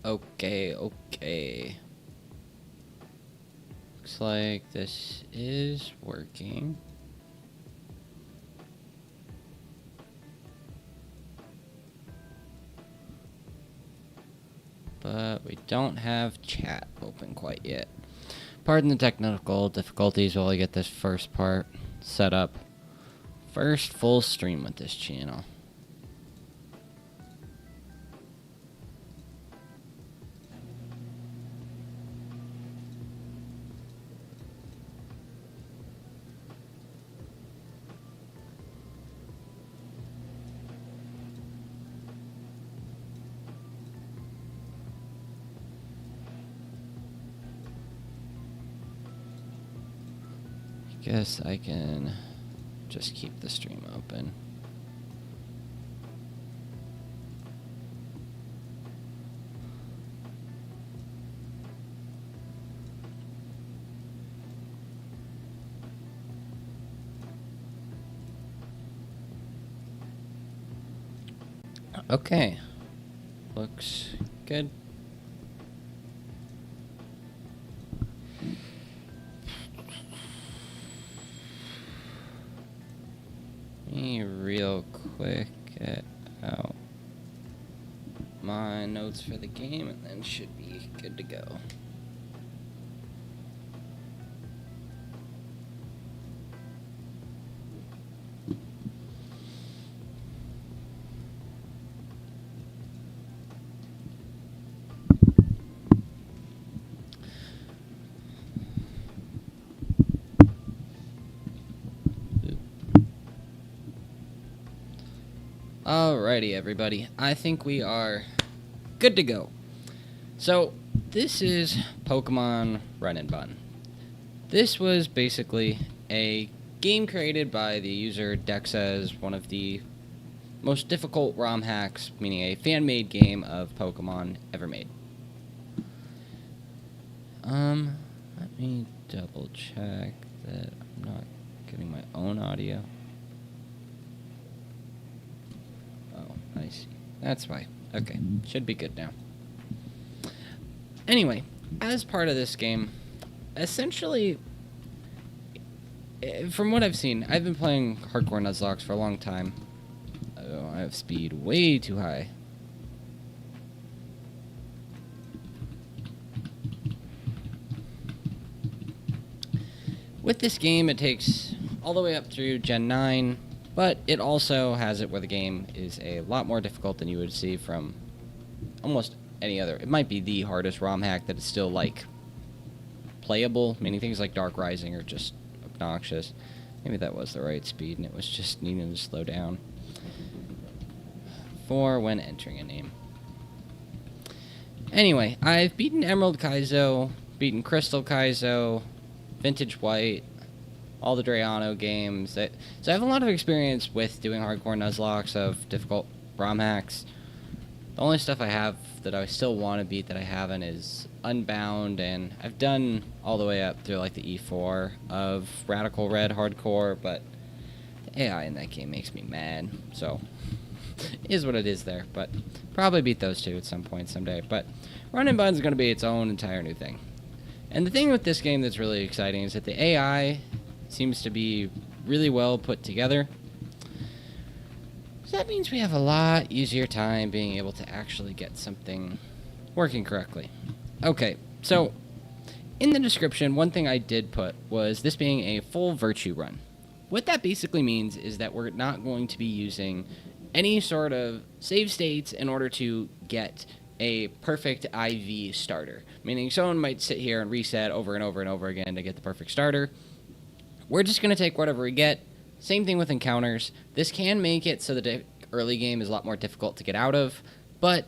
Okay. Looks like this is working. But we don't have chat open quite yet. Pardon the technical difficulties while I get this first part set up. First full stream with this channel. Guess I can just keep the stream open. Okay. Looks good. Real quick get out my notes for the game and then should be good to go. Alrighty, everybody. I think we are good to go. So, this is Pokemon Run Bun. This was basically a game created by the user Dexas, one of the most difficult ROM hacks, meaning a fan-made game of Pokemon ever made. Let me double check that I'm not getting my own audio. I see. That's why. Okay. Should be good now. Anyway, as part of this game, essentially, from what I've seen, I've been playing hardcore Nuzlocke for a long time. Oh, I have speed way too high. With this game, it takes all the way up through Gen 9. But it also has it where the game is a lot more difficult than you would see from almost any other. It might be the hardest ROM hack that is still, like, playable. Meaning things like Dark Rising are just obnoxious. Maybe that was the right speed and it was just needing to slow down for when entering a name. Anyway, I've beaten Emerald Kaizo, beaten Crystal Kaizo, Vintage White, all the Drayano games. So I have a lot of experience with doing hardcore Nuzlocks of difficult ROM hacks. The only stuff I have that I still want to beat that I haven't is Unbound, and I've done all the way up through like the E4 of Radical Red Hardcore, but the AI in that game makes me mad, so it is what it is there, but probably beat those two at some point someday. But Run Bun's going to be its own entire new thing. And the thing with this game that's really exciting is that the AI seems to be really well put together. So that means we have a lot easier time being able to actually get something working correctly. Okay, so in the description, one thing I did put was this being a full virtue run. What that basically means is that we're not going to be using any sort of save states in order to get a perfect IV starter. Meaning someone might sit here and reset over and over and over again to get the perfect starter. We're just going to take whatever we get. Same thing with encounters. This can make it so the early game is a lot more difficult to get out of, but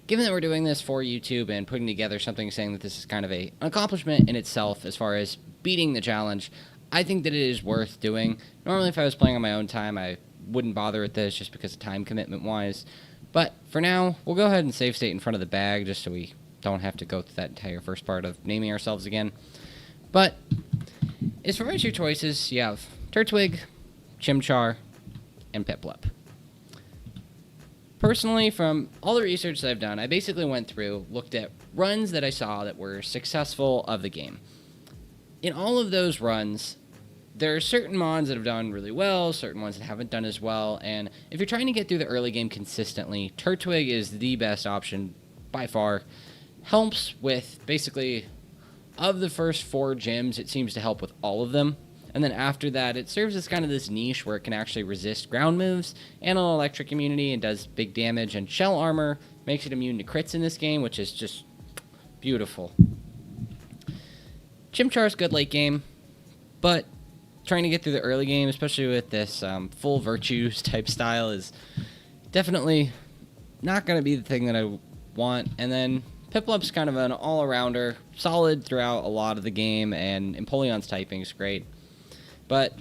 given that we're doing this for YouTube and putting together something saying that this is kind of an accomplishment in itself as far as beating the challenge, I think that it is worth doing. Normally if I was playing on my own time, I wouldn't bother with this just because of time commitment-wise. But for now, we'll go ahead and save state in front of the bag just so we don't have to go through that entire first part of naming ourselves again. But as far as your choices, you have Turtwig, Chimchar, and Piplup. Personally, from all the research that I've done, I basically went through, looked at runs that I saw that were successful of the game. In all of those runs, there are certain mods that have done really well, certain ones that haven't done as well, and if you're trying to get through the early game consistently, Turtwig is the best option by far. Helps with basically, of the first 4 gyms, it seems to help with all of them. And then after that, it serves as kind of this niche where it can actually resist ground moves and an electric immunity and does big damage. And shell armor makes it immune to crits in this game, which is just beautiful. Chimchar's good late game, but trying to get through the early game, especially with this full virtues type style, is definitely not going to be the thing that I want. And then Piplup's kind of an all-arounder, solid throughout a lot of the game, and Empoleon's typing is great. But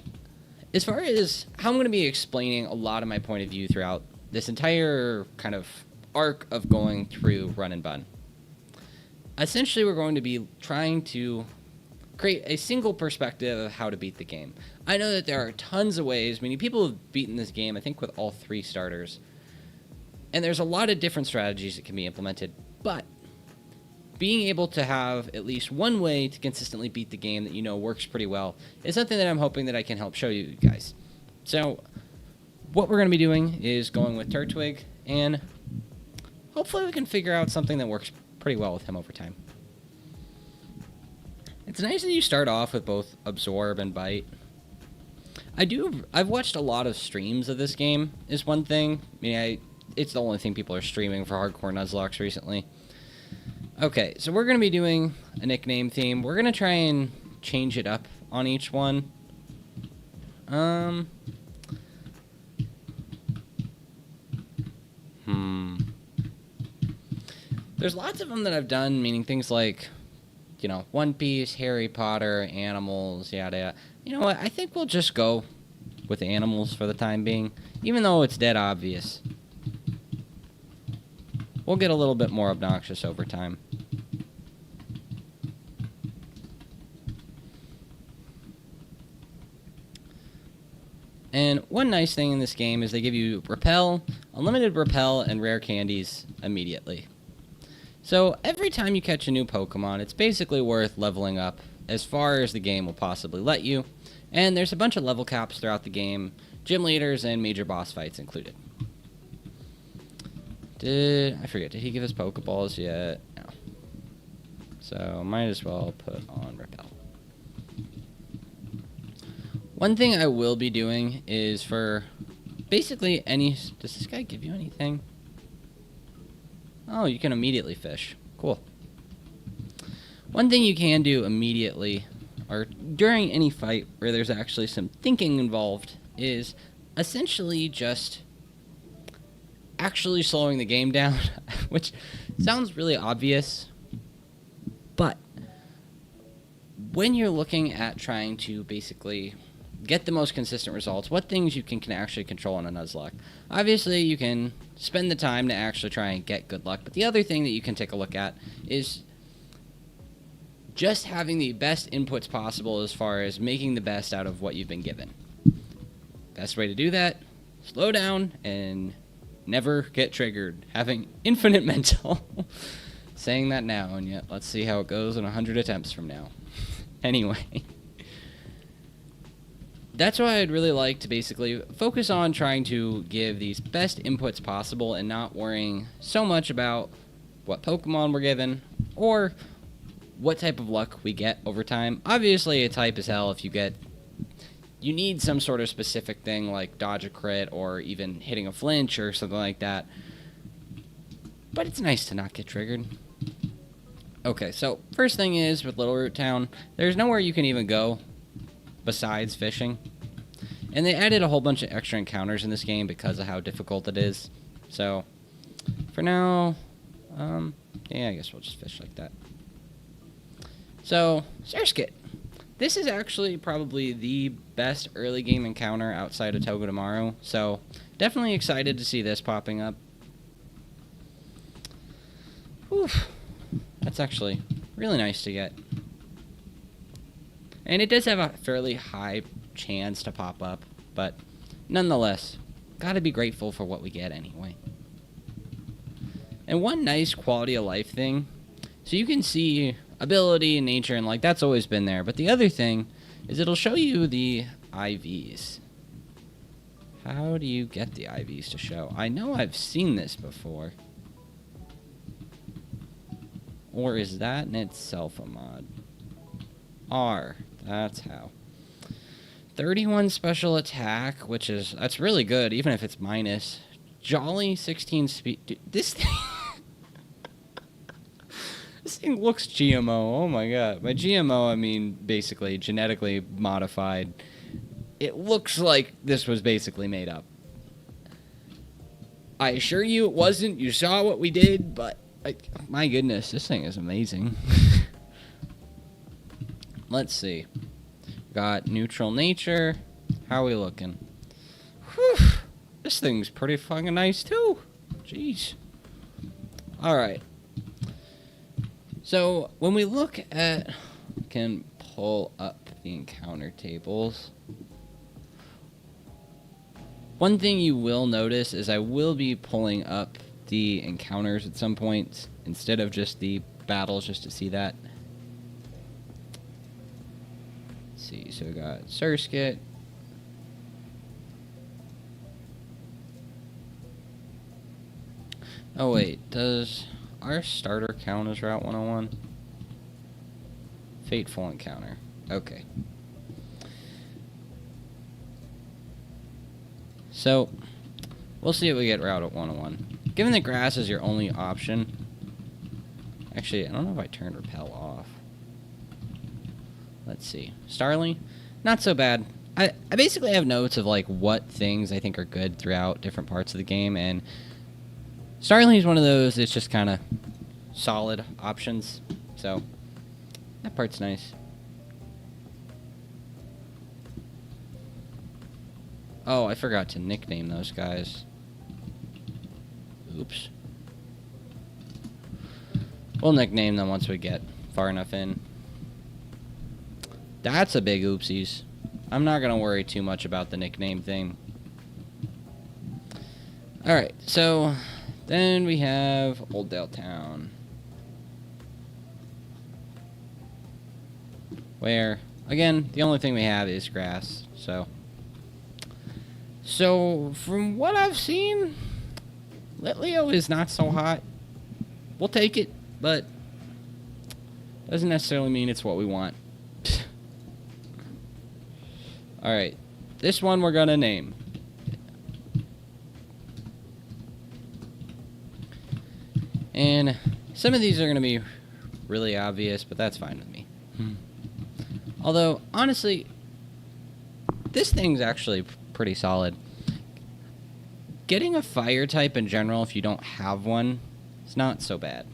as far as how I'm going to be explaining a lot of my point of view throughout this entire kind of arc of going through Run Bun, essentially we're going to be trying to create a single perspective of how to beat the game. I know that there are tons of ways. Many people have beaten this game, I think, with all 3 starters. And there's a lot of different strategies that can be implemented, but being able to have at least one way to consistently beat the game that you know works pretty well is something that I'm hoping that I can help show you guys. So what we're going to be doing is going with Turtwig, and hopefully we can figure out something that works pretty well with him over time. It's nice that you start off with both Absorb and Bite. I've watched a lot of streams of this game, is one thing. I mean, it's the only thing people are streaming for hardcore Nuzlocks recently. Okay, so we're going to be doing a nickname theme. We're going to try and change it up on each one. There's lots of them that I've done, meaning things like, you know, One Piece, Harry Potter, animals, yada yada. You know what? I think we'll just go with animals for the time being, even though it's dead obvious. We'll get a little bit more obnoxious over time. And one nice thing in this game is they give you Repel, Unlimited Repel, and Rare Candies immediately. So every time you catch a new Pokemon, it's basically worth leveling up as far as the game will possibly let you. And there's a bunch of level caps throughout the game, gym leaders and major boss fights included. I forget, did he give us Pokeballs yet? No. So might as well put on Repel. One thing I will be doing is for basically any... Does this guy give you anything? Oh, you can immediately fish. Cool. One thing you can do immediately, or during any fight where there's actually some thinking involved, is essentially just actually slowing the game down, which sounds really obvious, but when you're looking at trying to basically get the most consistent results, what things you can actually control in a Nuzlocke. Obviously, you can spend the time to actually try and get good luck, but the other thing that you can take a look at is just having the best inputs possible as far as making the best out of what you've been given. Best way to do that, slow down and never get triggered. Having infinite mental. Saying that now, and yet let's see how it goes in 100 attempts from now. Anyway. That's why I'd really like to basically focus on trying to give these best inputs possible and not worrying so much about what Pokemon we're given or what type of luck we get over time. Obviously, it's hype as hell if you need some sort of specific thing like dodge a crit or even hitting a flinch or something like that. But it's nice to not get triggered. Okay, so first thing is with Little Root Town, there's nowhere you can even go besides fishing. And they added a whole bunch of extra encounters in this game because of how difficult it is. So, for now, yeah, I guess we'll just fish like that. So, Surskit. This is actually probably the best early game encounter outside of Togedemaru. So, definitely excited to see this popping up. Oof. That's actually really nice to get. And it does have a fairly high chance to pop up, but nonetheless, gotta be grateful for what we get anyway. And one nice quality of life thing, so you can see ability and nature, and like that's always been there. But the other thing is it'll show you the IVs. How do you get the IVs to show? I know I've seen this before. Or is that in itself a mod? R. That's how. 31 special attack, that's really good, even if it's minus. Jolly 16 speed. Dude, this thing... this thing looks GMO. Oh my god. By GMO, I mean basically genetically modified. It looks like this was basically made up. I assure you it wasn't. You saw what we did, but... my goodness, this thing is amazing. Let's see. Got neutral nature. How are we looking? Whew. This thing's pretty fucking nice, too. Jeez. Alright. So, when we look at... can pull up the encounter tables. One thing you will notice is I will be pulling up the encounters at some points instead of just the battles, just to see that. Let's see, so we got Surskit. Oh wait, does our starter count as Route 101? Fateful encounter. Okay. So, we'll see if we get Route 101. Given that grass is your only option... Actually, I don't know if I turned Repel off. Let's see. Starling? Not so bad. I basically have notes of like what things I think are good throughout different parts of the game, and Starling is one of those that's just kind of solid options. So, that part's nice. Oh, I forgot to nickname those guys. Oops. We'll nickname them once we get far enough in. That's a big oopsies. I'm not going to worry too much about the nickname thing. Alright, so then we have Oldale Town. Where, again, the only thing we have is grass, so... So, from what I've seen, Litleo is not so hot. We'll take it, but doesn't necessarily mean it's what we want. Alright, this one we're gonna name. And some of these are gonna be really obvious, but that's fine with me. Although, honestly, this thing's actually pretty solid. Getting a fire type in general, if you don't have one, is not so bad.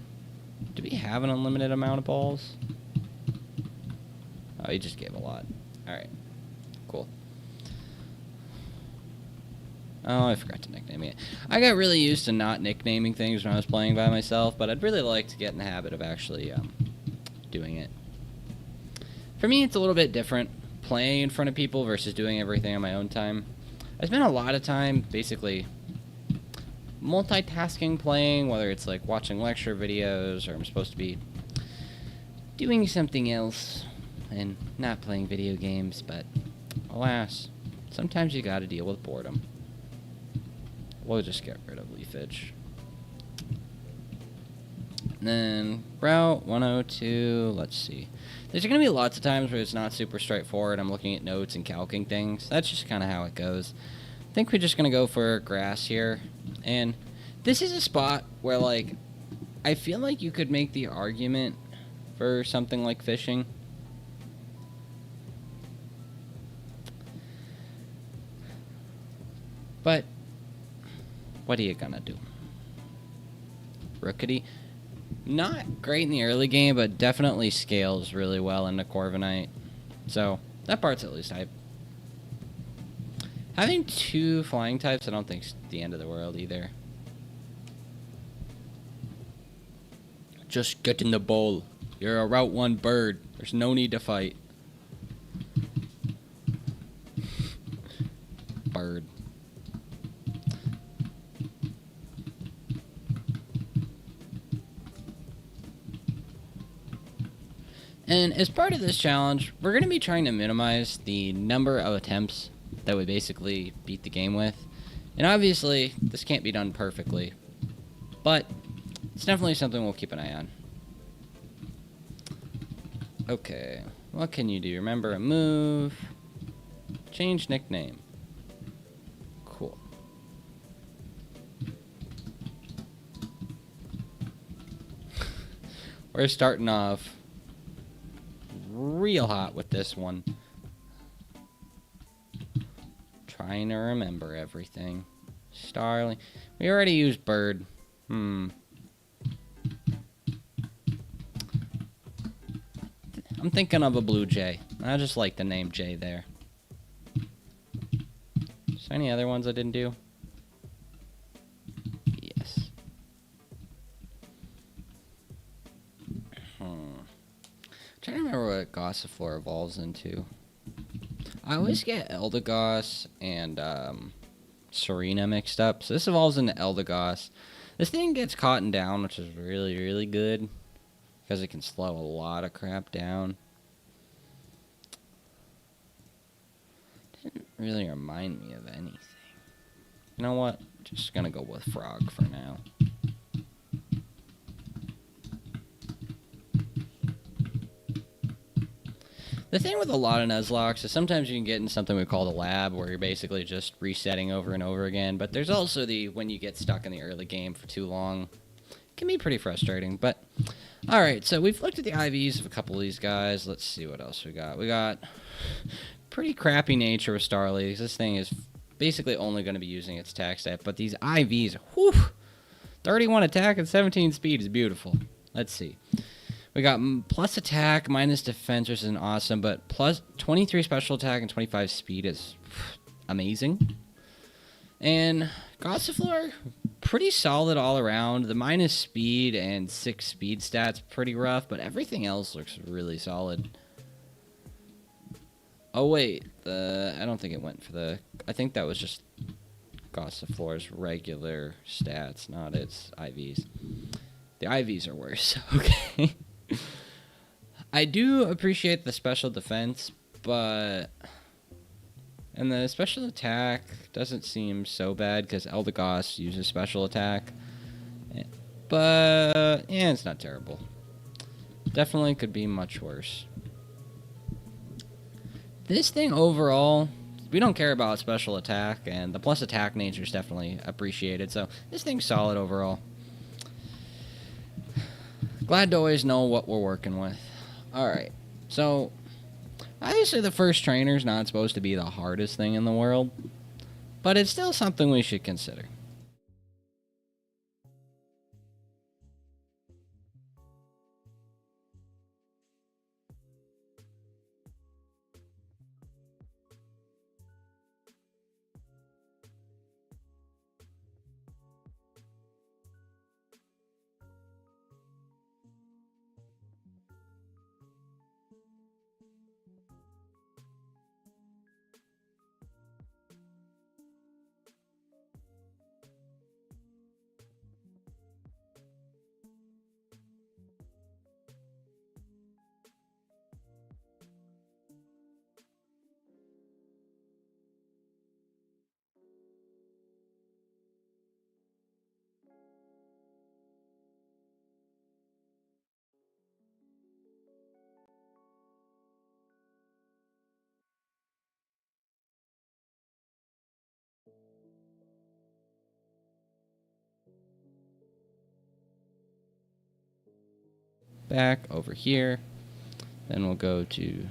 Do we have an unlimited amount of balls? Oh, he just gave a lot. Alright. Cool. Oh, I forgot to nickname it. I got really used to not nicknaming things when I was playing by myself, but I'd really like to get in the habit of actually doing it. For me, it's a little bit different playing in front of people versus doing everything on my own time. I spend a lot of time basically multitasking playing, whether it's like watching lecture videos or I'm supposed to be doing something else and not playing video games, but alas, sometimes you gotta deal with boredom. We'll just get rid of leafage. And then Route 102, let's see. There's going to be lots of times where it's not super straightforward. I'm looking at notes and calcing things. That's just kind of how it goes. I think we're just going to go for grass here. And this is a spot where, like, I feel like you could make the argument for something like fishing. But what are you going to do? Rookity. Not great in the early game, but definitely scales really well into Corviknight. So, that part's at least hype. Having 2 flying types, I don't think is the end of the world either. Just get in the bowl. You're a Route 1 bird. There's no need to fight. Bird. And as part of this challenge, we're going to be trying to minimize the number of attempts that we basically beat the game with. And obviously, this can't be done perfectly, but it's definitely something we'll keep an eye on. Okay, what can you do? Remember a move. Change nickname. Cool. We're starting off real hot with this one. Trying to remember everything. Starling. We already used bird. I'm thinking of a blue jay. I just like the name Jay there. Is there any other ones I didn't do? Yes. Trying to remember what Gossifleur evolves into. I always get Eldegoss and Serena mixed up. So this evolves into Eldegoss. This thing gets caught down, which is really, really good. Because it can slow a lot of crap down. Didn't really remind me of anything. You know what? Just gonna go with Frog for now. The thing with a lot of Nuzlocks is sometimes you can get in something we call the lab, where you're basically just resetting over and over again. But there's also the when you get stuck in the early game for too long. It can be pretty frustrating. But, alright, so we've looked at the IVs of a couple of these guys. Let's see what else we got. We got pretty crappy nature with Starly. This thing is basically only going to be using its attack stat. But these IVs, whew, 31 attack and 17 speed is beautiful. Let's see. We got plus attack, minus defense, which is awesome, but plus 23 special attack and 25 speed is amazing. And Gossifleur, pretty solid all around. The minus speed and 6 speed stats, pretty rough, but everything else looks really solid. Oh wait, I don't think it went for the... I think that was just Gossifleur's regular stats, not its IVs. The IVs are worse, okay. I do appreciate the special defense, but... And the special attack doesn't seem so bad, because Eldegoss uses special attack. But, yeah, it's not terrible. Definitely could be much worse. This thing overall, we don't care about special attack, and the plus attack nature is definitely appreciated, so this thing's solid overall. Glad to always know what we're working with. Alright, so obviously the first trainer's not supposed to be the hardest thing in the world, but it's still something we should consider. Back over here. Then we'll go to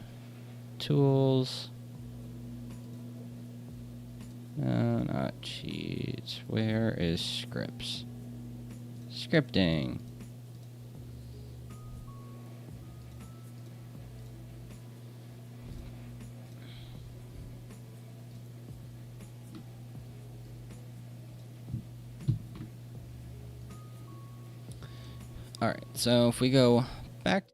tools. No, not cheats. Where is scripts? Scripting. Alright, so if we go back.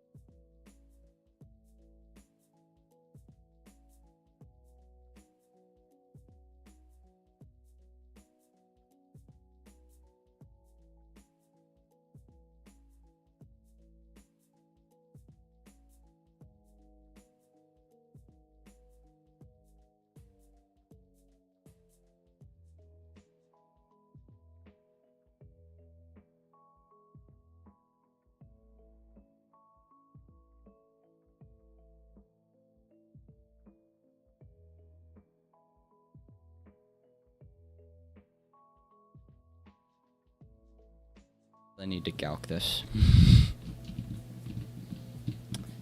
I need to calc this.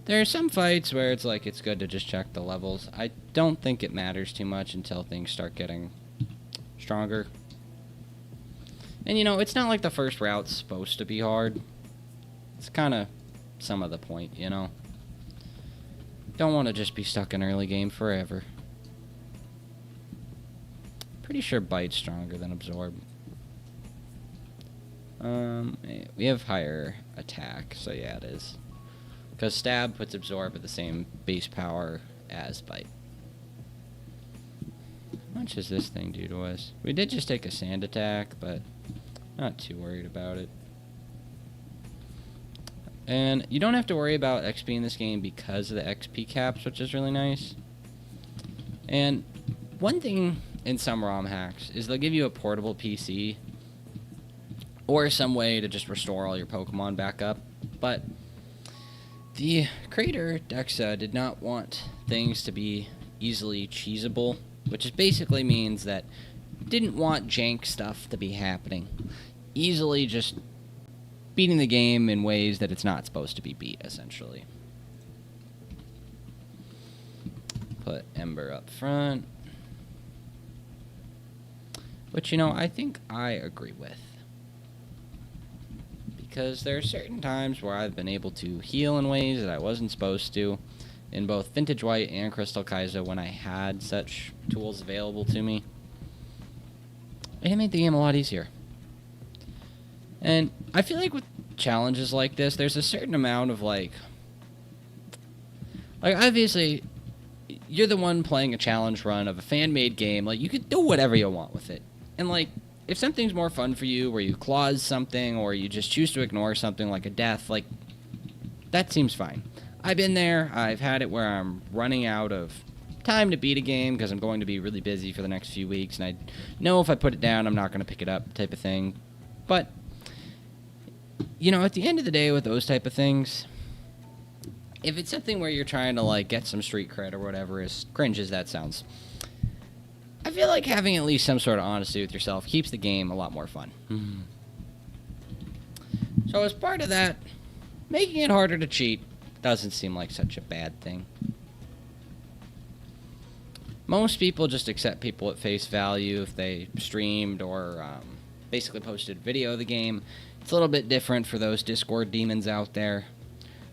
There are some fights where it's like it's good to just check the levels. I don't think it matters too much until things start getting stronger. And you know, it's not like the first route's supposed to be hard. It's kind of some of the point, you know. Don't want to just be stuck in early game forever. Pretty sure Bite's stronger than Absorb. We have higher attack, so yeah, it is. Because Stab puts Absorb at the same base power as Bite. How much does this thing do to us? We did just take a Sand attack, but not too worried about it. And you don't have to worry about XP in this game because of the XP caps, which is really nice. And one thing in some ROM hacks is they'll give you a portable PC or some way to just restore all your Pokemon back up. But the creator, Dexa, did not want things to be easily cheesable, which basically means that didn't want jank stuff to be happening. Easily just beating the game in ways that it's not supposed to be beat, essentially. Put Ember up front. Which, you know, I think I agree with. Because there are certain times where I've been able to heal in ways that I wasn't supposed to in both Vintage White and Crystal Kaizo when I had such tools available to me. It made the game a lot easier. And I feel like with challenges like this, there's a certain amount of like obviously you're the one playing a challenge run of a fan-made game. Like, you could do whatever you want with it. And like, if something's more fun for you, where you clause something, or you just choose to ignore something like a death, like, that seems fine. I've been there. I've had it where I'm running out of time to beat a game because I'm going to be really busy for the next few weeks, and I know if I put it down, I'm not going to pick it up, type of thing. But, you know, at the end of the day with those type of things, if it's something where you're trying to, like, get some street cred or whatever, as cringe as that sounds, I feel like having at least some sort of honesty with yourself keeps the game a lot more fun. So as part of that, making it harder to cheat doesn't seem like such a bad thing. Most people just accept people at face value if they streamed or basically posted a video of the game. It's a little bit different for those Discord demons out there.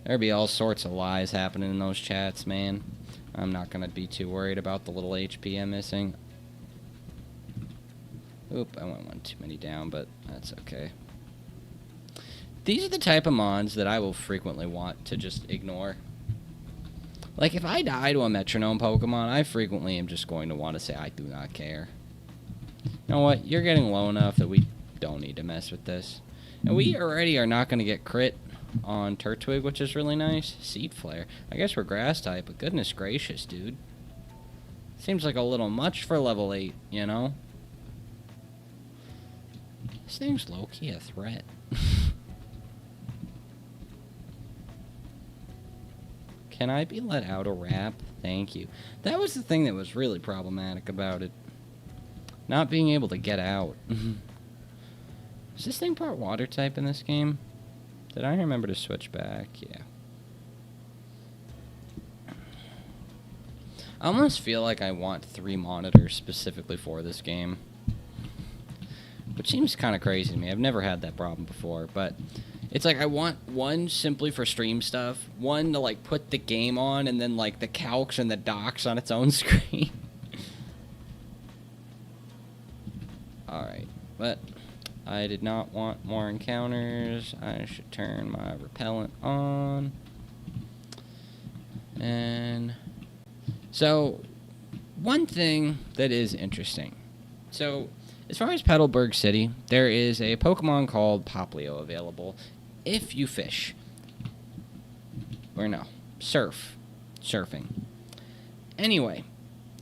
There'd be all sorts of lies happening in those chats, man. I'm not going to be too worried about the little HP I'm missing. Oop, I went one too many down, but that's okay. These are the type of mons that I will frequently want to just ignore. Like, if I die to a Metronome Pokemon, I frequently am just going to want to say, I do not care. You know what? You're getting low enough that we don't need to mess with this. And we already are not going to get crit on Turtwig, which is really nice. Seed Flare. I guess we're grass type, but goodness gracious, dude. Seems like a little much for level 8, you know? This thing's low-key a threat. Can I be let out a rap? Thank you. That was the thing that was really problematic about it. Not being able to get out. Is this thing part water type in this game? Did I remember to switch back? Yeah. I almost feel like I want 3 monitors specifically for this game. Which seems kind of crazy to me. I've never had that problem before, but it's like I want one simply for stream stuff, one to like put the game on, and then like the calcs and the docs on its own screen. Alright, but I did not want more encounters. I should turn my repellent on. And so, one thing that is interesting. So, as far as Petalburg City, there is a Pokemon called Poplio available if you fish. Or no, surfing. Anyway,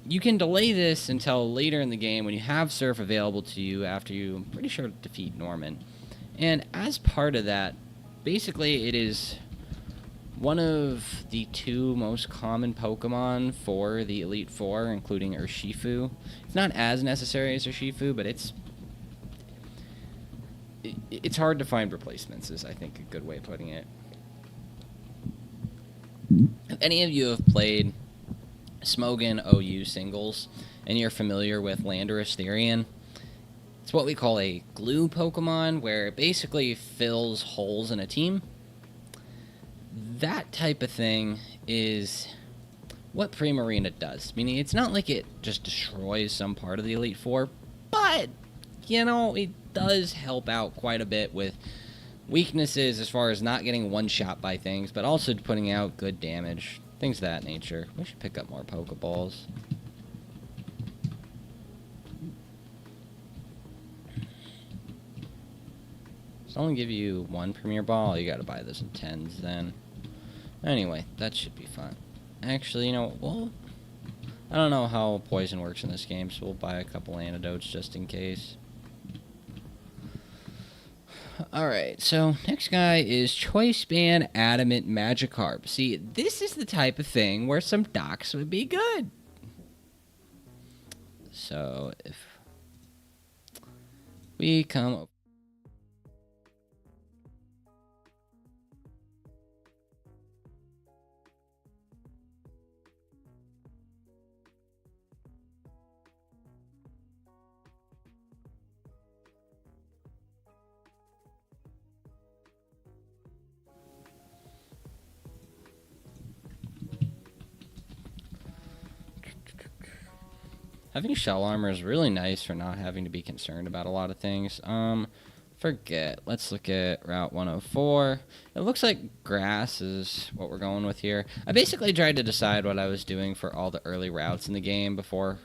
you can delay this until later in the game when you have surf available to you after you, I'm pretty sure, defeat Norman. And as part of that, basically it is one of the 2 most common Pokemon for the Elite Four, including Urshifu. It's not as necessary as Urshifu, but it's it's hard to find replacements is, I think, a good way of putting it. If any of you have played Smogon OU singles and you're familiar with Landorus Therian, it's what we call a glue Pokemon, where it basically fills holes in a team. That type of thing is what Primarina does. Meaning, it's not like it just destroys some part of the Elite Four, but, it does help out quite a bit with weaknesses as far as not getting one-shot by things, but also putting out good damage. Things of that nature. We should pick up more Pokeballs. Does it only give you one Premier Ball? You gotta buy those in 10s then. Anyway, that should be fun. Actually, well, I don't know how poison works in this game, so we'll buy a couple antidotes just in case. Alright, so next guy is Choice Band Adamant Magikarp. See, this is the type of thing where some docks would be good. So, if we come... Having shell armor is really nice for not having to be concerned about a lot of things. Forget. Let's look at Route 104. It looks like grass is what we're going with here. I basically tried to decide what I was doing for all the early routes in the game before,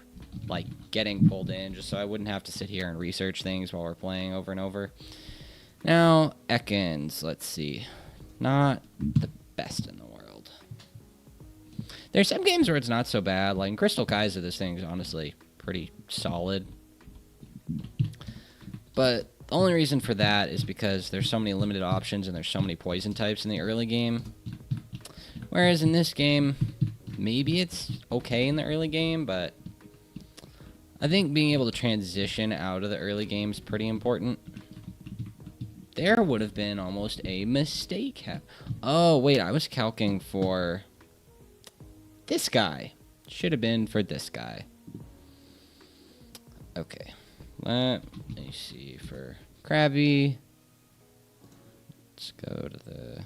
getting pulled in, just so I wouldn't have to sit here and research things while we're playing over and over. Now, Ekans, let's see. Not the best in the world. There's some games where it's not so bad. Like in Crystal Kaiser, this thing's honestly pretty solid. But the only reason for that is because there's so many limited options and there's so many poison types in the early game. Whereas in this game, maybe it's okay in the early game, but I think being able to transition out of the early game is pretty important. There would have been almost a mistake. Oh, wait, I was calcing for... this guy. Should have been for this guy. Okay. Let me see for Krabby. Let's go to the...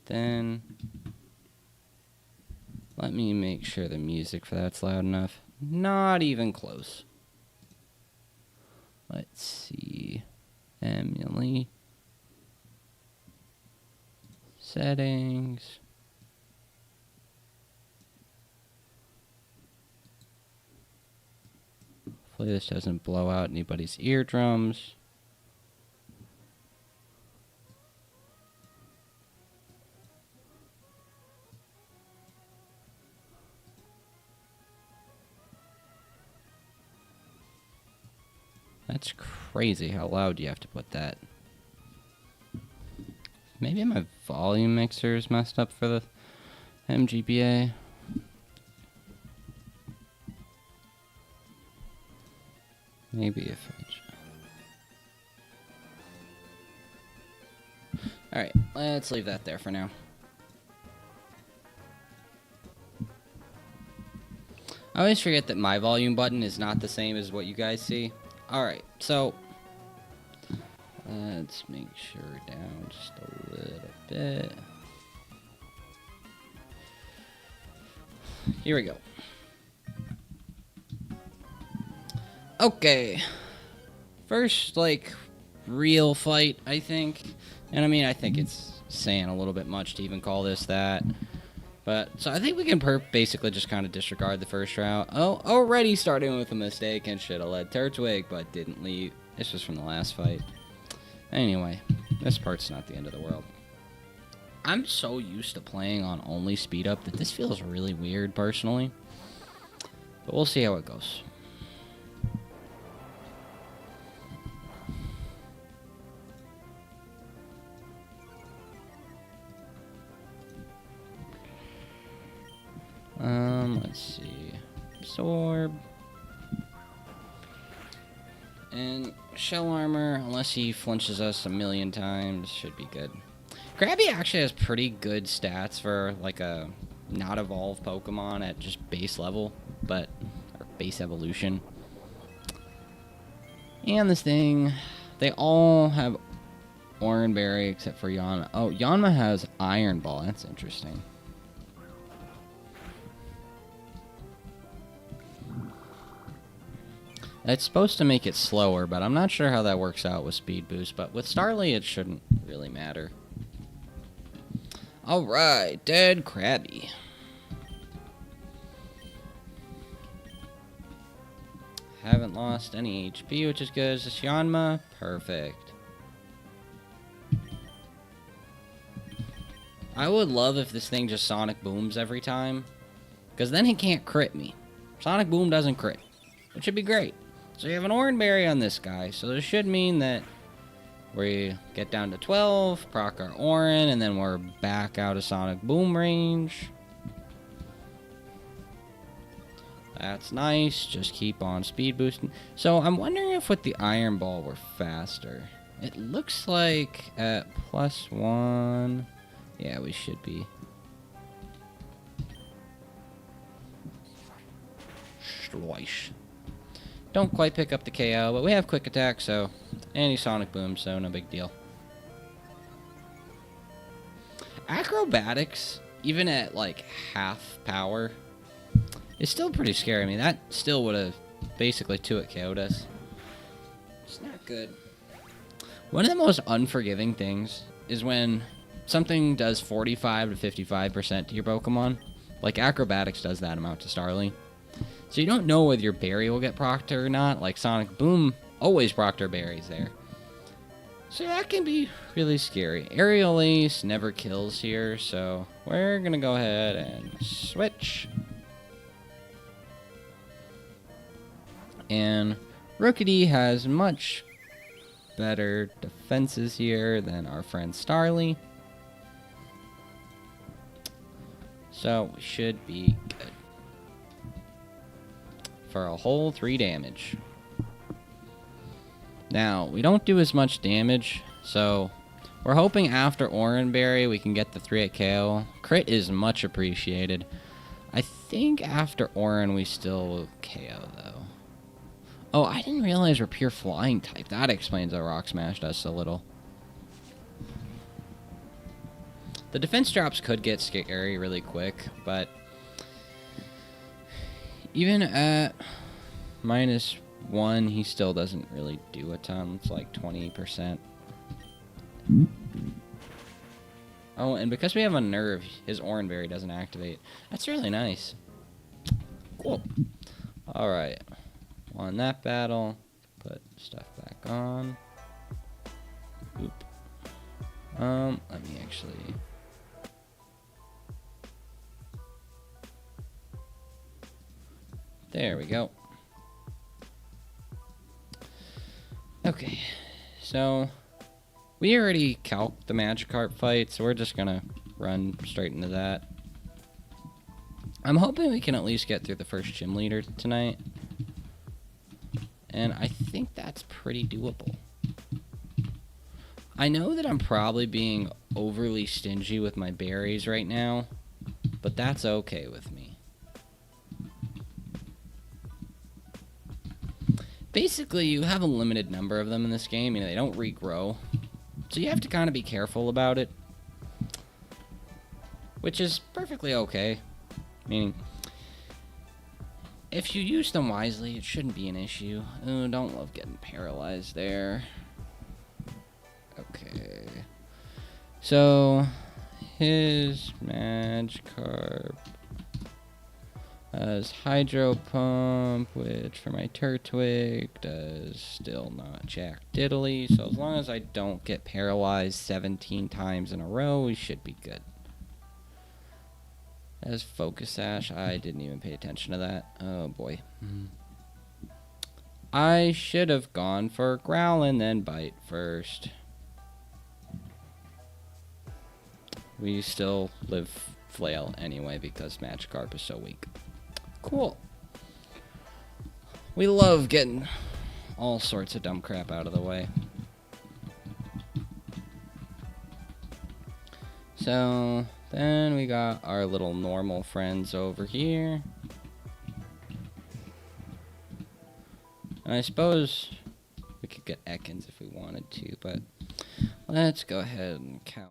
Then Let me make sure the music for that's loud enough. Not even close. Let's see. Emily. Settings. Hopefully this doesn't blow out anybody's eardrums. That's crazy how loud you have to put that. Maybe my volume mixer is messed up for the MGBA. Maybe if I... Alright, let's leave that there for now. I always forget that my volume button is not the same as what you guys see. Alright, so let's make sure we're down just a little bit. Here we go. Okay. First, like, real fight, I think. And I mean, I think it's saying a little bit much to even call this that. But, so I think we can basically just kind of disregard the first route. Oh, already starting with a mistake and should have led Turtwig, but didn't leave. This was from the last fight. Anyway, this part's not the end of the world. I'm so used to playing on only speed up that this feels really weird, personally. But we'll see how it goes. Let's see. Absorb. And shell armor, unless he flinches us a million times, should be good. Krabby actually has pretty good stats for, like, a not evolved Pokemon at just base level, or base evolution. And this thing, they all have Oranberry except for Yanma. Oh, Yanma has Iron Ball. That's interesting. It's supposed to make it slower, but I'm not sure how that works out with Speed Boost. But with Starly, it shouldn't really matter. Alright, dead Krabby. Haven't lost any HP, which is good. Is this Yanma? Perfect. I would love if this thing just Sonic Booms every time, because then he can't crit me. Sonic Boom doesn't crit, which would be great. So you have an Oranberry on this guy, so this should mean that we get down to 12, proc our Oran, and then we're back out of Sonic Boom range. That's nice, just keep on speed boosting. So I'm wondering if with the Iron Ball we're faster. It looks like at +1, yeah, we should be. Sloish. Don't quite pick up the KO, but we have Quick Attack, so... And he's Sonic Boom, so no big deal. Acrobatics, even at, like, half power, is still pretty scary. I mean, that still would have basically 2-hit KO'd us. It's not good. One of the most unforgiving things is when something does 45 to 55% to your Pokemon. Like, Acrobatics does that amount to Starly. So you don't know whether your berry will get procced or not. Like Sonic Boom always procced our berries there. So that can be really scary. Aerial Ace never kills here, so we're going to go ahead and switch. And Rookity has much better defenses here than our friend Starly. So we should be good. For a whole 3 damage. Now, we don't do as much damage, so we're hoping after Oranberry we can get the 3-hit KO. Crit is much appreciated. I think after Oran we still KO, though. Oh, I didn't realize we're pure flying type. That explains how Rock Smash does so little. The defense drops could get scary really quick, but Even at -1, he still doesn't really do a ton. It's like 20%. Oh, and because we have a nerve, his Oranberry doesn't activate. That's really nice. Cool. Alright. Won that battle. Put stuff back on. Oop. Let me actually... There we go. Okay. So... we already calced the Magikarp fight, so we're just gonna run straight into that. I'm hoping we can at least get through the first gym leader tonight. And I think that's pretty doable. I know that I'm probably being overly stingy with my berries right now, but that's okay with me. Basically, you have a limited number of them in this game. You know, they don't regrow. So you have to kind of be careful about it. Which is perfectly okay. Meaning, if you use them wisely, it shouldn't be an issue. Oh, don't love getting paralyzed there. Okay. So, his Magikarp has Hydro Pump, which for my Turtwig does still not jack diddly. So as long as I don't get paralyzed 17 times in a row, we should be good. As Focus Sash, I didn't even pay attention to that. Oh boy. I should have gone for Growl and then Bite first. We still live Flail anyway because Magikarp is so weak. Cool. We love getting all sorts of dumb crap out of the way. So, then we got our little normal friends over here. And I suppose we could get Ekans if we wanted to, but let's go ahead and count.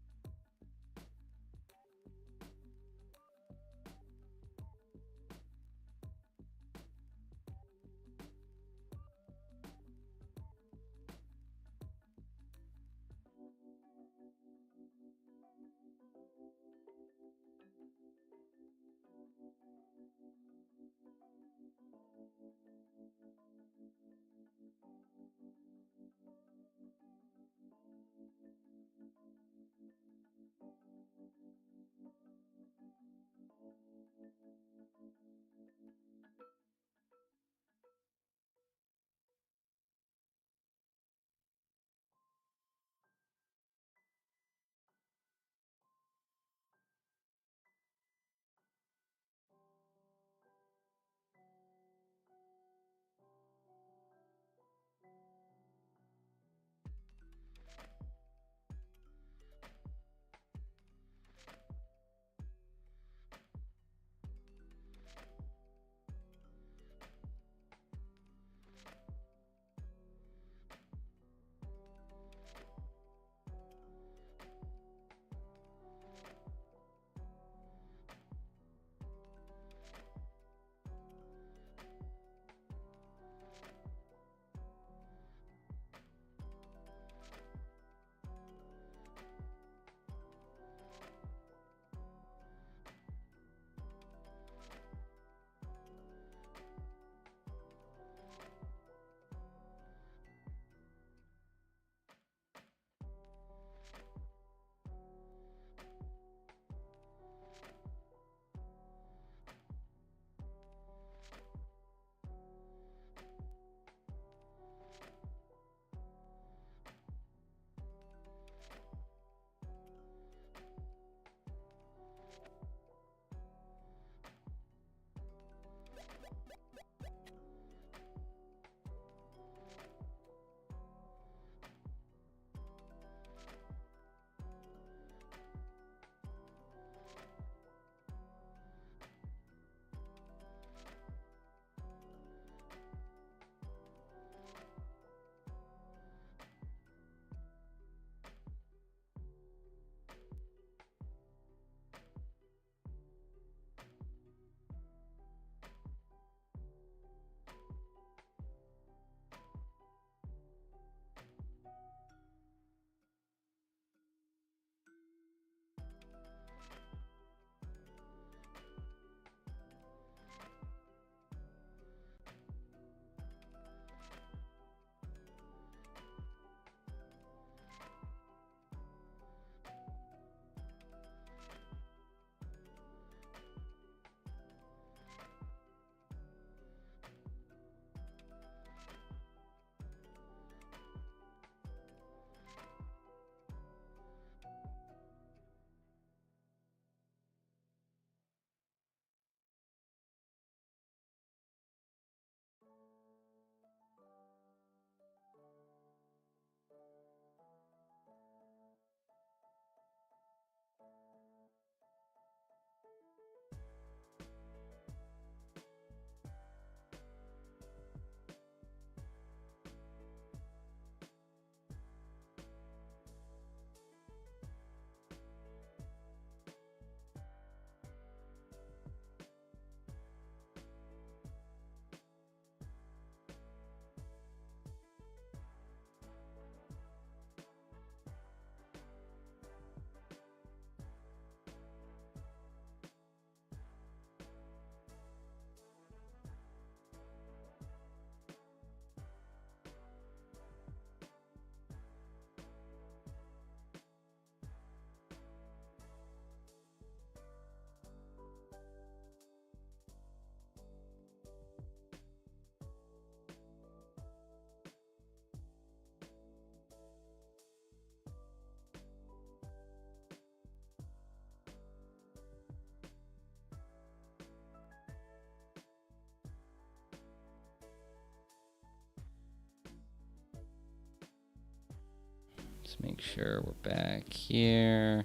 Let's make sure we're back here.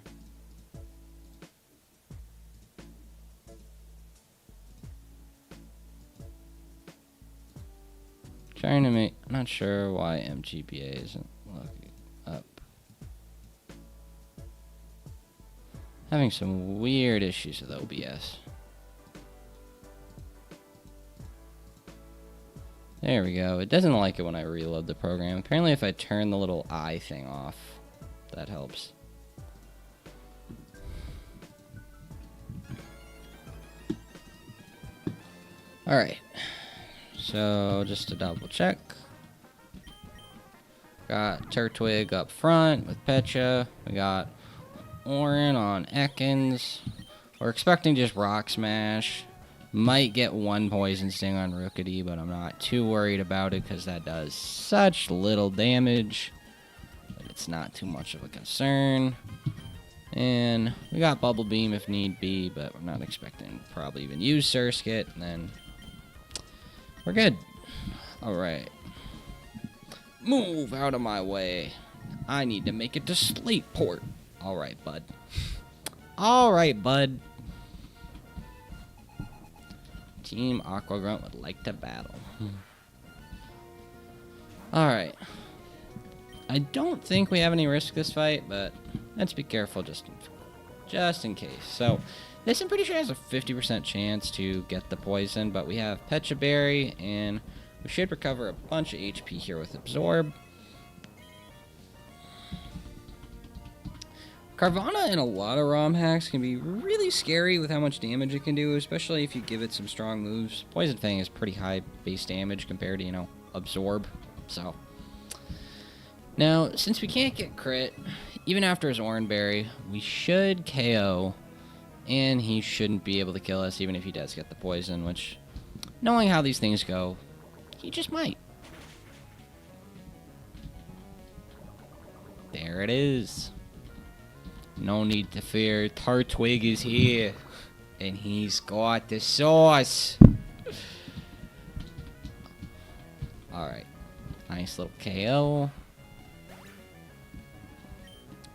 Trying to make... I'm not sure why MGBA isn't looking up. Having some weird issues with OBS. There we go. It doesn't like it when I reload the program. Apparently if I turn the little eye thing off, that helps. Alright. So, just to double check. Got Turtwig up front with Pecha. We got Orin on Ekans. We're expecting just Rock Smash. Might get one Poison Sting on Rookity, but I'm not too worried about it because that does such little damage. But it's not too much of a concern. And we got Bubble Beam if need be, but we're not expecting to probably even use Surskit. And then we're good. Alright. Move out of my way. I need to make it to Slateport. Alright, bud. Alright, bud. Team Aqua Grunt would like to battle. Alright. I don't think we have any risk this fight, but let's be careful just in case. So, this I'm pretty sure has a 50% chance to get the poison, but we have Pecha Berry, and we should recover a bunch of HP here with Absorb. Carvana in a lot of ROM hacks can be really scary with how much damage it can do, especially if you give it some strong moves. Poison Fang is pretty high base damage compared to, you know, Absorb. So, now, since we can't get crit, even after his Oran Berry, we should KO, and he shouldn't be able to kill us even if he does get the poison, which, knowing how these things go, he just might. There it is. No need to fear. Turtwig is here. And he's got the sauce. Alright. Nice little KO.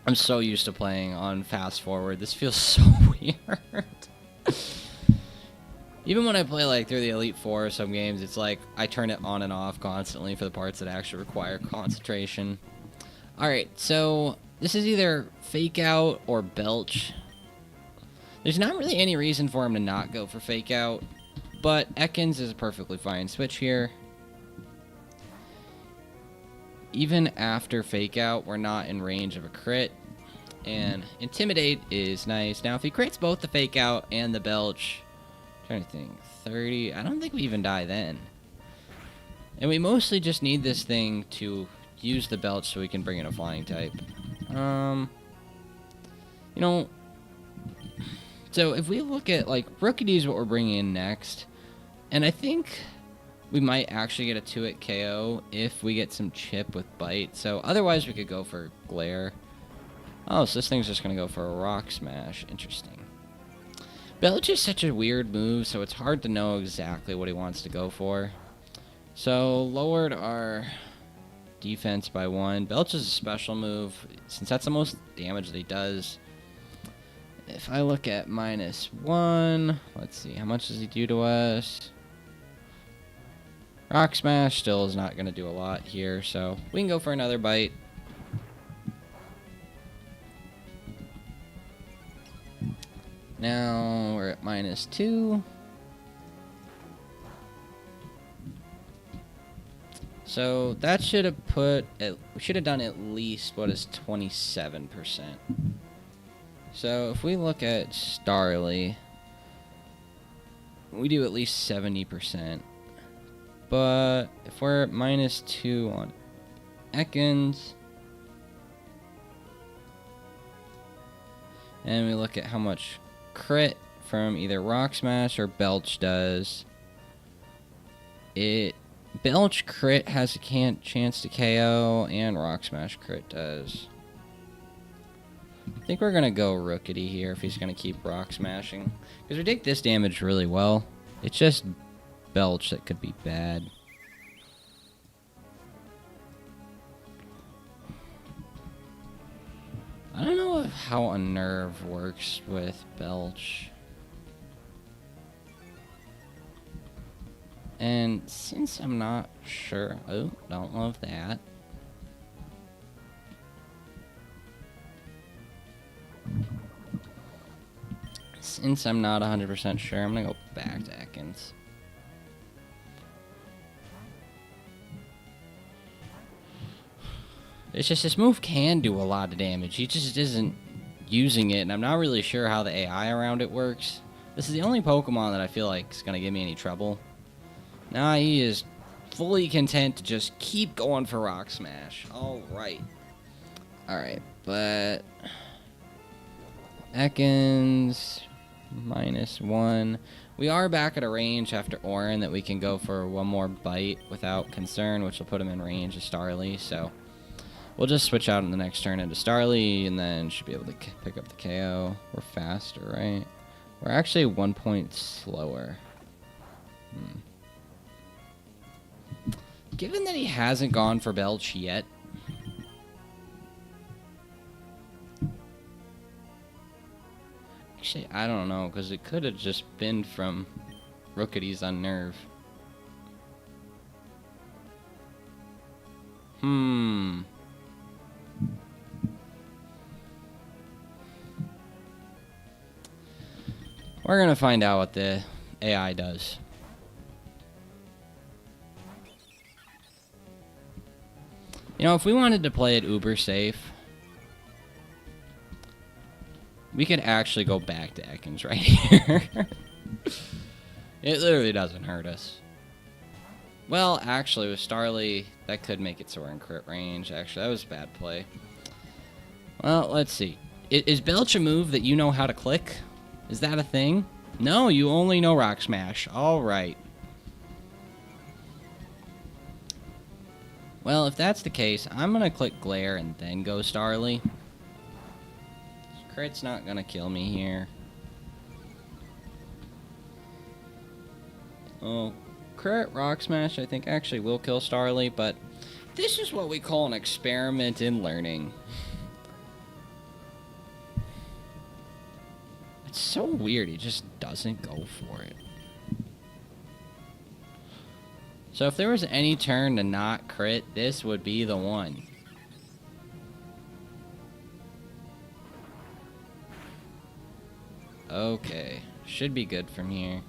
I'm so used to playing on fast forward. This feels so weird. Even when I play like through the Elite Four or some games, it's like I turn it on and off constantly for the parts that actually require concentration. Alright, so this is either Fake Out or Belch. There's not really any reason for him to not go for Fake Out, but Ekans is a perfectly fine switch here. Even after Fake Out, we're not in range of a crit, and Intimidate is nice. Now, if he crits both the Fake Out and the Belch, I'm trying to think, 30, I don't think we even die then. And we mostly just need this thing to use the Belch so we can bring in a flying type. You know, so if we look at, like, Rookity is what we're bringing in next, and I think we might actually get a 2-hit KO if we get some chip with Bite, so otherwise we could go for Glare. Oh, so this thing's just going to go for a Rock Smash. Interesting. Belch is such a weird move, so it's hard to know exactly what he wants to go for. So, lowered our defense by 1. Belch is a special move, since that's the most damage that he does. If I look at -1, let's see, how much does he do to us? Rock Smash still is not going to do a lot here, so we can go for another Bite. Now we're at -2. So that should have we should have done at least, what is 27%. So if we look at Starly, we do at least 70%. But if we're at -2 on Ekans, and we look at how much crit from either Rock Smash or Belch does, Belch crit has a chance to KO, and Rock Smash crit does. I think we're going to go Rookity here if he's going to keep Rock Smashing, because we take this damage really well. It's just Belch that could be bad. of how Unnerve works with Belch. And since I'm not sure... Oh, don't love that. Since I'm not 100% sure, I'm going to go back to Ekans. It's just this move can do a lot of damage. He just isn't using it, and I'm not really sure how the AI around it works. This is the only Pokemon that I feel like is going to give me any trouble. Nah, he is fully content to just keep going for Rock Smash. Alright. Alright, but... Ekans... -1. We are back at a range after Orin that we can go for one more bite without concern, which will put him in range of Starly, so... We'll just switch out in the next turn into Starly, and then should be able to pick up the KO. We're faster, right? We're actually 1 point slower. Given that he hasn't gone for Belch yet... Actually, I don't know, because it could have just been from Rookedy's Unnerve. We're gonna find out what the AI does. You know, if we wanted to play it uber safe, we could actually go back to Ekans right here. It literally doesn't hurt us. Well, actually, with Starly, that could make it so we're in crit range. Actually, that was a bad play. Well, let's see. Is Belch a move that you know how to click? Is that a thing? No, you only know Rock Smash. Alright. Well, if that's the case, I'm going to click Glare and then go Starly. Crit's not going to kill me here. Oh, Crit Rock Smash I think actually will kill Starly, but this is what we call an experiment in learning. It's so weird, he just doesn't go for it. So if there was any turn to not crit, this would be the one. Okay, should be good from here.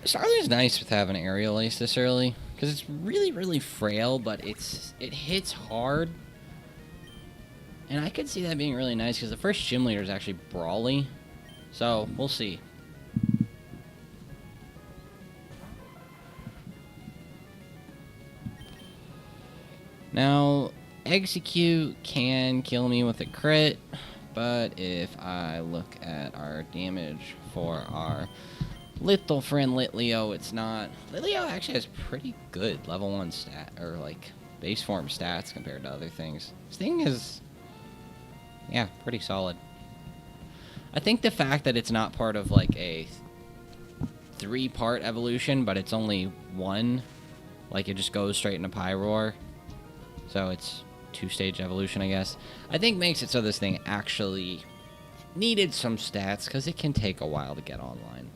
Starly's nice with having Aerial Ace this early, because it's really, really frail, but it hits hard. And I could see that being really nice, because the first gym leader is actually Brawly. So, we'll see. Now, Execute can kill me with a crit, but if I look at our damage for our little friend Litleo, it's not. Litleo actually has pretty good level 1 stat, or like base form stats compared to other things. This thing is, yeah, pretty solid. I think the fact that it's not part of like a 3-part evolution, but it's only 1, like it just goes straight into Pyroar, so it's 2-stage evolution, I guess, I think makes it so this thing actually needed some stats, because it can take a while to get online.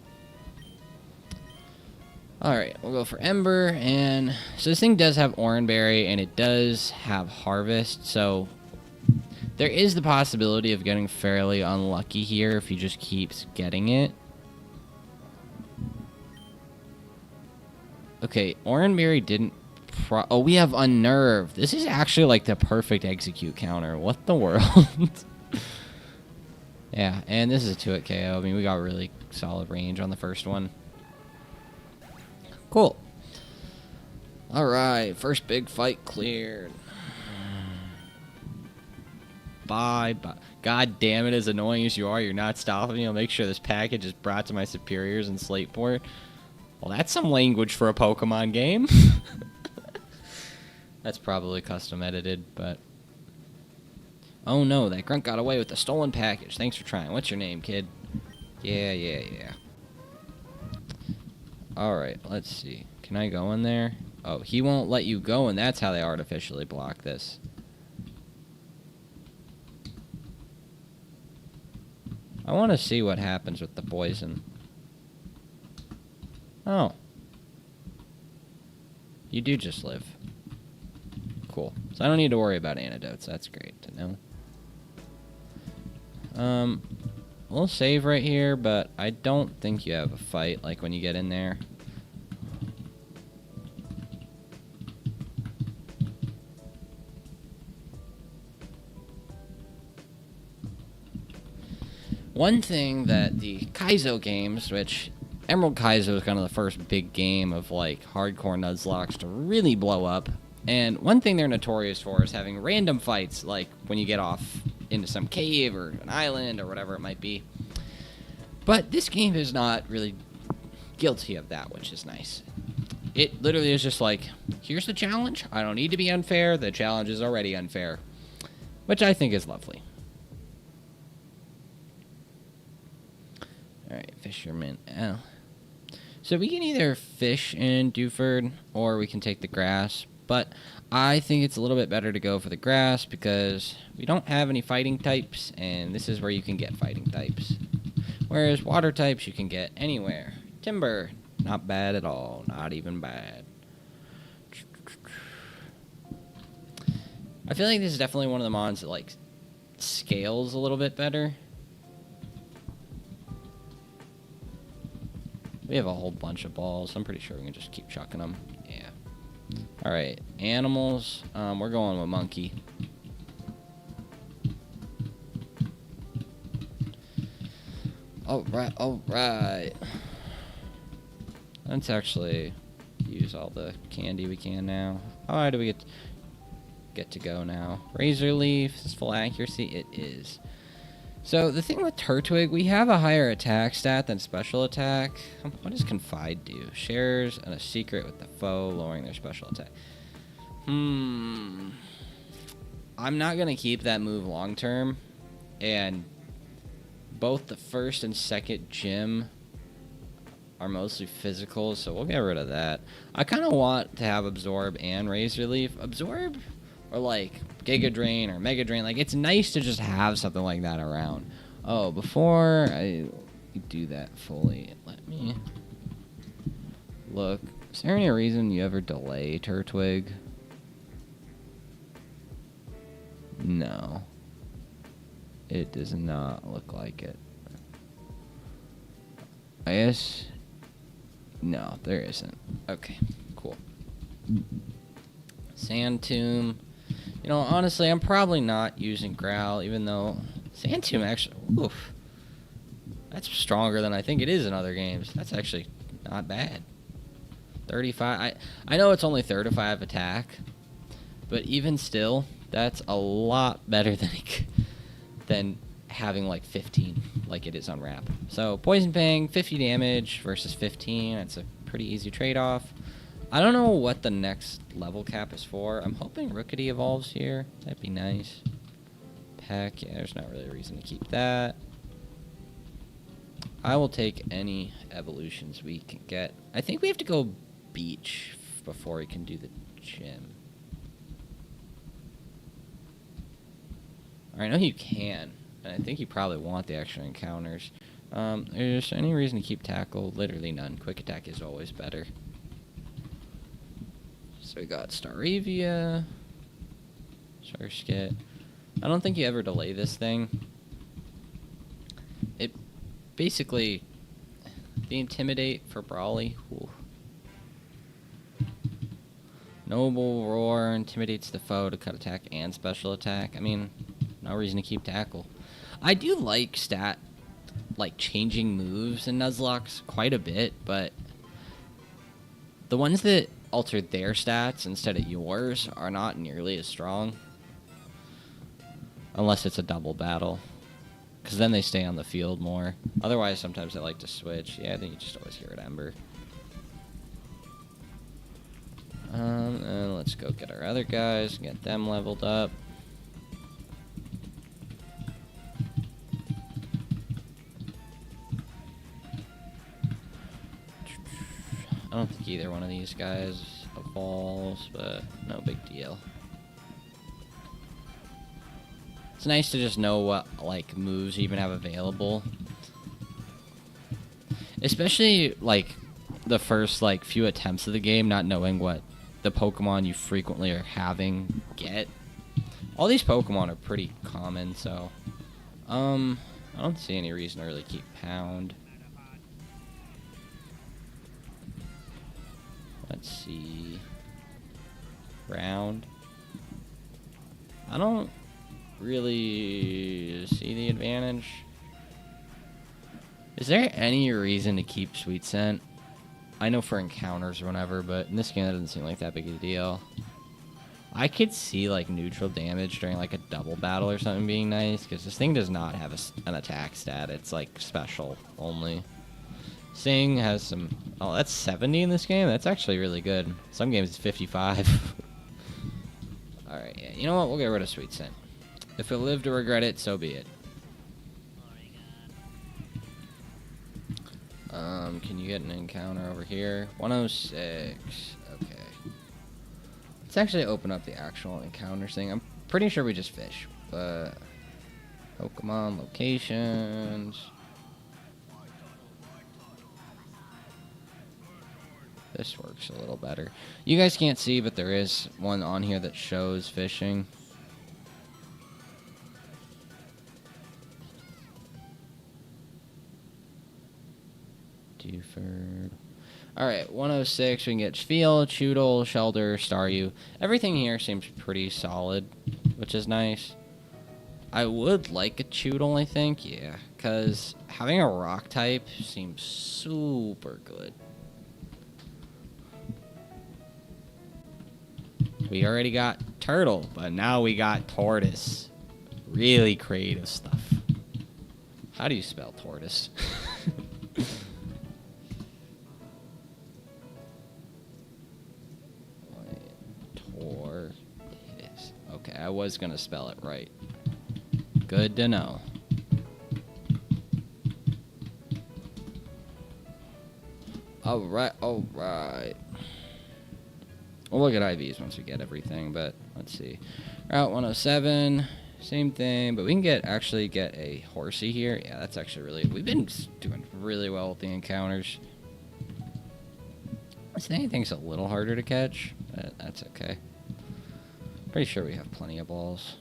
Alright, we'll go for Ember, and so this thing does have Oranberry, and it does have Harvest, so there is the possibility of getting fairly unlucky here if he just keeps getting it. Okay, Oranberry didn't oh, we have Unnerve. This is actually like the perfect Execute counter. What the world? Yeah, and this is a 2-hit KO. I mean, we got really solid range on the first one. Cool. Alright, first big fight cleared. Bye. God damn it, as annoying as you are, you're not stopping me. I'll make sure this package is brought to my superiors in Slateport. Well, that's some language for a Pokemon game. That's probably custom edited, but... Oh no, that grunt got away with the stolen package. Thanks for trying. What's your name, kid? Yeah. Alright, let's see. Can I go in there? Oh, he won't let you go, and that's how they artificially block this. I want to see what happens with the poison. Oh. You do just live. Cool. So I don't need to worry about antidotes. That's great to know. We'll save right here, but I don't think you have a fight, like, when you get in there. One thing that the Kaizo games, which Emerald Kaizo is kind of the first big game of, like, hardcore Nuzlocke to really blow up. And one thing they're notorious for is having random fights, like when you get off into some cave or an island or whatever it might be. But this game is not really guilty of that, which is nice. It literally is just like, here's the challenge. I don't need to be unfair. The challenge is already unfair, which I think is lovely. Alright, Fisherman L. So we can either fish in Dewford, or we can take the grass. But I think it's a little bit better to go for the grass, because we don't have any fighting types, and this is where you can get fighting types. Whereas water types you can get anywhere. Timber, not bad at all. Not even bad. I feel like this is definitely one of the mods that, like, scales a little bit better. We have a whole bunch of balls. I'm pretty sure we can just keep chucking them. Yeah. Alright, animals. We're going with monkey. Alright. Let's actually use all the candy we can now. Alright, do we get to go now? Razor leaf is full accuracy. It is. So, the thing with Turtwig, we have a higher attack stat than special attack. What does Confide do? Shares a secret with the foe, lowering their special attack. I'm not going to keep that move long term. And both the first and second gym are mostly physical, so we'll get rid of that. I kind of want to have Absorb and Razor Leaf. Absorb, or like Giga Drain or Mega Drain, like, it's nice to just have something like that around. Oh, before I do that fully, let me look. Is there any reason you ever delay Turtwig? No. It does not look like it. I guess. No, there isn't. Okay, cool. Sand Tomb. You know, honestly, I'm probably not using Growl, even though Sand Tomb actually, oof, that's stronger than I think it is in other games. That's actually not bad. 35. I know it's only 35 attack, but even still, that's a lot better than having like 15 like it is on Wrap. So Poison Fang, 50 damage versus 15. That's a pretty easy trade-off. I don't know what the next level cap is for. I'm hoping Rookity evolves here. That'd be nice. Peck, yeah, there's not really a reason to keep that. I will take any evolutions we can get. I think we have to go beach before we can do the gym. I know you can, and I think you probably want the extra encounters. Is there any reason to keep tackle? Literally none. Quick attack is always better. So we got Staravia, Surskit. I don't think you ever delay this thing. It basically, the Intimidate for Brawly. Ooh. Noble Roar intimidates the foe to cut attack and special attack. I mean, no reason to keep tackle. I do like changing moves in Nuzlocke quite a bit, but the ones that alter their stats instead of yours are not nearly as strong. Unless it's a double battle. Because then they stay on the field more. Otherwise, sometimes I like to switch. Yeah, I think you just always hear it, Ember. And let's go get our other guys, get them leveled up. don't think either one of these guys evolves, but no big deal. It's nice to just know what, like, moves you even have available. Especially, like, the first, like, few attempts of the game, not knowing what the Pokemon you frequently are having get. All these Pokemon are pretty common, so... I don't see any reason to really keep Pound. Let's see... Round. I don't really see the advantage. Is there any reason to keep Sweet Scent? I know for encounters or whatever, but in this game that doesn't seem like that big a deal. I could see like neutral damage during like a double battle or something being nice, because this thing does not have an attack stat. It's like special only. Sing has some... Oh, that's 70 in this game? That's actually really good. Some games it's 55. Alright, yeah. You know what? We'll get rid of Sweet Scent. If it live to regret it, so be it. Can you get an encounter over here? 106. Okay. Let's actually open up the actual encounters thing. I'm pretty sure we just fish, but... Pokemon locations... This works a little better. You guys can't see, but there is one on here that shows fishing. Dewford. Alright, 106. We can get Field, Choodle, Shelter, Staryu. Everything here seems pretty solid, which is nice. I would like a Choodle, I think. Yeah, because having a rock type seems super good. We already got Turtle, but now we got Tortoise. Really creative stuff. How do you spell tortoise? Tortoise. Okay, I was going to spell it right. Good to know. Alright, alright. We'll look at IVs once we get everything, but let's see. Route 107, same thing, but we can actually get a Horsey here. Yeah, that's actually really... We've been doing really well with the encounters. This anything's a little harder to catch, but that's okay. Pretty sure we have plenty of balls.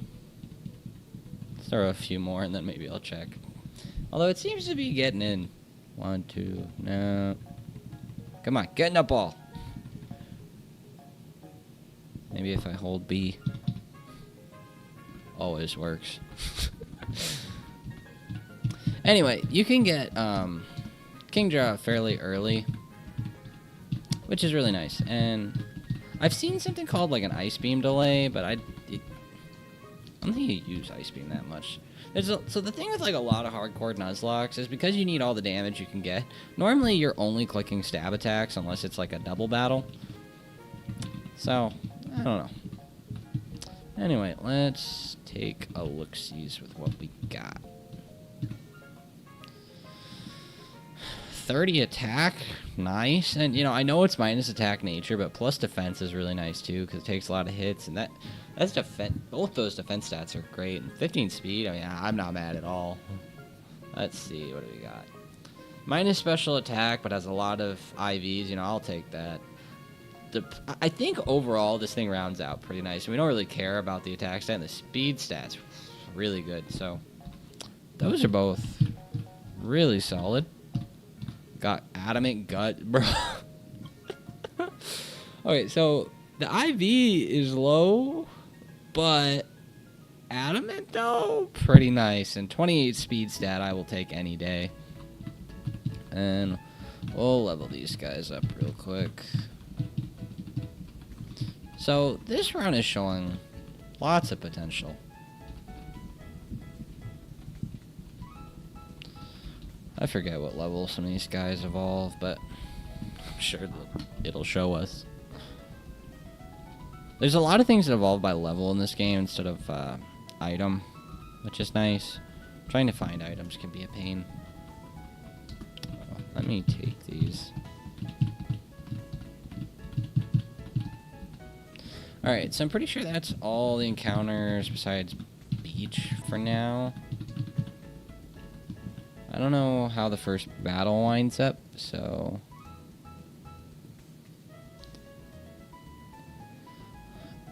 Let's throw a few more, and then maybe I'll check. Although it seems to be getting in. 1, 2, no. Come on, get in a ball. Maybe if I hold B. Always works. Anyway, you can get Kingdra fairly early, which is really nice. And I've seen something called like an Ice Beam delay, but I don't think you use Ice Beam that much. So the thing with like a lot of hardcore Nuzlockes is because you need all the damage you can get, normally you're only clicking stab attacks unless it's like a double battle. So... I don't know. Anyway, let's take a look-sees with what we got. 30 attack, nice. And, you know, I know it's minus attack nature, but plus defense is really nice, too, because it takes a lot of hits. And that's defense. Both those defense stats are great. And 15 speed, I mean, I'm not mad at all. Let's see, what do we got? Minus special attack, but has a lot of IVs. You know, I'll take that. I think overall this thing rounds out pretty nice. We don't really care about the attack stat, and the speed stats really good. So those are both really solid. Got adamant gut, bro. Okay, so the IV is low, but adamant though pretty nice. And 28 speed stat I will take any day. And we'll level these guys up real quick. So, this run is showing lots of potential. I forget what level some of these guys evolve, but I'm sure that it'll show us. There's a lot of things that evolve by level in this game instead of item, which is nice. Trying to find items can be a pain. Let me take these. Alright, so I'm pretty sure that's all the encounters besides beach for now. I don't know how the first battle winds up, so...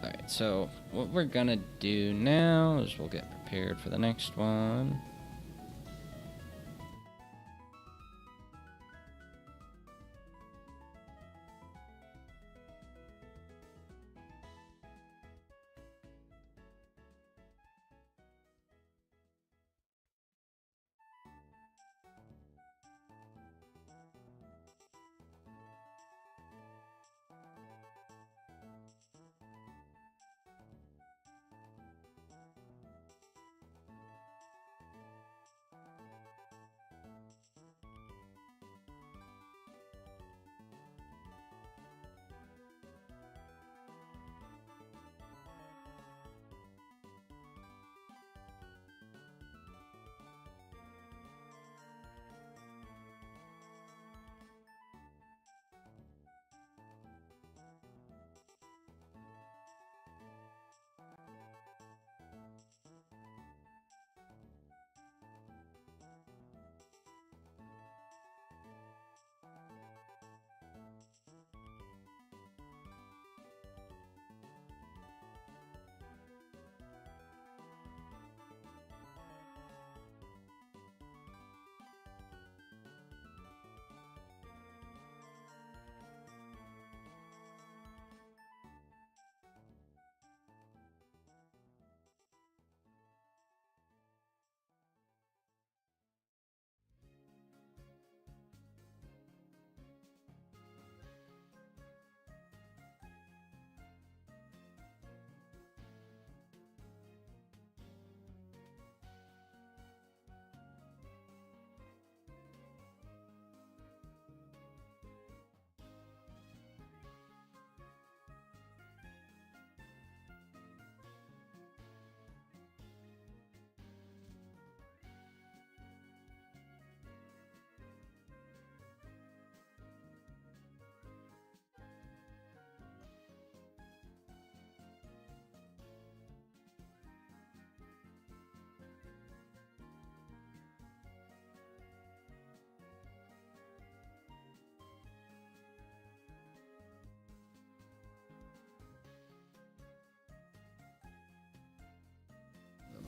Alright, so what we're gonna do now is we'll get prepared for the next one.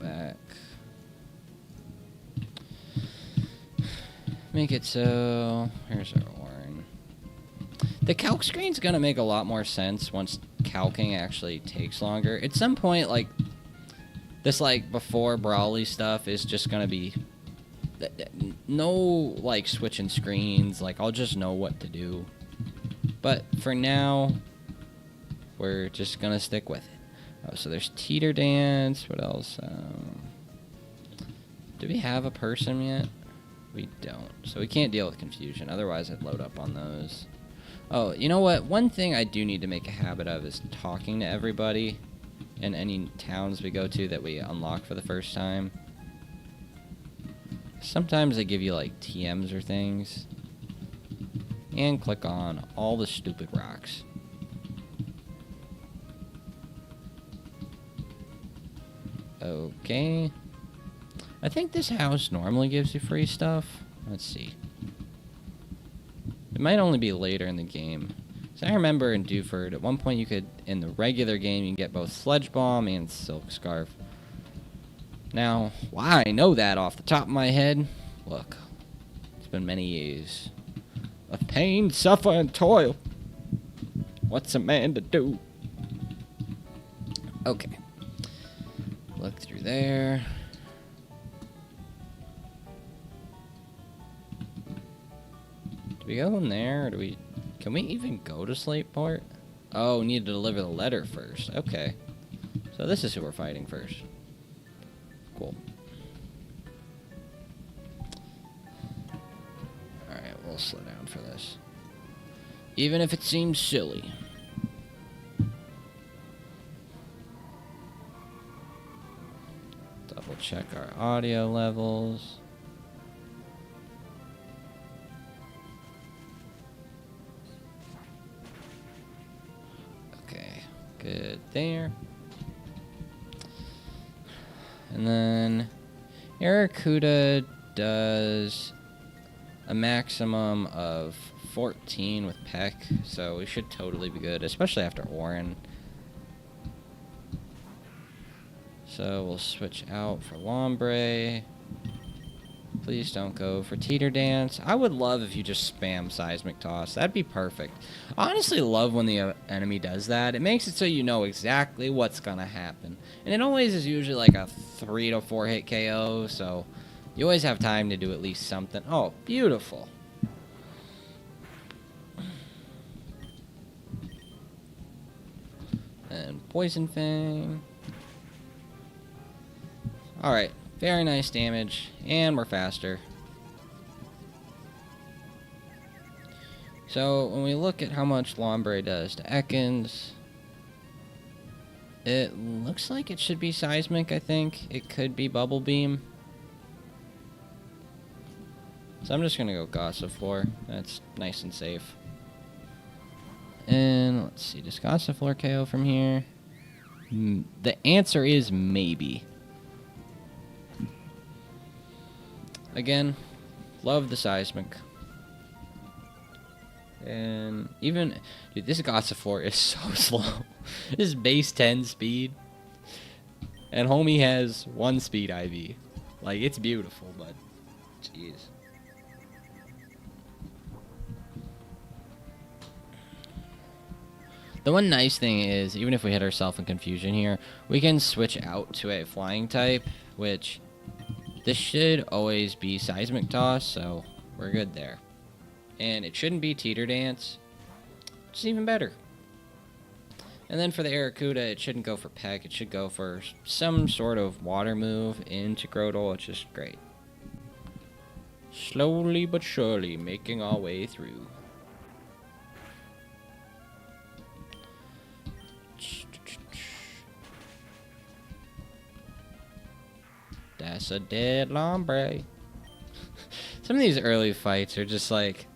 Back. Make it so... Here's our Warren. The calc screen's gonna make a lot more sense once calcing actually takes longer. At some point, like, this, like, before Brawly stuff is just gonna be... No, like, switching screens. Like, I'll just know what to do. But for now, we're just gonna stick with it. Oh, so there's Teeter Dance. What else? Do we have a person yet? We don't. So we can't deal with confusion. Otherwise, I'd load up on those. Oh, you know what? One thing I do need to make a habit of is talking to everybody in any towns we go to that we unlock for the first time. Sometimes they give you, like, TMs or things. And click on all the stupid rocks. Okay. I think this house normally gives you free stuff. Let's see. It might only be later in the game. So I remember in Dewford, at one point you could, in the regular game, you can get both Sledge Bomb and Silk Scarf. Now, why I know that off the top of my head? Look, it's been many years of pain, suffer, and toil. What's a man to do? Okay. Look through there. Do we go in there, or do we... Can we even go to Slateport? Oh, we need to deliver the letter first. Okay. So this is who we're fighting first. Cool. Alright, we'll slow down for this. Even if it seems silly. Double check our audio levels. Good there. And then Aracuda does a maximum of 14 with Peck, so we should totally be good, especially after Orin. So we'll switch out for Lombre. Please don't go for Teeter Dance. I would love if you just spam Seismic Toss. That'd be perfect. I honestly love when the enemy does that. It makes it so you know exactly what's going to happen. And it always is usually like a 3 to 4 hit KO, so you always have time to do at least something. Oh, beautiful. And Poison Fang. Alright, very nice damage, and we're faster. So, when we look at how much Lombre does to Ekans, it looks like it should be Seismic, I think. It could be Bubble Beam. So I'm just going to go Gossiflor. That's nice and safe. And let's see, does Gossiflor KO from here? The answer is maybe. Again, love the Seismic. And even, dude, this Gossiflor is so slow. This is base 10 speed. And homie has 1 speed IV. Like, it's beautiful, but jeez. The one nice thing is, even if we hit ourselves in confusion here, we can switch out to a flying type, which this should always be Seismic Toss, so we're good there. And it shouldn't be Teeter Dance, which is even better. And then for the Aracuda, it shouldn't go for Peck, it should go for some sort of water move into Grotle, which is great. Slowly but surely making our way through. That's a dead Lombre. Some of these early fights are just like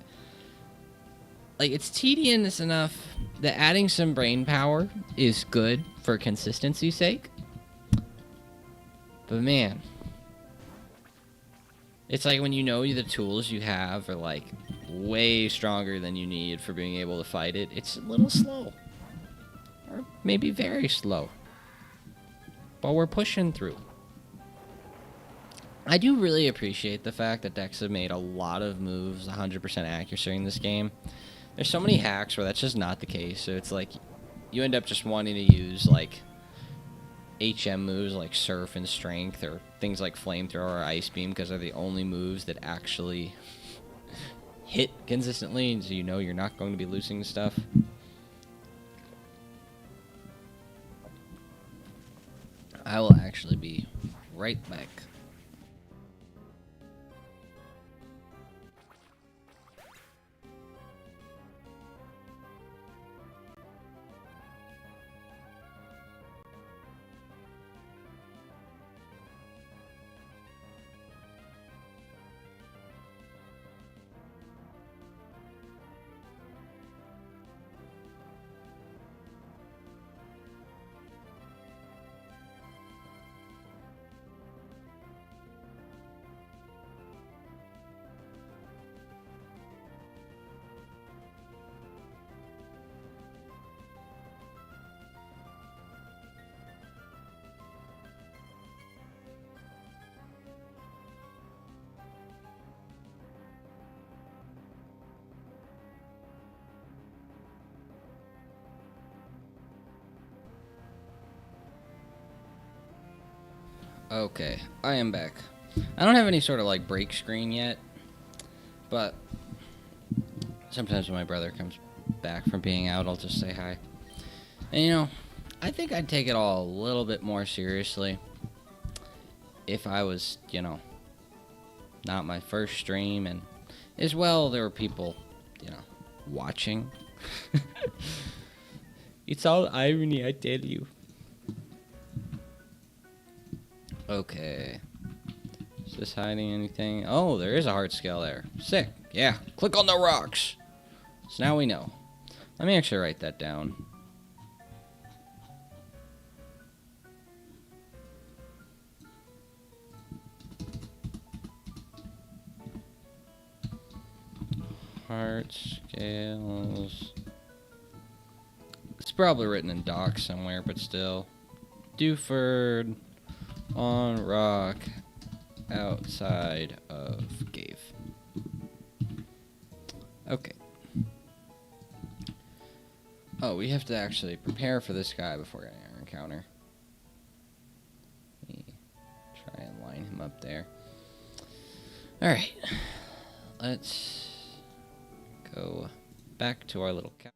it's tedious enough that adding some brain power is good for consistency's sake. But man, it's like when you know the tools you have are like way stronger than you need for being able to fight it, it's a little slow. Or maybe very slow. But we're pushing through. I do really appreciate the fact that decks have made a lot of moves 100% accuracy in this game. There's so many hacks where that's just not the case, so it's like you end up just wanting to use like HM moves like Surf and Strength, or things like Flamethrower or Ice Beam, because they're the only moves that actually hit consistently, so you know you're not going to be losing stuff. I will actually be right back. Okay, I am back. I don't have any sort of like break screen yet, but sometimes when my brother comes back from being out, I'll just say hi. And you know, I think I'd take it all a little bit more seriously if I was, you know, not my first stream, and as well there were people, you know, watching. It's all irony, I tell you. Okay. Is this hiding anything? Oh, there is a heart scale there. Sick. Yeah. Click on the rocks. So now we know. Let me actually write that down. part scales. It's probably written in doc somewhere, but still. Dewford on rock outside of cave. Okay. Oh, we have to actually prepare for this guy before getting our encounter. Let me try and line him up there. Alright. Let's go back to our little cabin.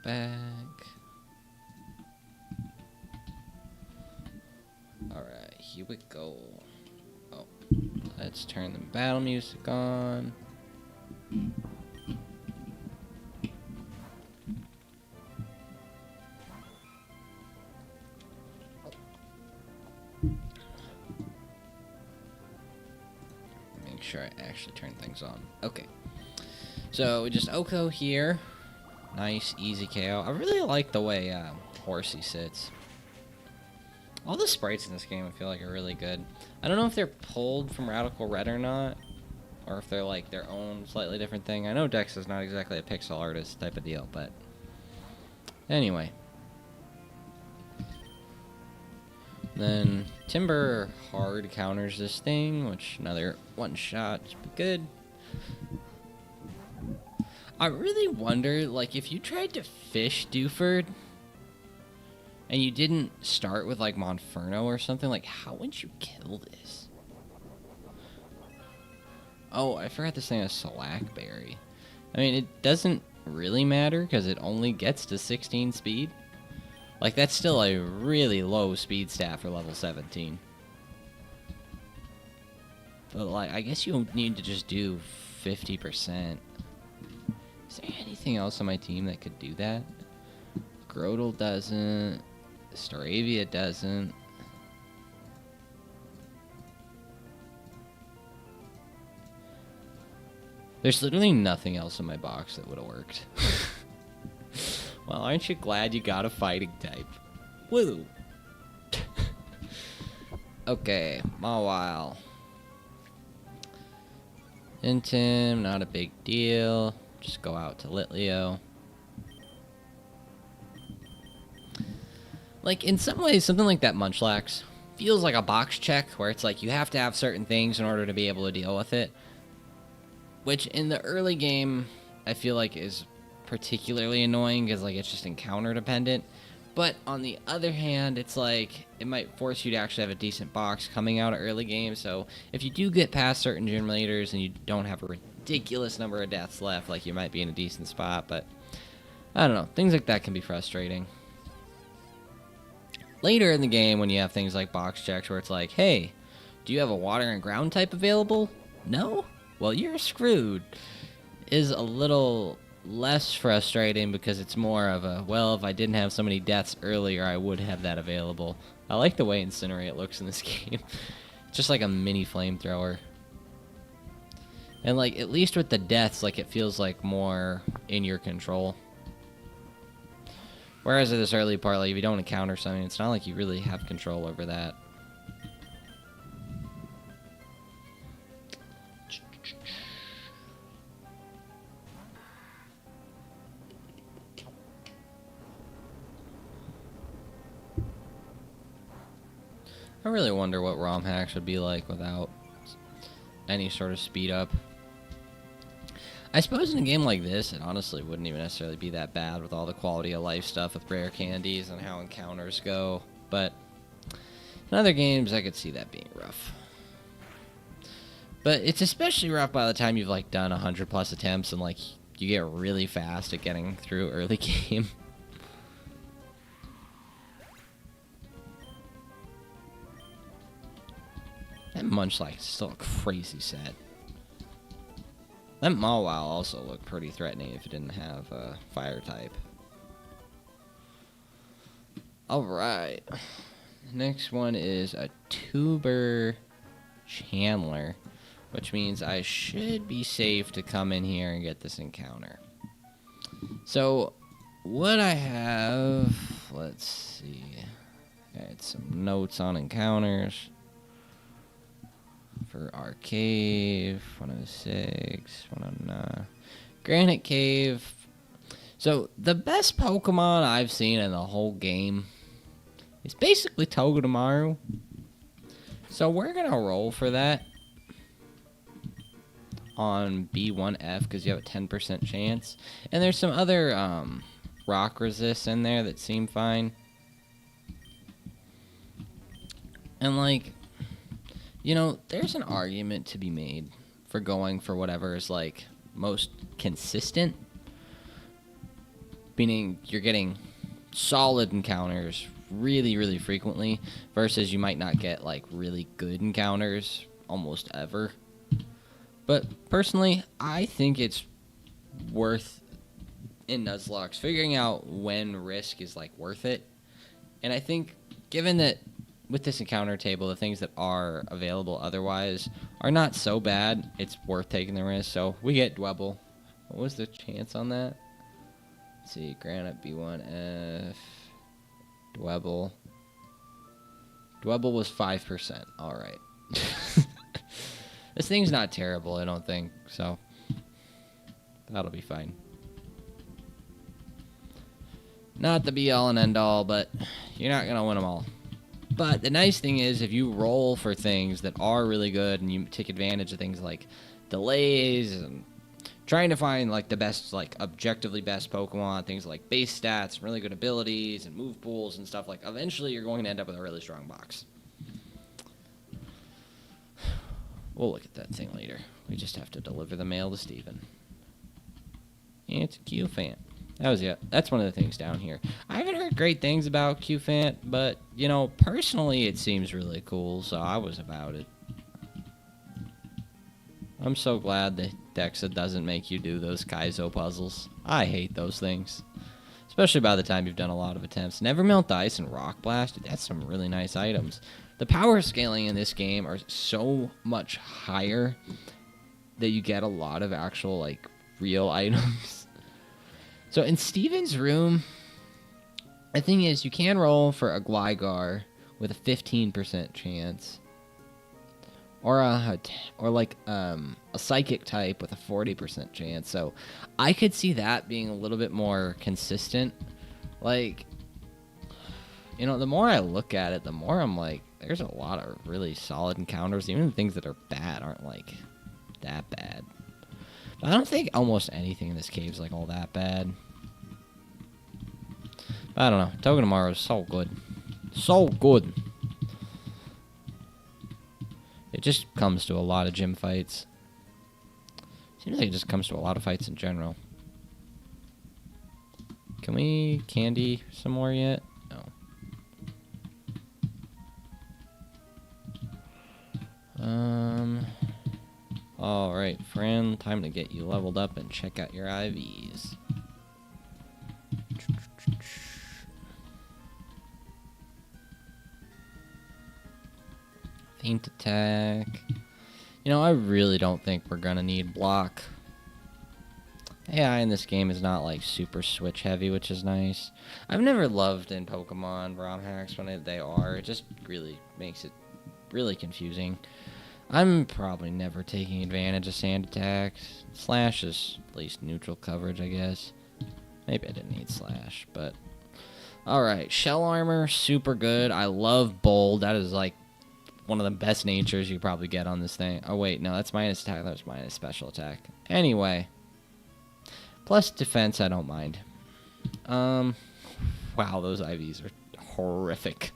Back. Alright, here we go. Oh, let's turn the battle music on. make sure I actually turn things on. Okay. So, just Oko here. Nice, easy KO. I really like the way Horsey sits. All the sprites in this game I feel like are really good. I don't know if they're pulled from Radical Red or not, or if they're like their own slightly different thing. I know Dex is not exactly a pixel artist type of deal, but anyway. Then Timber hard counters this thing, which another one shot should be good. I really wonder, like, if you tried to fish Dewford and you didn't start with, like, Monferno or something, like, how would you kill this? Oh, I forgot this thing has Slackberry. I mean, it doesn't really matter because it only gets to 16 speed. Like, that's still a really low speed stat for level 17. But, like, I guess you need to just do 50%. Is there anything else on my team that could do that? Grodel doesn't. Staravia doesn't. There's literally nothing else in my box that would have worked. Well, aren't you glad you got a fighting type? Woo! Okay, Mawile. Intim, not a big deal. Just go out to Litleo. Like, in some ways, something like that Munchlax feels like a box check, where it's like you have to have certain things in order to be able to deal with it. Which, in the early game, I feel like is particularly annoying, because, like, it's just encounter dependent. But, on the other hand, it's like, it might force you to actually have a decent box coming out of early game, so if you do get past certain gym leaders and you don't have a ridiculous number of deaths left, like, you might be in a decent spot, but I don't know, things like that can be frustrating. Later in the game, when you have things like box checks where it's like, hey, do you have a water and ground type available? No? Well, you're screwed. Is a little less frustrating because it's more of a, well, if I didn't have so many deaths earlier, I would have that available. I like the way Incinerate looks in this game. Just like a mini flamethrower. And, like, at least with the deaths, like, it feels like more in your control. Whereas at this early part, like, if you don't encounter something, it's not like you really have control over that. I really wonder what ROM hacks would be like without any sort of speed up. I suppose in a game like this, it honestly wouldn't even necessarily be that bad with all the quality of life stuff with rare candies and how encounters go, but in other games, I could see that being rough. But it's especially rough by the time you've, like, done 100 plus attempts and, like, you get really fast at getting through early game. That Munchlax is still a crazy set. That Mawile also looked pretty threatening if it didn't have a fire type. Alright. Next one is a Tuber Chandler, which means I should be safe to come in here and get this encounter. So, what I have, let's see. I had some notes on encounters. For our cave, 106, 109. Granite Cave. So, the best Pokemon I've seen in the whole game is basically Togedemaru. So, we're going to roll for that on B1F because you have a 10% chance. And there's some other rock resists in there that seem fine. And, like, you know, there's an argument to be made for going for whatever is, like, most consistent. Meaning you're getting solid encounters really, really frequently versus you might not get, like, really good encounters almost ever. But personally, I think it's worth, in Nuzlocke, figuring out when risk is, like, worth it. And I think, given that with this encounter table, the things that are available otherwise are not so bad. It's worth taking the risk. So we get Dwebble. What was the chance on that? Let's see, Granite B1F, Dwebble. Dwebble was 5%. All right. This thing's not terrible, I don't think. So that'll be fine. Not the be-all and end-all, but you're not going to win them all. But the nice thing is, if you roll for things that are really good and you take advantage of things like delays and trying to find, like, the best, like, objectively best Pokemon, things like base stats, and really good abilities, and move pools and stuff, like, eventually you're going to end up with a really strong box. We'll look at that thing later. We just have to deliver the mail to Steven. It's a Q-Fan. That's one of the things down here. I haven't heard great things about Q-Fan, but, you know, personally it seems really cool, so I was about it. I'm so glad that Dexa doesn't make you do those Kaizo puzzles. I hate those things. Especially by the time you've done a lot of attempts. Never Melt Ice and Rock Blast, dude, that's some really nice items. The power scaling in this game are so much higher that you get a lot of actual, like, real items. So in Steven's room, the thing is, you can roll for a Gligar with a 15% chance, or a Psychic type with a 40% chance. So I could see that being a little bit more consistent. Like, you know, the more I look at it, the more I'm like, there's a lot of really solid encounters. Even the things that are bad aren't like that bad. I don't think almost anything in this cave is like all that bad. But I don't know. Togedemaru is so good. So good. It just comes to a lot of gym fights. Seems like it just comes to a lot of fights in general. Can we candy some more yet? No. Alright, friend. Time to get you leveled up and check out your IVs. Feint attack. You know, I really don't think we're gonna need block. AI in this game is not like super switch heavy, which is nice. I've never loved in Pokemon ROM hacks when they are. It just really makes it really confusing. I'm probably never taking advantage of sand attacks. Slash is at least neutral coverage, I guess. Maybe I didn't need Slash, but... Alright, Shell Armor, super good. I love Bold. That is, like, one of the best natures you probably get on this thing. Oh, wait, no, that's minus attack. That was minus special attack. Anyway. Plus defense, I don't mind. Wow, those IVs are horrific.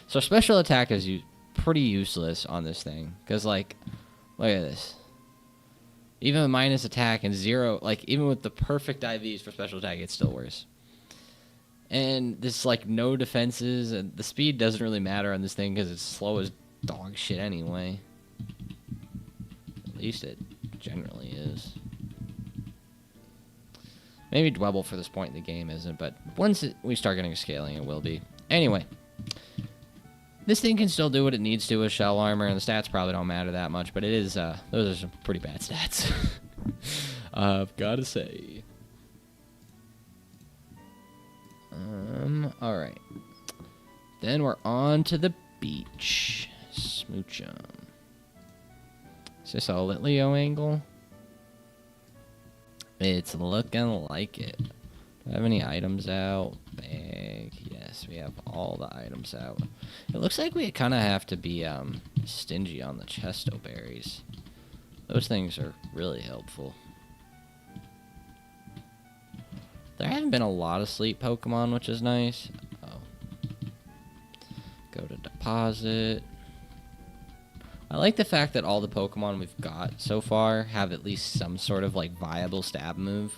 So special attack is pretty useless on this thing, because, like, look at this. Even with minus attack and zero, like, even with the perfect IVs for special attack, it's still worse. And this, like, no defenses, and the speed doesn't really matter on this thing because it's slow as dog shit anyway. At least it generally is. Maybe Dwebble for this point in the game isn't, but once we start getting scaling, it will be. Anyway. This thing can still do what it needs to with Shell Armor, and the stats probably don't matter that much, but it is, those are some pretty bad stats. I've gotta say. Alright. Then we're on to the beach. Smooch 'em. Is this a Litleo angle? It's looking like it. Do I have any items out? Bag. Yes, we have all the items out. It looks like we kind of have to be stingy on the Chesto berries. Those things are really helpful. There haven't been a lot of sleep Pokemon, which is nice. Oh. Go to deposit. I like the fact that all the Pokemon we've got so far have at least some sort of, like, viable stab move.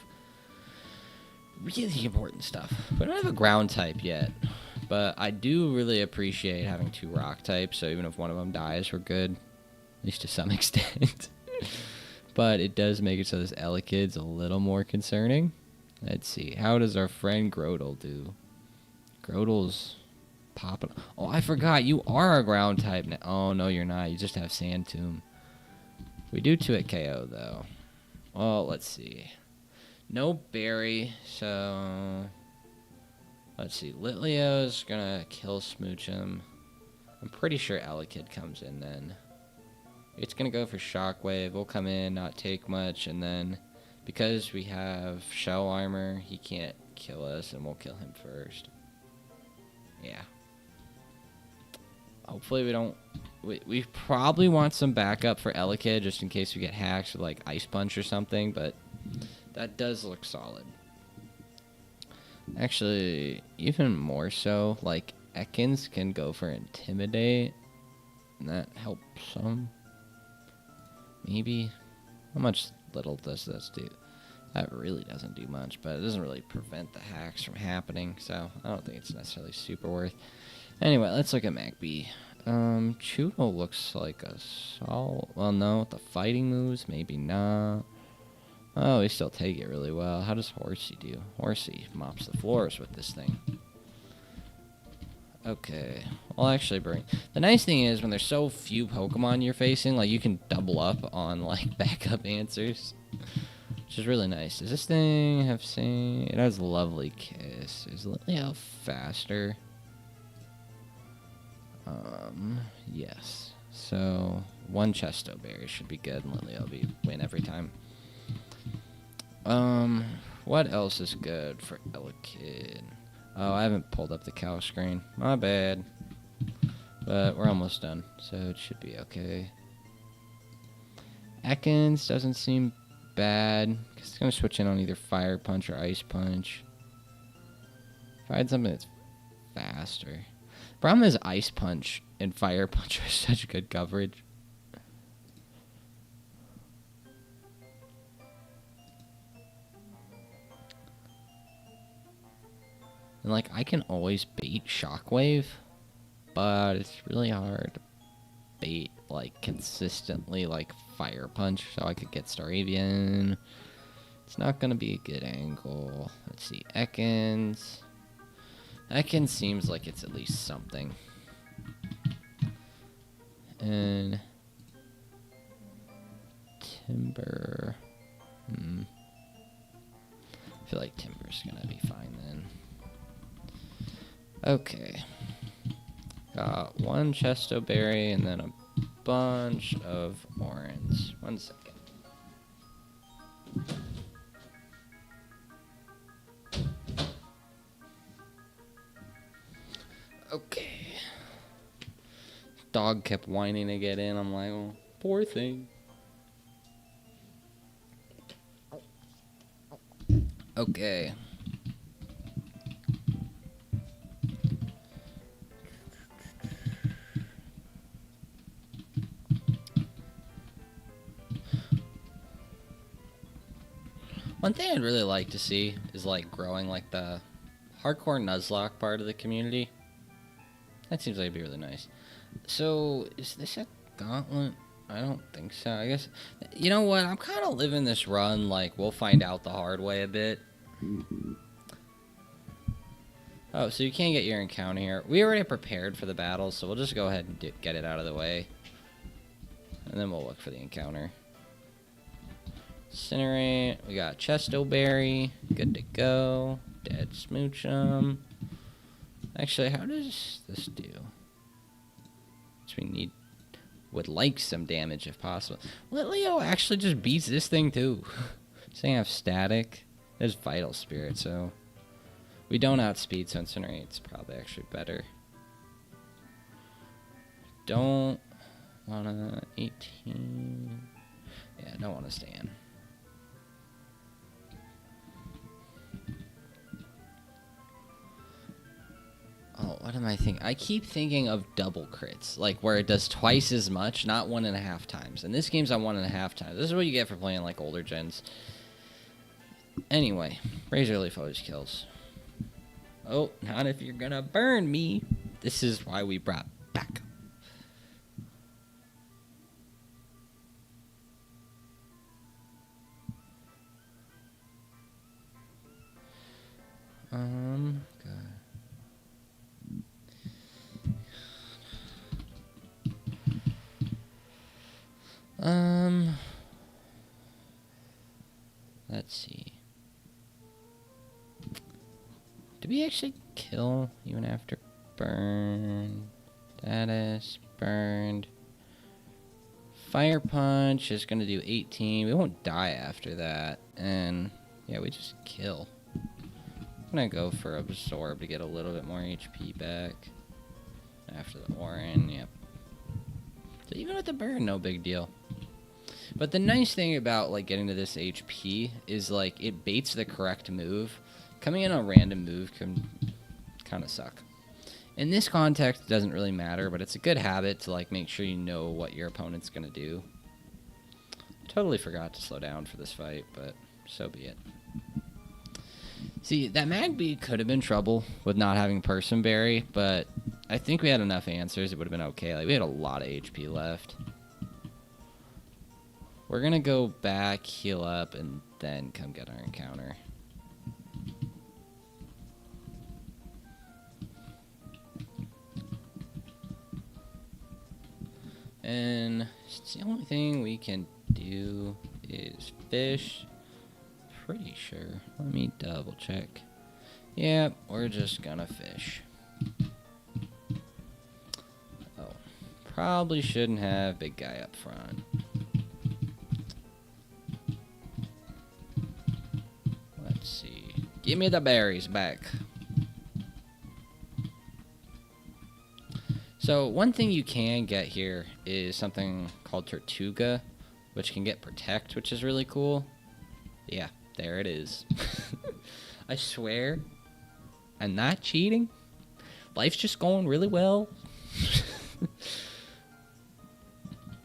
Really important stuff. We don't have a ground type yet, but I do really appreciate having 2 rock types, so even if one of them dies, we're good. At least to some extent. But it does make it so this Elekid's a little more concerning. Let's see. How does our friend Grotle do? Grotle's popping. Oh, I forgot. You are a ground type now. Oh, no, you're not. You just have Sand Tomb. We do 2-hit KO, though. Well, let's see. No berry, so... Let's see. Litlio's gonna kill Smoochum. I'm pretty sure Elekid comes in then. It's gonna go for Shockwave. We'll come in, not take much, and then... Because we have Shell Armor, he can't kill us, and we'll kill him first. Yeah. Hopefully we don't... We probably want some backup for Elekid, just in case we get hacked with, like, Ice Punch or something, but that does look solid. Actually, even more so, like, Ekans can go for Intimidate, and that helps some. Maybe. How much little does this do? That really doesn't do much, but it doesn't really prevent the hacks from happening, so I don't think it's necessarily super worth. Anyway, let's look at MacB. Chudo looks like a solid... Well, no, with the fighting moves, maybe not. Oh, we still take it really well. How does Horsey do? Horsey mops the floors with this thing. Okay. I'll actually bring... The nice thing is, when there's so few Pokemon you're facing, like, you can double up on, like, backup answers. Which is really nice. Does this thing have same... It has Lovely Kiss. Is Litleo faster? Yes. So, 1 Chesto Berry should be good, and Litleo will win every time. What else is good for Elekid? Oh, I haven't pulled up the cow screen. My bad. But we're almost done, so it should be okay. Ekans doesn't seem bad, because it's going to switch in on either Fire Punch or Ice Punch. If I had something that's faster. Problem is Ice Punch and Fire Punch are such good coverage. And, like, I can always bait Shockwave, but it's really hard to bait, like, consistently, like, Fire Punch, so I could get Staravian. It's not going to be a good angle. Let's see, Ekans. Ekans seems like it's at least something. And... Timber... I feel like Timber's going to be fine then. Okay. Got 1 Chesto Berry and then a bunch of orange. 1 second. Okay. Dog kept whining to get in. I'm like, oh, poor thing. Okay. One thing I'd really like to see is, like, growing, like, the hardcore Nuzlocke part of the community. That seems like it'd be really nice. So, is this a gauntlet? I don't think so. I guess, you know what? I'm kind of living this run, like, we'll find out the hard way a bit. Oh, so you can't get your encounter here. We already prepared for the battle, so we'll just go ahead and get it out of the way. And then we'll look for the encounter. Incinerate. We got Chesto Berry. Good to go. Dead Smoochum. Actually, how does this do? So we need... Would like some damage if possible. Litleo actually just beats this thing too. This thing have static. There's Vital Spirit, so... We don't outspeed, so Incinerate's probably actually better. Don't wanna... 18... Yeah, don't wanna stand. Oh, what am I thinking? I keep thinking of double crits, like where it does twice as much, not 1.5 times. And this game's on 1.5 times. This is what you get for playing like older gens. Anyway, Razor Leaf always kills. Oh, not if you're gonna burn me. This is why we brought back. God. Um, let's see. Did we actually kill even after burn? Status, burned. Fire Punch is going to do 18. We won't die after that. And, yeah, we just kill. I'm going to go for Absorb to get a little bit more HP back. After the Orin, yep. So even with the burn, no big deal. But the nice thing about, like, getting to this HP is, like, it baits the correct move. Coming in on a random move can kind of suck. In this context, it doesn't really matter, but it's a good habit to, like, make sure you know what your opponent's going to do. Totally forgot to slow down for this fight, but so be it. See, that Magby could have been trouble with not having Person Berry, but I think we had enough answers. It would have been okay. Like, we had a lot of HP left. We're going to go back, heal up, and then come get our encounter. And it's the only thing we can do is fish. Pretty sure. Let me double check. Yeah, we're just gonna fish. Oh, probably shouldn't have big guy up front. Let's see. Give me the berries back. So one thing you can get here is something called Tortuga, which can get Protect, which is really cool. Yeah, there it is. I swear, I'm not cheating. Life's just going really well.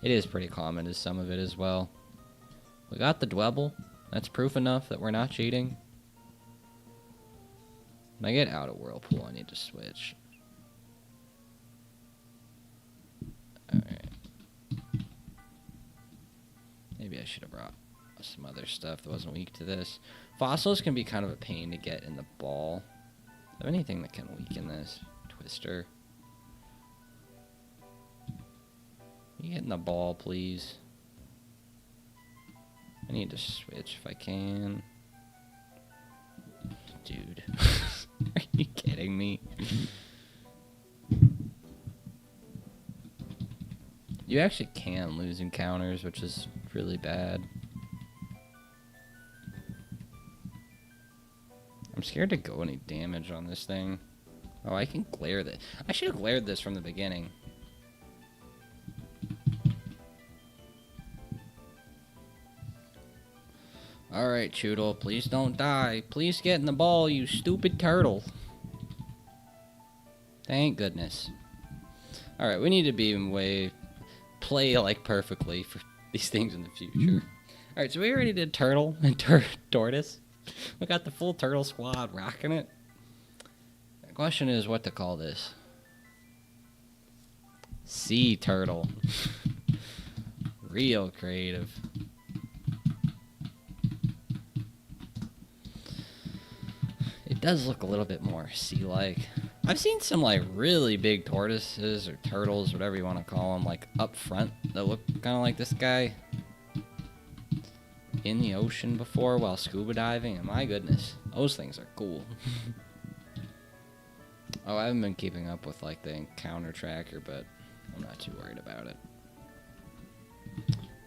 It is pretty common as some of it as well. We got the Dwebble. That's proof enough that we're not cheating. When I get out of Whirlpool, I need to switch. Alright. Maybe I should have brought some other stuff that wasn't weak to this. Fossils can be kind of a pain to get in the ball. Is there anything that can weaken this? Twister. Can you get in the ball, please? I need to switch if I can. Dude. Are you kidding me? You actually can lose encounters, which is really bad. I'm scared to go any damage on this thing. Oh, I can glare this. I should have glared this from the beginning. Alright, Choodle, please don't die. Please get in the ball, you stupid turtle. Thank goodness. Alright, we need to be play like perfectly for these things in the future. Alright, so we already did turtle and tortoise. We got the full turtle squad rocking it. The question is what to call this. Sea turtle. Real creative. It does look a little bit more sea-like. I've seen some like really big tortoises or turtles, whatever you want to call them, like up front that look kind of like this guy in the ocean before while scuba diving, and my goodness, those things are cool. Oh, I haven't been keeping up with like the encounter tracker, but I'm not too worried about it.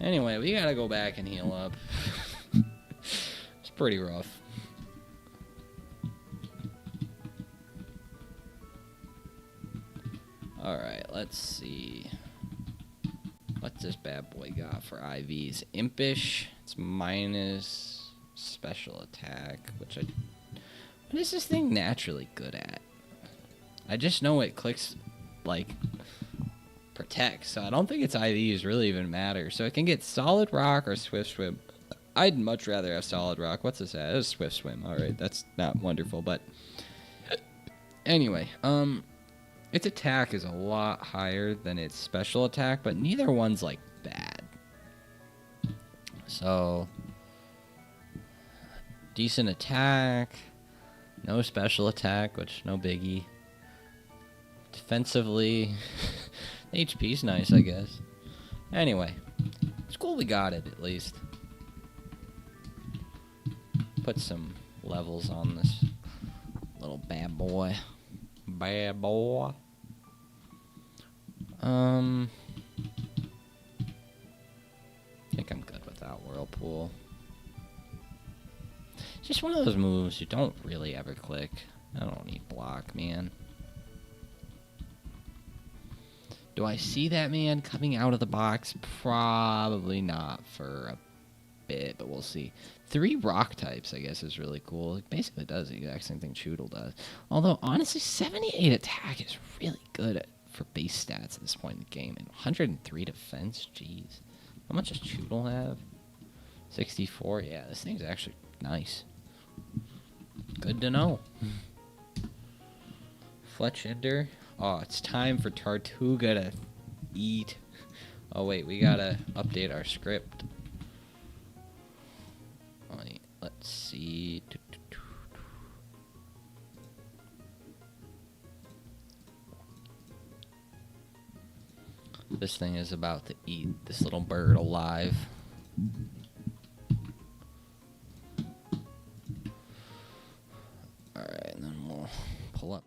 Anyway, we gotta go back and heal up. It's pretty rough. Alright, let's see. What's this bad boy got for IVs? Impish. It's minus special attack, which what is this thing naturally good at? I just know it clicks, like, protect, so I don't think its IVs really even matter. So it can get Solid Rock or Swift Swim. I'd much rather have Solid Rock. What's this at? It's Swift Swim. Alright, that's not wonderful, but anyway, its attack is a lot higher than its special attack, but neither one's, like, bad. So, decent attack, no special attack, which, no biggie. Defensively, HP's nice, I guess. Anyway, It's cool we got it, at least. Put some levels on this little bad boy. Bad boy. I think I'm good without Whirlpool. It's just one of those moves you don't really ever click. I don't need block, man. Do I see that man coming out of the box? Probably not for a bit, but we'll see. 3 rock types, I guess, is really cool. It basically does the exact same thing Choodle does. Although, honestly, 78 attack is really good for base stats at this point in the game. And 103 defense, jeez. How much does Choodle have? 64, yeah, this thing's actually nice. Good to know. Fletchender. Oh, it's time for Tartuga to eat. Oh, wait, we gotta update our script. Let's see. This thing is about to eat this little bird alive. Alright, and then we'll pull up.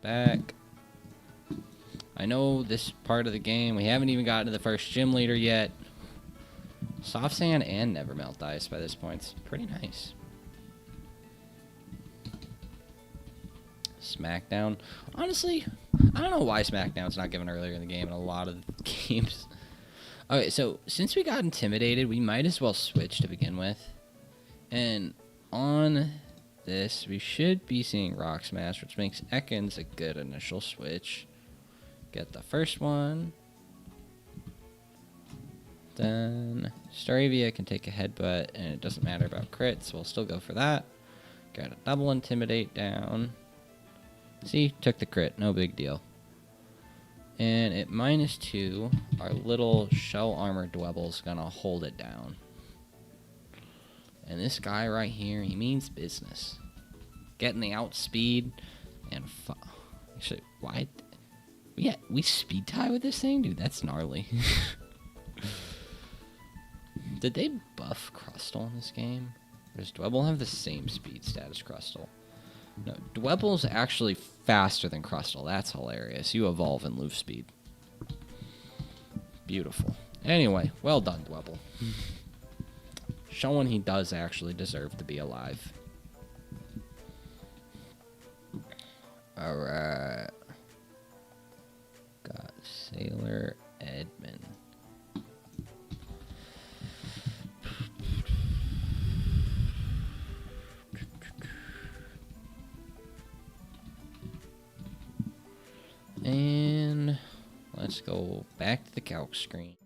Back. I know this part of the game, we haven't even gotten to the first gym leader yet. Soft Sand and Never Melt Ice by this point. It's pretty nice. Smackdown. Honestly, I don't know why Smackdown's not given earlier in the game in a lot of games. Okay, so since we got intimidated, we might as well switch to begin with. And on this, we should be seeing Rock Smash, which makes Ekans a good initial switch. Get the first one. Then Staravia can take a headbutt, and it doesn't matter about crits, so we'll still go for that. Got a double Intimidate down. See, took the crit, no big deal. And at -2, our little Shell Armor Dwebble's gonna hold it down. And this guy right here, he means business. Getting the outspeed and actually, why? Yeah, we speed tie with this thing, dude. That's gnarly. Did they buff Crustle in this game? Or does Dwebble have the same speed stat as Crustle? No, Dwebble's actually faster than Crustle. That's hilarious. You evolve and lose speed. Beautiful. Anyway, well done, Dwebble. Showing he does actually deserve to be alive. Alright. Got Sailor Edmund. And let's go back to the calc screen.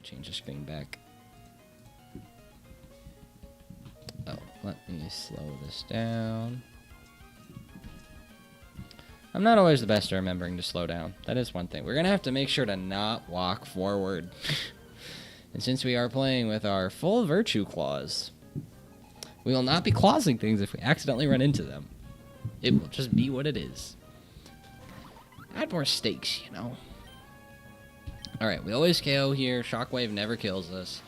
change the screen back. Oh, let me slow this down. I'm not always the best at remembering to slow down. That is one thing. We're going to have to make sure to not walk forward. And since we are playing with our full virtue claws, we will not be clausing things if we accidentally run into them. It will just be what it is. Add more stakes, you know. Alright, we always KO here. Shockwave never kills us.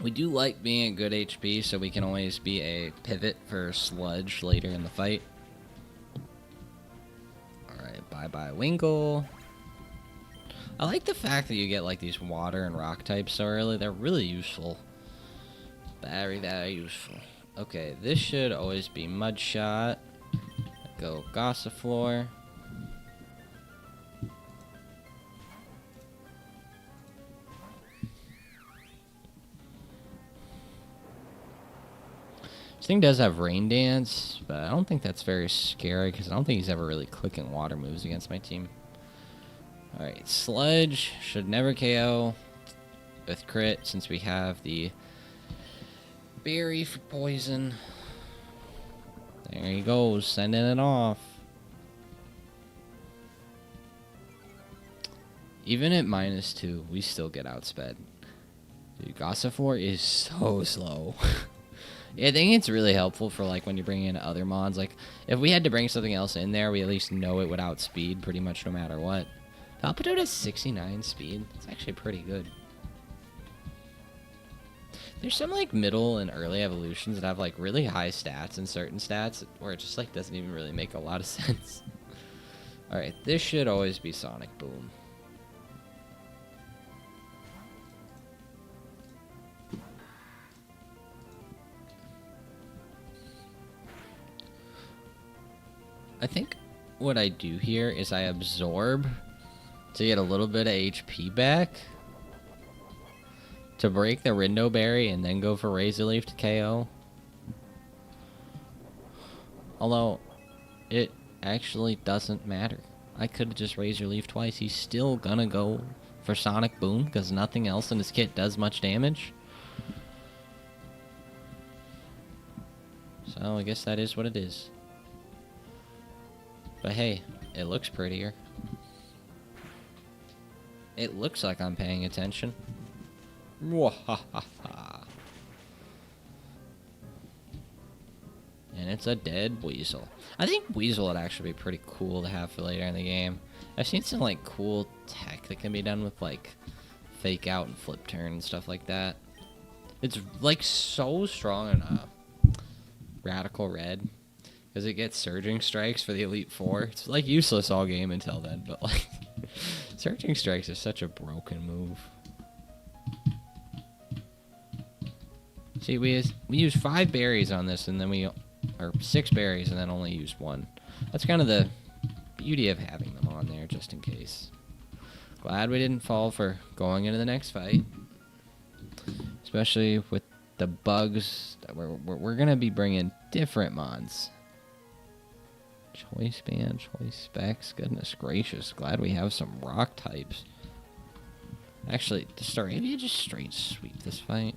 We do like being at good HP, so we can always be a pivot for Sludge later in the fight. Alright, bye-bye Winkle. I like the fact that you get like these water and rock types so early. They're really useful. Very, very useful. Okay, this should always be Mudshot. Go Gossiflor. This thing does have Rain Dance, but I don't think that's very scary because I don't think he's ever really clicking water moves against my team. Alright, Sludge should never KO with crit since we have the berry for poison. There he goes, sending it off. Even at -2, we still get outsped. Dude, Gossiflor is so slow. Yeah, I think it's really helpful for like when you bring in other mons. Like, if we had to bring something else in there, we at least know it would outspeed pretty much no matter what. Palpitoad has 69 speed. That's actually pretty good. There's some like middle and early evolutions that have like really high stats and certain stats where it just like doesn't even really make a lot of sense. Alright, this should always be Sonic Boom. I think what I do here is I absorb to get a little bit of HP back to break the Rindo Berry and then go for Razor Leaf to KO. Although, it actually doesn't matter. I could have just Razor Leaf twice. He's still gonna go for Sonic Boom because nothing else in his kit does much damage. So I guess that is what it is. But hey, it looks prettier. It looks like I'm paying attention. Mwahaha. And it's a dead Weasel. I think Weasel would actually be pretty cool to have for later in the game. I've seen some like cool tech that can be done with like fake out and flip turn and stuff like that. It's like so strong in Radical Red because it gets Surging Strikes for the Elite Four. It's like useless all game until then, but like Surging Strikes is such a broken move. See, we use 5 berries on this, and then or 6 berries, and then only use 1. That's kind of the beauty of having them on there, just in case. Glad we didn't fall for going into the next fight, especially with the bugs. That we're gonna be bringing different mons. Choice Band, Choice Specs. Goodness gracious! Glad we have some rock types. Actually, to start, maybe you just straight sweep this fight.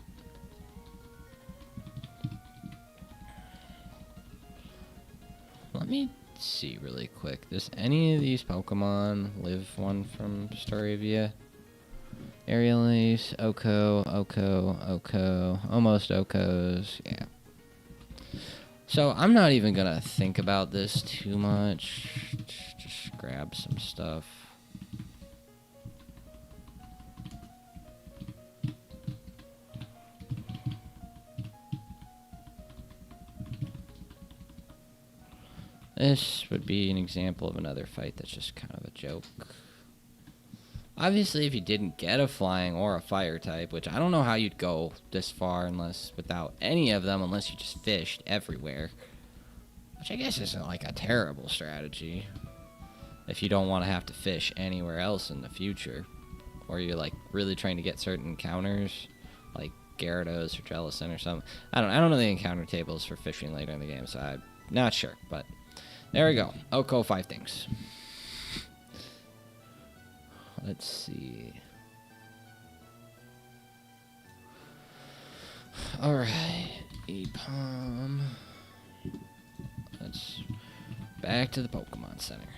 Let me see really quick. Does any of these Pokemon live one from Staravia? Aerial Ace, Oko, almost Okos, yeah. So I'm not even gonna think about this too much. Just grab some stuff. This would be an example of another fight that's just kind of a joke. Obviously, if you didn't get a flying or a fire type, which I don't know how you'd go this far unless without any of them, unless you just fished everywhere. Which I guess isn't like a terrible strategy if you don't want to have to fish anywhere else in the future. Or you're like really trying to get certain encounters, like Gyarados or Jellicent or something. I don't know the encounter tables for fishing later in the game, so I'm not sure, but there we go. Oko 5 things. Let's see. Alright. Epom. Let's back to the Pokemon Center.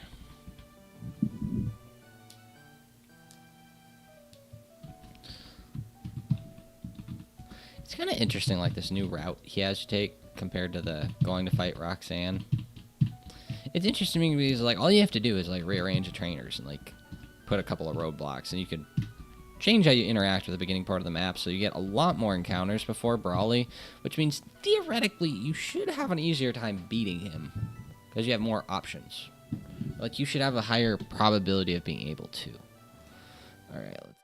It's kind of interesting, like, this new route he has to take compared to the going to fight Roxanne. It's interesting to me because, like, all you have to do is, like, rearrange the trainers and, like, put a couple of roadblocks, and you can change how you interact with the beginning part of the map, so you get a lot more encounters before Brawly, which means, theoretically, you should have an easier time beating him, because you have more options. Like, you should have a higher probability of being able to. Alright, let's...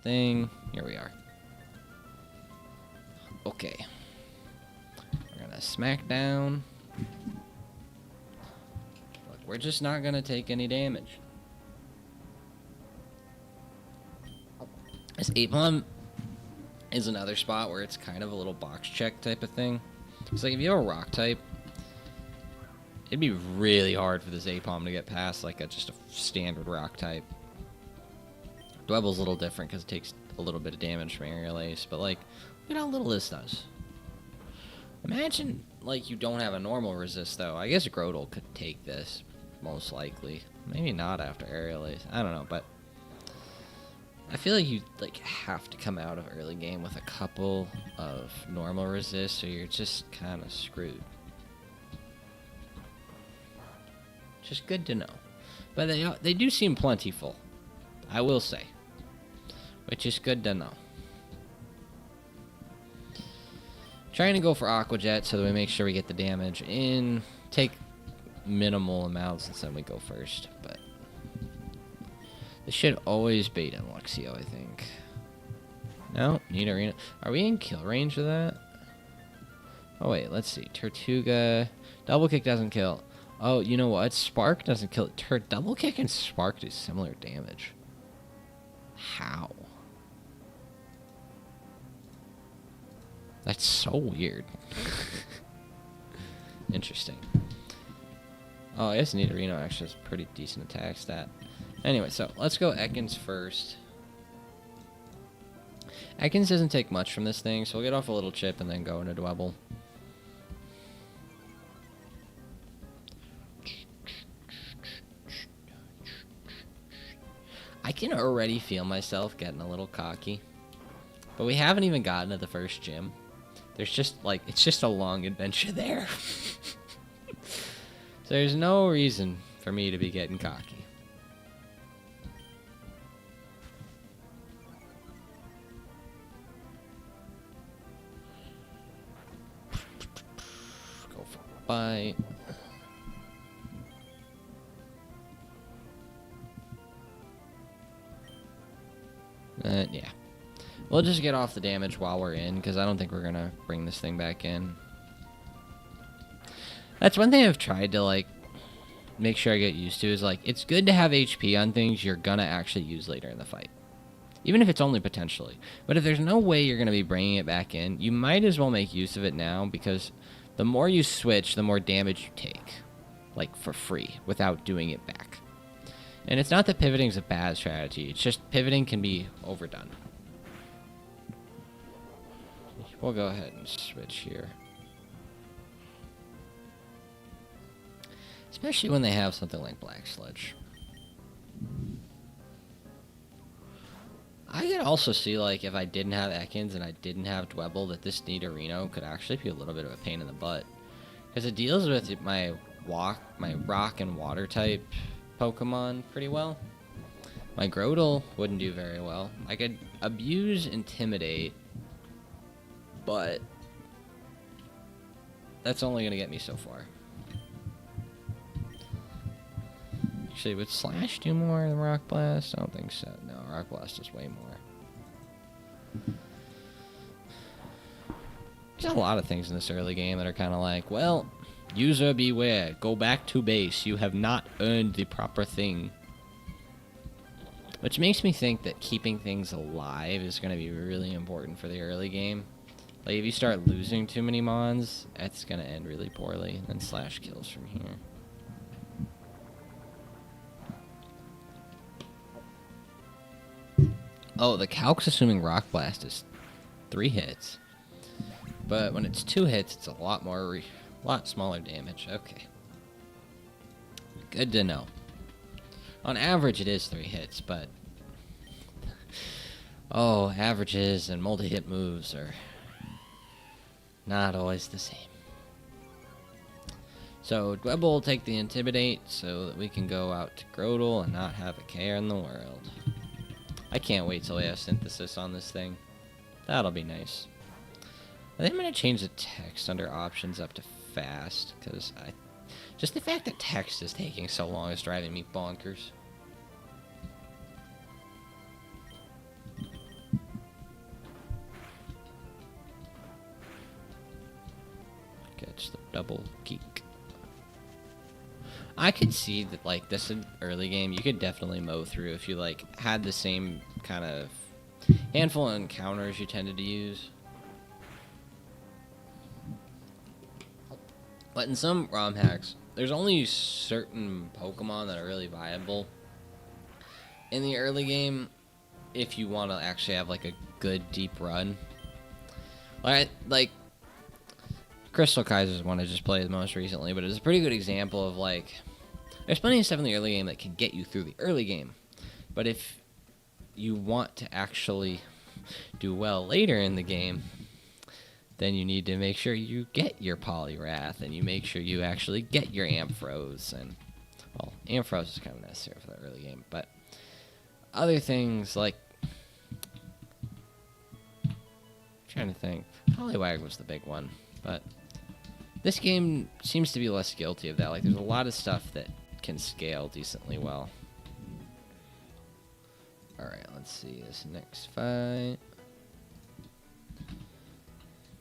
thing. Here we are. Okay. We're gonna smack down. Look, we're just not gonna take any damage. This Apom is another spot where it's kind of a little box check type of thing. It's like if you have a rock type, it'd be really hard for this Apom to get past like just a standard rock type. Dwebble's a little different because it takes a little bit of damage from Aerial Ace, but like, look at how little this does. Imagine, like, you don't have a normal resist, though. I guess Grodel could take this, most likely. Maybe not after Aerial Ace. I don't know, but I feel like you, like, have to come out of early game with a couple of normal resists, or you're just kind of screwed. Just good to know. But they do seem plentiful, I will say. Which is good to know. Trying to go for Aqua Jet so that we make sure we get the damage in. Take minimal amounts and then we go first. But this should always bait in Luxio, I think. No, need arena. Are we in kill range of that? Oh wait, let's see. Tortuga. Double kick doesn't kill. Oh, you know what? Spark doesn't kill. Double kick and Spark do similar damage. How? That's so weird. Interesting. Oh, I guess Nidorino actually has a pretty decent attack stat. Anyway, so let's go Ekans first. Ekans doesn't take much from this thing, so we'll get off a little chip and then go into Dwebble. I can already feel myself getting a little cocky. But we haven't even gotten to the first gym. There's just, like, it's just a long adventure there. So there's no reason for me to be getting cocky. Go for a bite. Yeah. We'll just get off the damage while we're in, because I don't think we're going to bring this thing back in. That's one thing I've tried to, like, make sure I get used to, is, like, it's good to have HP on things you're going to actually use later in the fight. Even if it's only potentially. But if there's no way you're going to be bringing it back in, you might as well make use of it now, because the more you switch, the more damage you take. Like, for free, without doing it back. And it's not that pivoting is a bad strategy, it's just pivoting can be overdone. We'll go ahead and switch here. Especially when they have something like Black Sludge. I could also see, like, if I didn't have Ekans and I didn't have Dwebble, that this Nidorino could actually be a little bit of a pain in the butt. Because it deals with my rock and water type Pokemon pretty well. My Groudal wouldn't do very well. I could abuse Intimidate, but that's only going to get me so far. Actually, would Slash do more than Rock Blast? I don't think so. No, Rock Blast does way more. There's a lot of things in this early game that are kind of like, well, user beware, go back to base. You have not earned the proper thing. Which makes me think that keeping things alive is going to be really important for the early game. Like, if you start losing too many mons, that's going to end really poorly. Then Slash kills from here. Oh, the calc's assuming Rock Blast is 3 hits. But when it's 2 hits, it's a lot smaller damage. Okay. Good to know. On average, it is 3 hits, but... oh, averages and multi-hit moves are not always the same. So, Dwebble will take the Intimidate so that we can go out to Groudal and not have a care in the world. I can't wait till we have Synthesis on this thing. That'll be nice. I think I'm going to change the text under options up to fast, because just the fact that text is taking so long is driving me bonkers. Catch the double geek. I could see that, like, this in early game, you could definitely mow through if you, like, had the same kind of handful of encounters you tended to use. But in some ROM hacks, there's only certain Pokemon that are really viable in the early game if you want to actually have, like, a good deep run. Like Crystal Kaiser's one I just played most recently, but it's a pretty good example of, like, there's plenty of stuff in the early game that can get you through the early game. But if you want to actually do well later in the game, then you need to make sure you get your Poliwrath, and you make sure you actually get your Ampharos. And, well, Ampharos is kind of necessary for the early game, but other things like... I'm trying to think. Poliwag was the big one, but this game seems to be less guilty of that. Like, there's a lot of stuff that can scale decently well. Alright, let's see this next fight.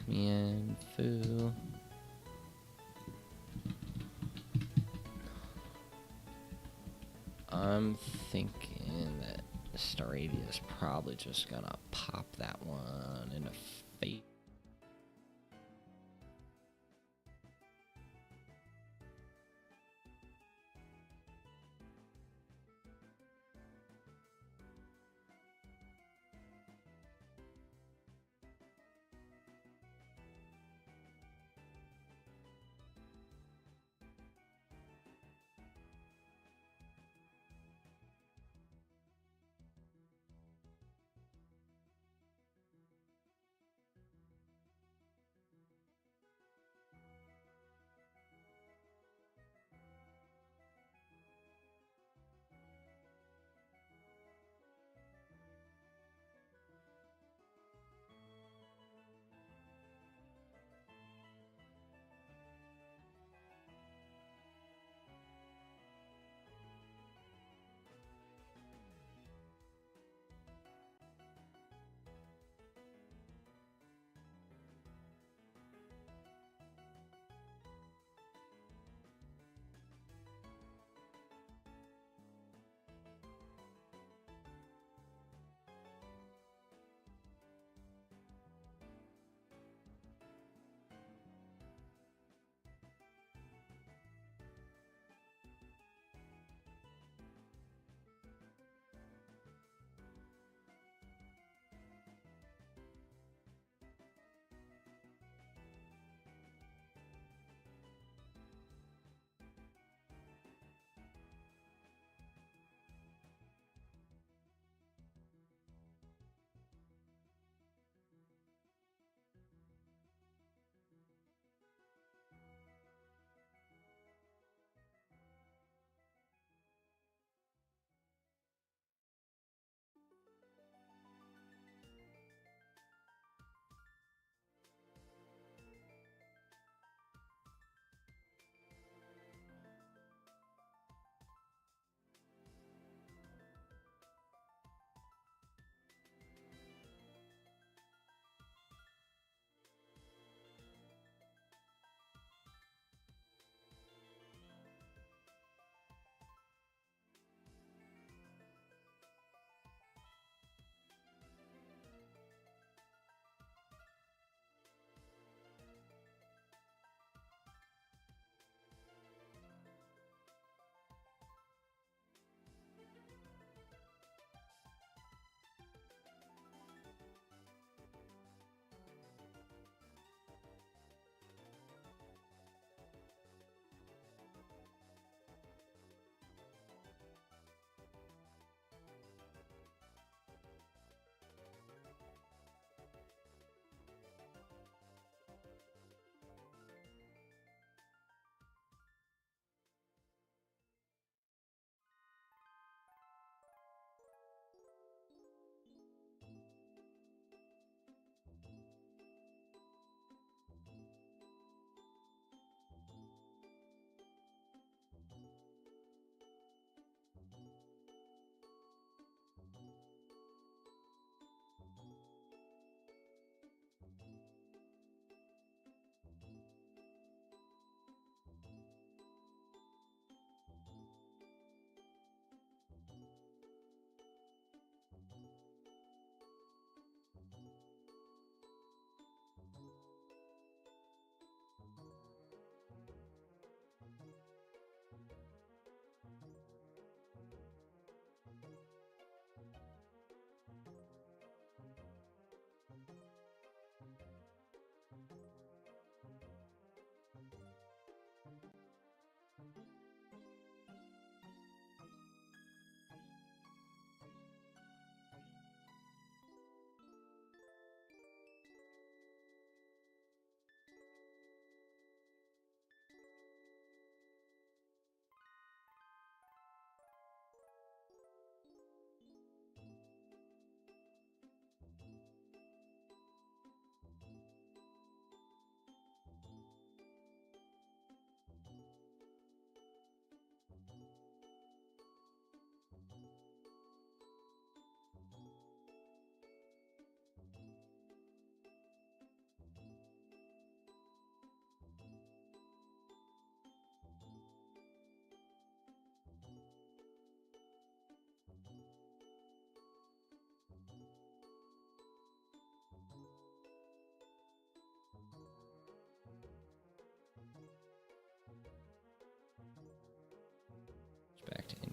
Mienfoo. I'm thinking that Staravia is probably just gonna pop that one in the face.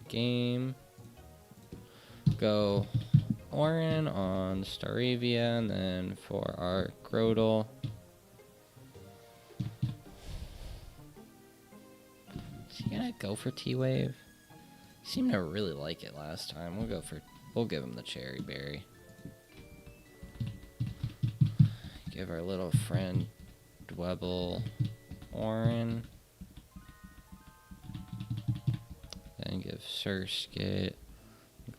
game. Go Orin on Staravia, and then for our Grodel. Is he gonna go for T-Wave? He seemed to really like it last time. We'll give him the Cherry Berry. Give our little friend Dwebble Orin. Then give Surskit.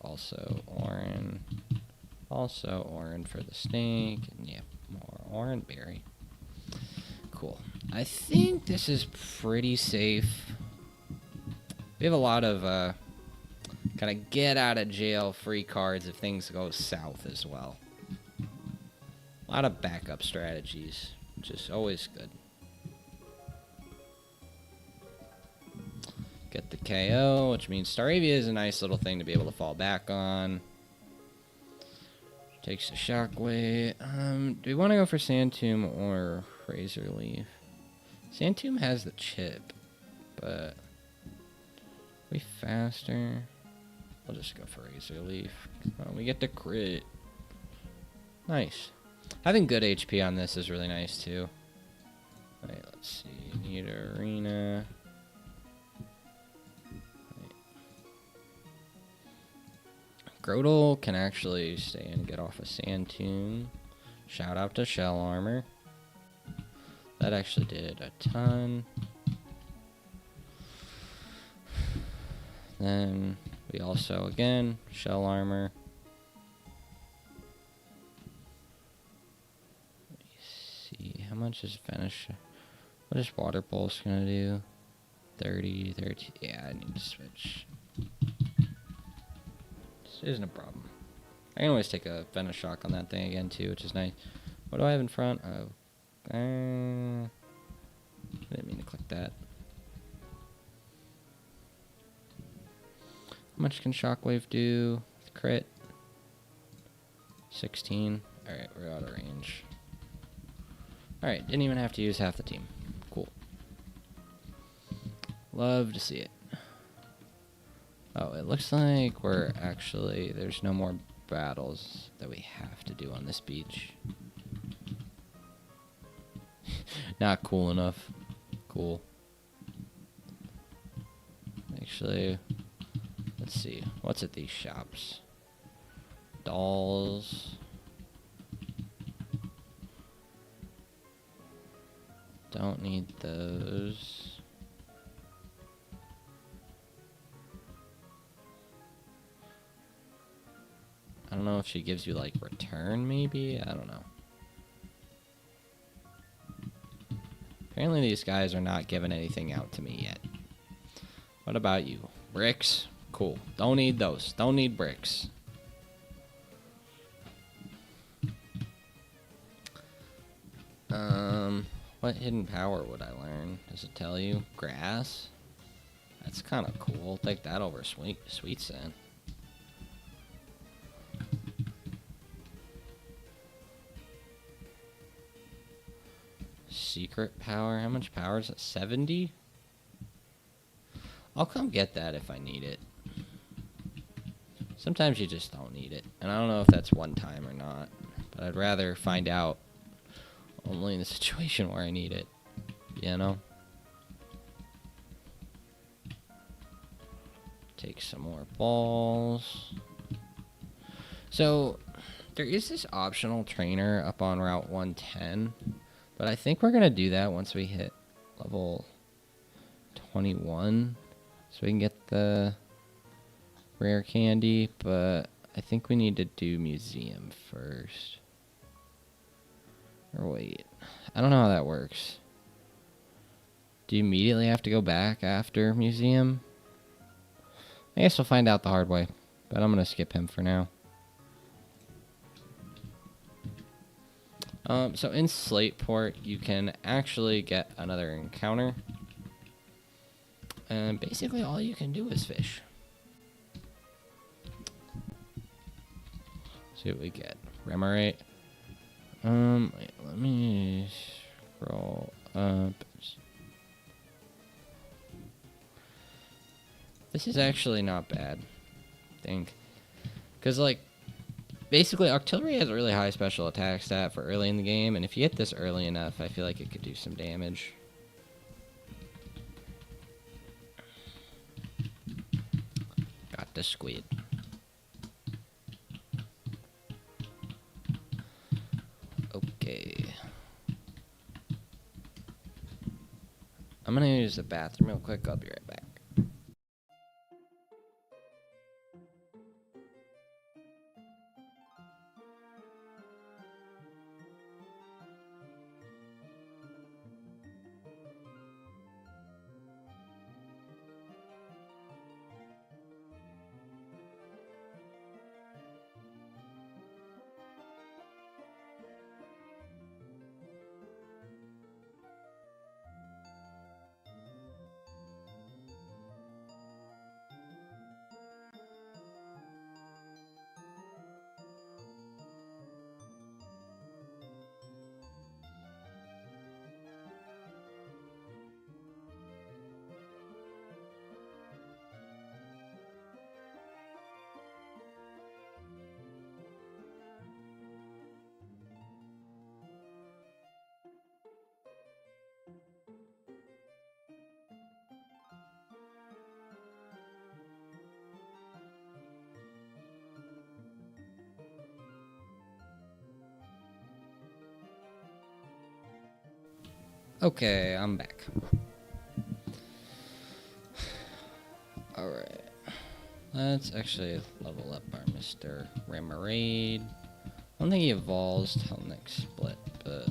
Also Orin. Also Orin for the snake. And yeah, more Orin Berry. Cool. I think this is pretty safe. We have a lot of kind of get out of jail free cards if things go south as well. A lot of backup strategies, which is always good. Get the KO, which means Staravia is a nice little thing to be able to fall back on. Takes the Shockwave. Do we want to go for Sand Tomb or Razor Leaf? Sand Tomb has the chip, but we faster. We'll just go for Razor Leaf. Oh, we get the crit. Nice. Having good HP on this is really nice too. Alright, let's see. Need Arena. Grodel can actually stay and get off a Sand Tomb. Shout out to Shell Armor. That actually did a ton. Then we also, again, Shell Armor. Let me see. How much is Vanish? What is Water Pulse going to do? 30, 13. Yeah, I need to switch. Isn't a problem. I can always take a Venom Shock on that thing again too, which is nice. What do I have in front? Oh, I didn't mean to click that. How much can Shockwave do? Crit. 16. All right, we're out of range. All right, didn't even have to use half the team. Cool. Love to see it. Oh, it looks like there's no more battles that we have to do on this beach. Not cool enough. Cool. Actually, let's see. What's at these shops? Dolls. Don't need those. I don't know if she gives you, like, return, maybe? I don't know. Apparently these guys are not giving anything out to me yet. What about you? Bricks? Cool. Don't need those. Don't need bricks. What hidden power would I learn? Does it tell you? Grass? That's kind of cool. Take that over Sweet Sand. Secret power. How much power is it? 70? I'll come get that if I need it. Sometimes you just don't need it. And I don't know if that's one time or not. But I'd rather find out only in the situation where I need it. You know? Take some more balls. So, there is this optional trainer up on Route 110. But I think we're going to do that once we hit level 21. So we can get the rare candy. But I think we need to do museum first. Or wait. I don't know how that works. Do you immediately have to go back after museum? I guess we'll find out the hard way. But I'm going to skip him for now. So in Slateport, you can actually get another encounter. And basically all you can do is fish. See what we get. Remoraid. Wait, let me scroll up. This is actually not bad, I think. Because, like, basically, Artillery has a really high special attack stat for early in the game, and if you hit this early enough, I feel like it could do some damage. Got the squid. Okay. I'm gonna use the bathroom real quick. I'll be right back. Okay, I'm back. Alright. Let's actually level up our Mr. Remoraid. I don't think he evolves till next split, but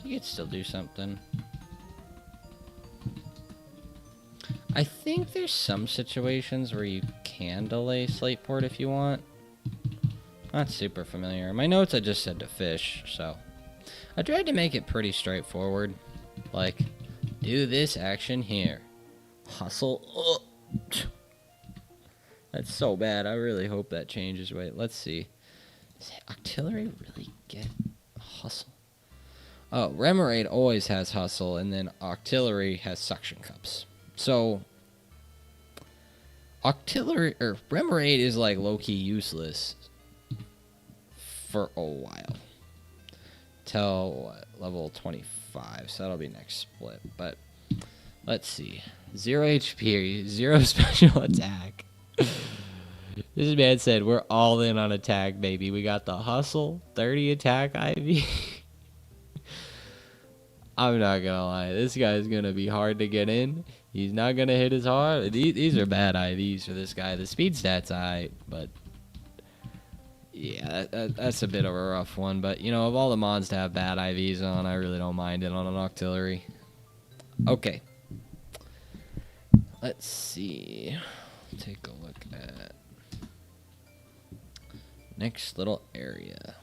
he could still do something. I think there's some situations where you can delay Slateport if you want. Not super familiar. In my notes I just said to fish, so I tried to make it pretty straightforward. Like, do this action here. Hustle. Ugh. That's so bad. I really hope that changes. Wait, let's see. Does Artillery really get hustle? Oh, Remoraid always has hustle, and then Artillery has suction cups. So, Artillery, or Remoraid is like low-key useless for a while. Till what, level 25, so that'll be next split. But let's see. 0 HP, 0 special attack. This man said we're all in on attack, baby. We got the hustle, 30 attack IV. I'm not gonna lie, this guy's gonna be hard to get in. He's not gonna hit as hard. These are bad IVs for this guy. The speed stat's alright, but yeah, that's a bit of a rough one. But, you know, of all the mods to have bad IVs on, I really don't mind it on an Artillery. Okay. Let's see. Take a look at next little area.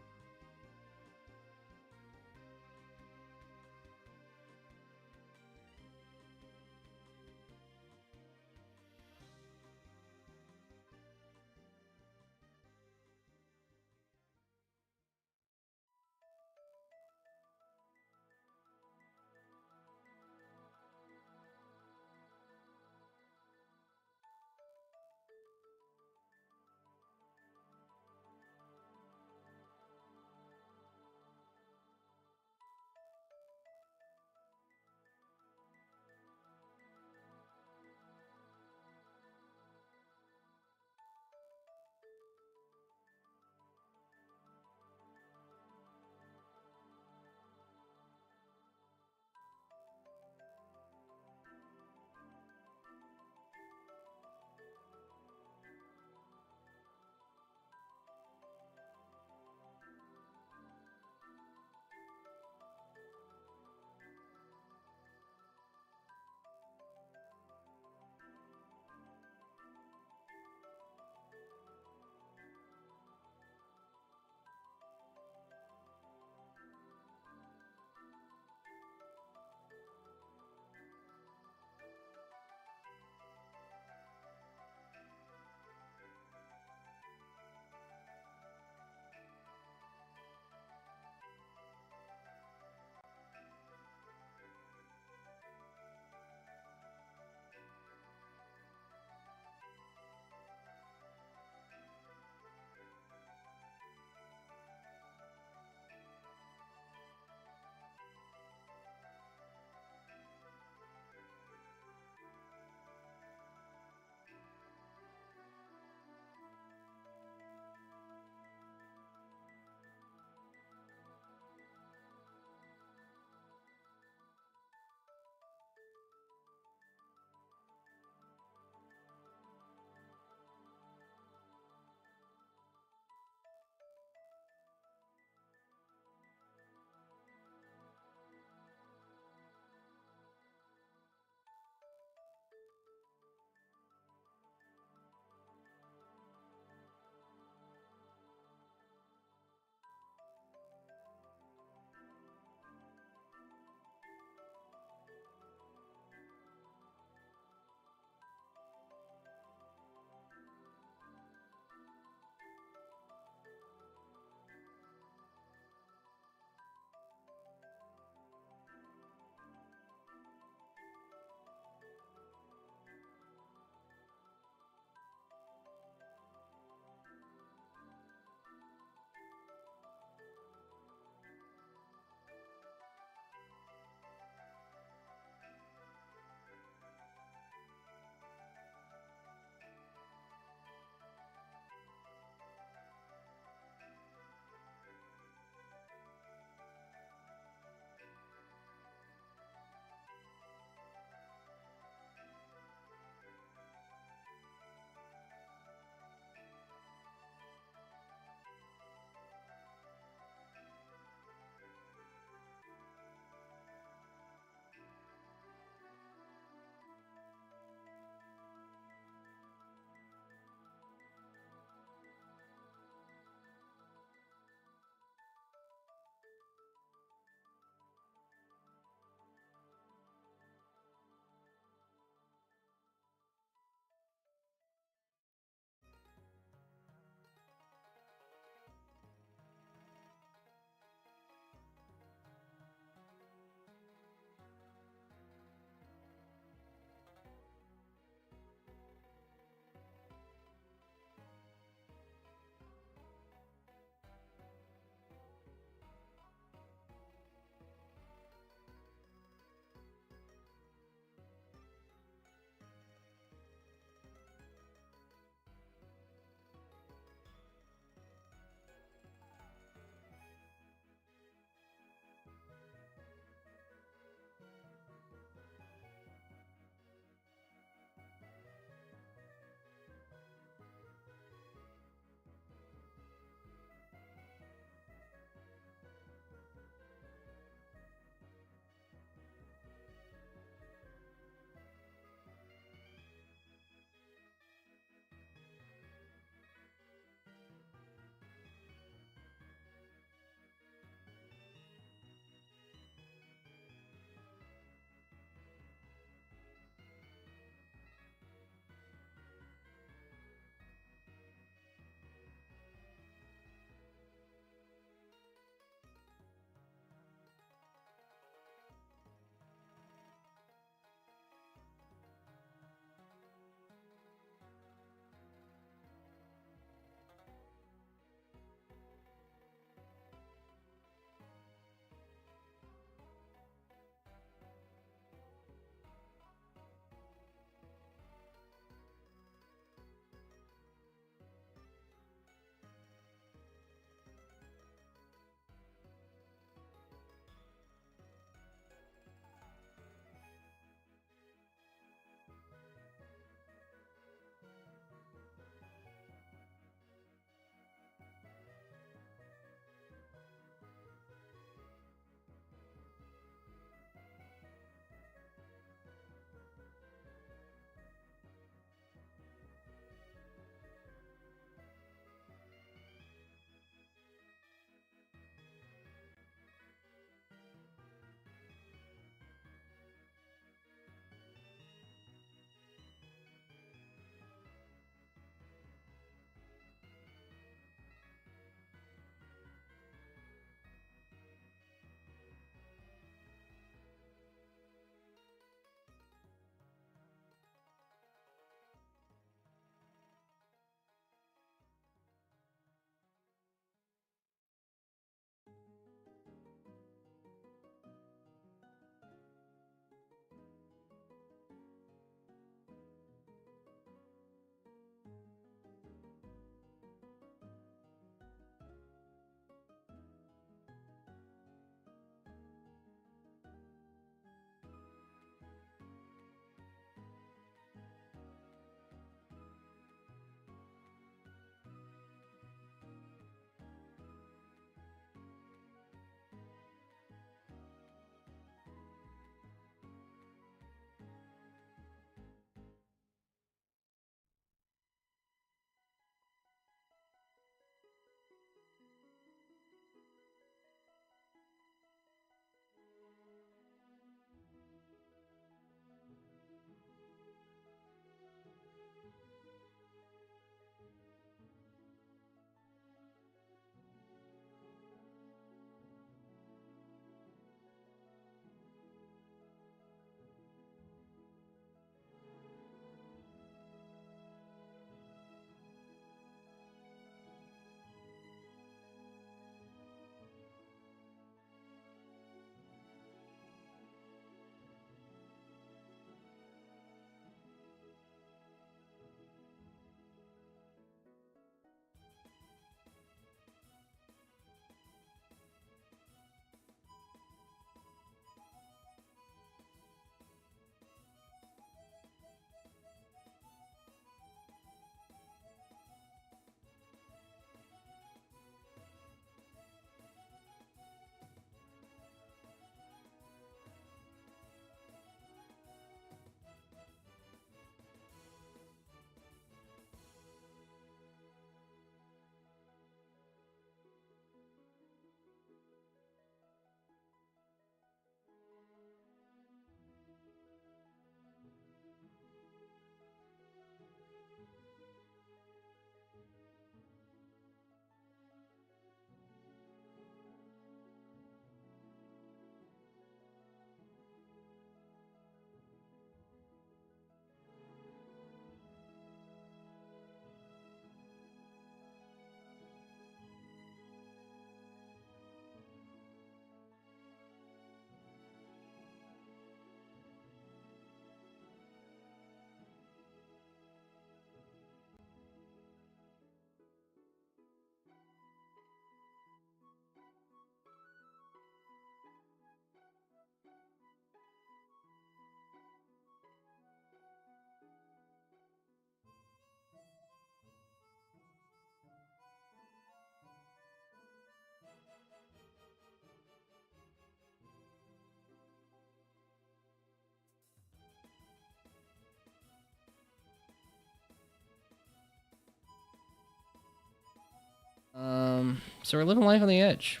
So we're living life on the edge.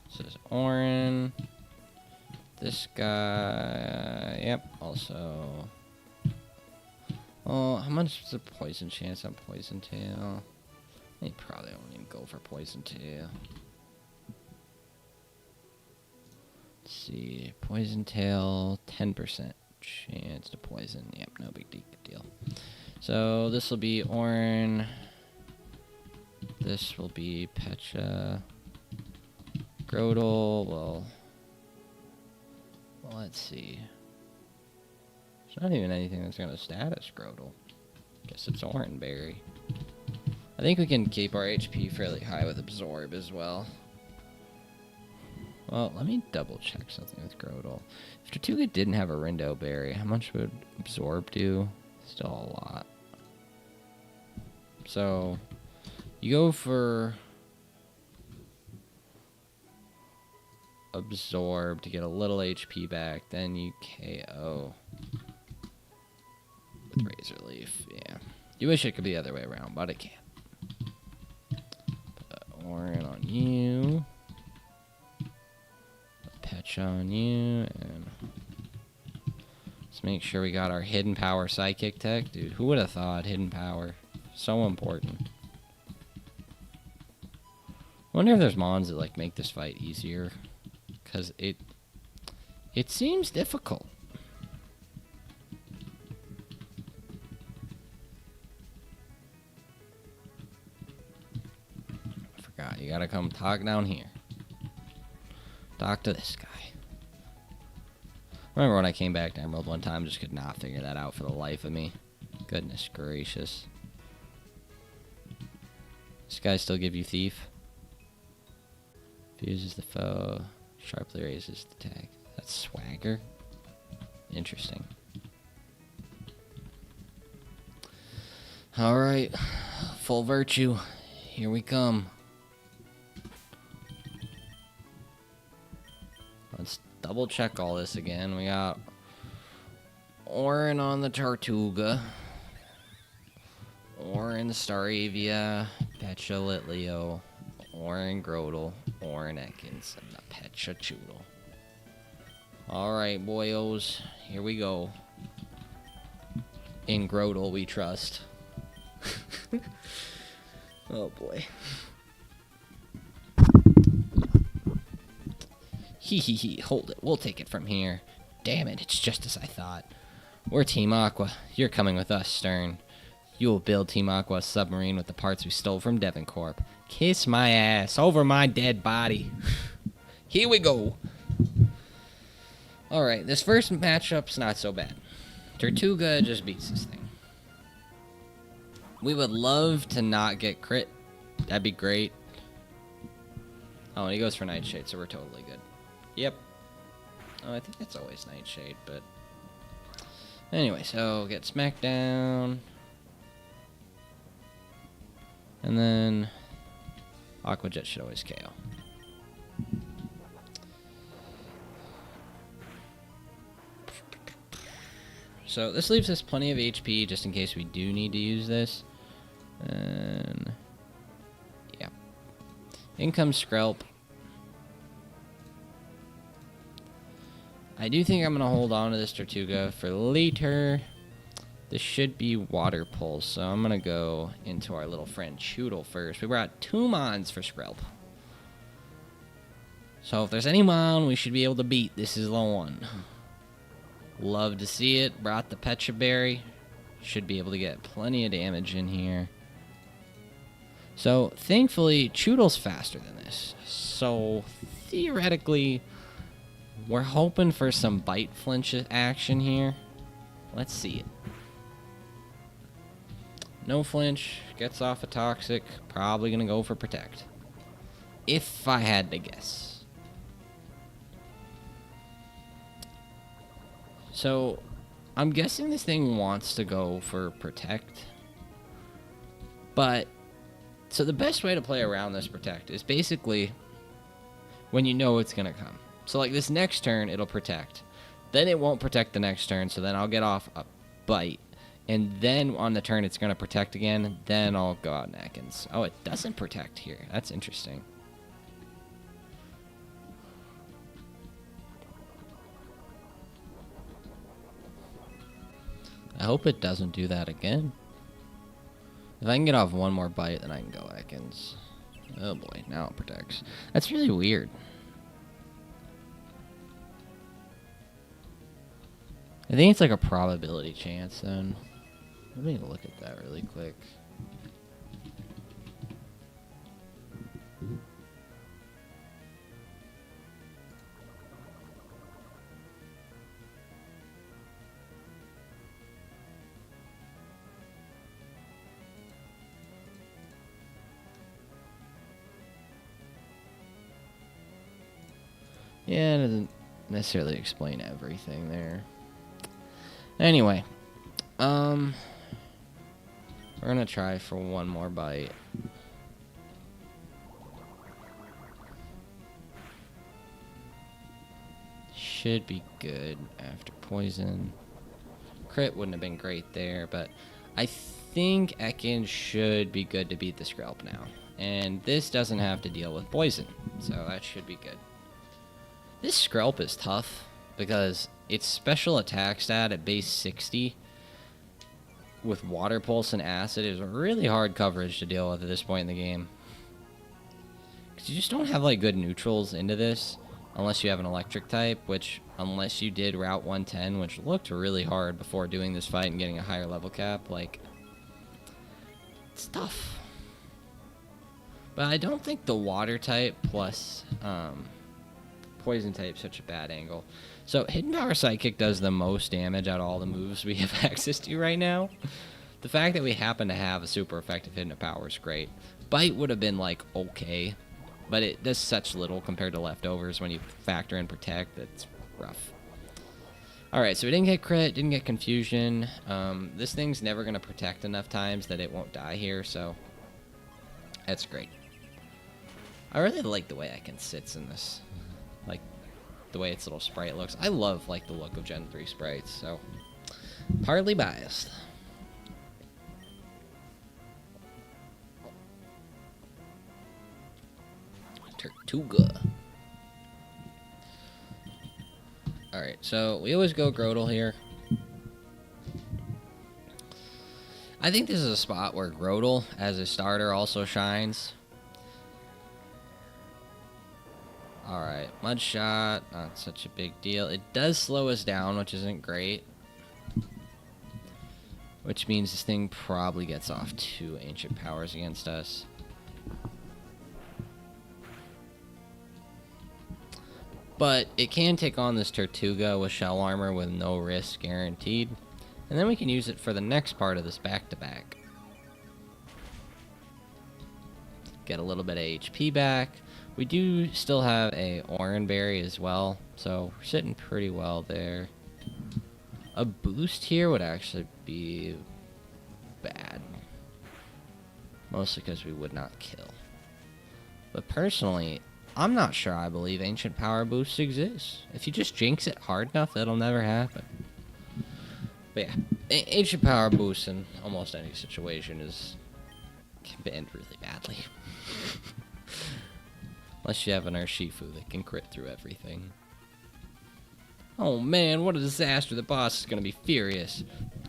This is Orin. This guy, yep, also. Oh, how much is the poison chance on Poison Tail? They probably won't even go for Poison Tail. Let's see, Poison Tail, 10% chance to poison. Yep, no big deal. So this will be Orin. This will be Pecha. Grodel, well, let's see. There's not even anything that's going to status Grodel. Guess it's Oranberry. I think we can keep our HP fairly high with Absorb as well. Well, let me double check something with Grodel. If Tortuga didn't have a Rindo Berry, how much would Absorb do? Still a lot. So, you go for Absorb to get a little HP back, then you KO with Razor Leaf. Yeah, you wish it could be the other way around, but it can't. Put Orin on you, Petch on you, and let's make sure we got our Hidden Power Psychic Tech. Dude, who would have thought Hidden Power? So important. Wonder if there's mons that like make this fight easier. Because it seems difficult. I forgot, you gotta come talk down here. Talk to this guy. Remember when I came back to Emerald one time, just could not figure that out for the life of me. Goodness gracious. This guy still give you Thief? Fuses the foe. Sharply raises the attack. That's Swagger. Interesting. Alright. Full Virtue. Here we come. Let's double check all this again. We got Orin on the Tortuga. Orin Staravia. Pecha Litleo. Orin Grodel, Orin Ekans, and the Pecha Choodle. Alright, boyos, here we go. In Grodel we trust. Oh boy. Hee, hold it, we'll take it from here. Damn it, it's just as I thought. We're Team Aqua, you're coming with us, Stern. You will build Team Aqua's submarine with the parts we stole from Devoncorp. Kiss my ass over my dead body. Here we go. Alright, this first matchup's not so bad. Tortuga just beats this thing. We would love to not get crit. That'd be great. Oh, and he goes for Nightshade, so we're totally good. Yep. Oh, I think that's always Nightshade, but... Anyway, so get smacked down. And then Aqua Jet should always KO. So this leaves us plenty of HP just in case we do need to use this. And yeah. In comes Skrelp. I do think I'm going to hold on to this Tortuga for later. This should be Water Pulse, so I'm going to go into our little friend Choodle first. We brought 2 Mons for Skrelp. So if there's any Mon we should be able to beat, this is the one. Love to see it. Brought the Pecha Berry. Should be able to get plenty of damage in here. So thankfully, Choodle's faster than this. So theoretically, we're hoping for some Bite Flinch action here. Let's see it. No flinch, gets off a Toxic, probably going to go for Protect. If I had to guess. So, I'm guessing this thing wants to go for Protect. But, so the best way to play around this Protect is basically when you know it's going to come. So like this next turn, it'll Protect. Then it won't Protect the next turn, so then I'll get off a Bite. And then on the turn it's going to protect again. Then I'll go out and Ekans. Oh, it doesn't protect here. That's interesting. I hope it doesn't do that again. If I can get off one more bite, then I can go Ekans. Oh boy, now it protects. That's really weird. I think it's like a probability chance then. Let me look at that really quick. Yeah, it doesn't necessarily explain everything there. Anyway, we're gonna try for one more bite. Should be good after poison. Crit wouldn't have been great there, but I think Ekans should be good to beat the Skrelp now. And this doesn't have to deal with poison, so that should be good. This Skrelp is tough because its special attack stat at base 60 with Water Pulse and Acid is really hard coverage to deal with at this point in the game. Because you just don't have like good neutrals into this unless you have an electric type, which unless you did Route 110, which looked really hard before doing this fight and getting a higher level cap, like, it's tough. But I don't think the water type plus poison type such a bad angle. So Hidden Power Psychic does the most damage out of all the moves we have access to right now. The fact that we happen to have a super effective Hidden Power is great. Bite would have been like okay, but it does such little compared to leftovers when you factor in Protect. That's rough. Alright, so we didn't get crit, didn't get confusion. This thing's never going to protect enough times that it won't die here, so that's great. I really like the way Ekans sits in this. Like, the way its little sprite looks. I love, like, the look of Gen 3 sprites, so partly biased. Tortuga. Alright, so we always go Grotle here. I think this is a spot where Grotle, as a starter, also shines. Alright, Mud Shot, not such a big deal. It does slow us down, which isn't great. Which means this thing probably gets off 2 Ancient Powers against us. But it can take on this Tortuga with Shell Armor with no risk guaranteed. And then we can use it for the next part of this back-to-back. Get a little bit of HP back. We do still have a Oran Berry as well, so we're sitting pretty well there. A boost here would actually be bad. Mostly because we would not kill. But personally, I'm not sure I believe Ancient Power boosts exist. If you just jinx it hard enough, that'll never happen. But yeah, Ancient Power boosts in almost any situation can end really badly. Unless you have an Urshifu that can crit through everything. Oh man, what a disaster. The boss is going to be furious.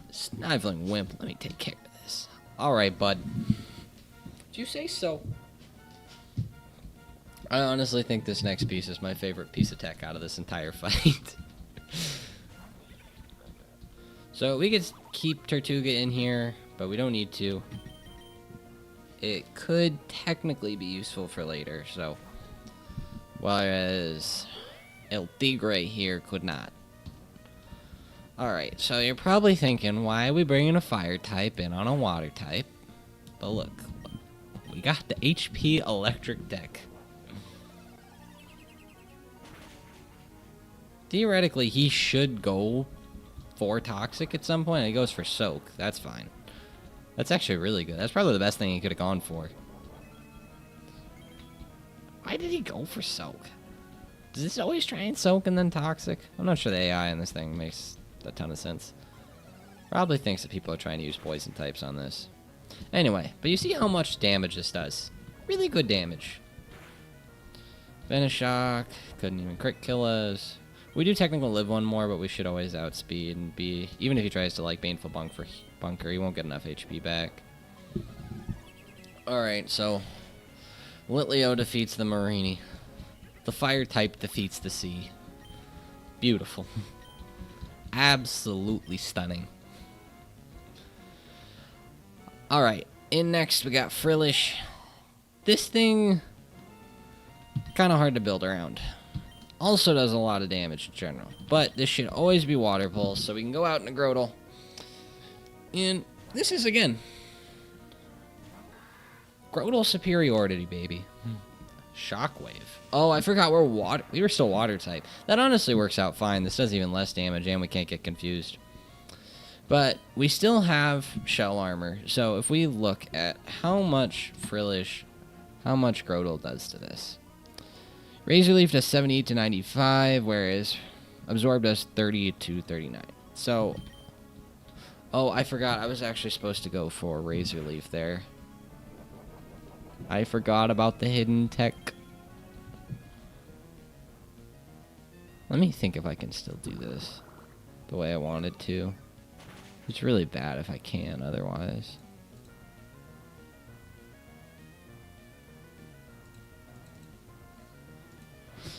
Sniveling Wimp, let me take care of this. Alright, bud. Did you say so? I honestly think this next piece is my favorite piece of tech out of this entire fight. So we could keep Tortuga in here, but we don't need to. It could technically be useful for later, so... Whereas El Tigre here could not. Alright, so you're probably thinking, why are we bringing a fire type in on a water type? But look, we got the HP electric deck. Theoretically, he should go for Toxic at some point. He goes for Soak. That's fine. That's actually really good. That's probably the best thing he could have gone for. Why did he go for Soak? Does this always try and Soak and then Toxic? I'm not sure the AI in this thing makes a ton of sense. Probably thinks that people are trying to use poison types on this. Anyway, but you see how much damage this does. Really good damage. Venoshock. Couldn't even crit kill us. We do technically live one more, but we should always outspeed and be... Even if he tries to, like, Baneful Bunker, he won't get enough HP back. Alright, so... Litleo defeats the Marini. The fire type defeats the sea. Beautiful. Absolutely stunning. Alright, in next we got Frillish. This thing... kind of hard to build around. Also does a lot of damage in general. But this should always be Water Pulse, so we can go out in a Grotle. And this is, again... Grotle superiority, baby. Shockwave. Oh, I forgot we were still water type. That honestly works out fine. This does even less damage, and we can't get confused. But we still have shell armor. So if we look at how much Frillish, how much Grotle does to this. Razor Leaf does 78 to 95, whereas Absorb does 30 to 39. So, oh, I forgot. I was actually supposed to go for Razor Leaf there. I forgot about the hidden tech. Let me think if I can still do this the way I wanted to. It's really bad if I can otherwise.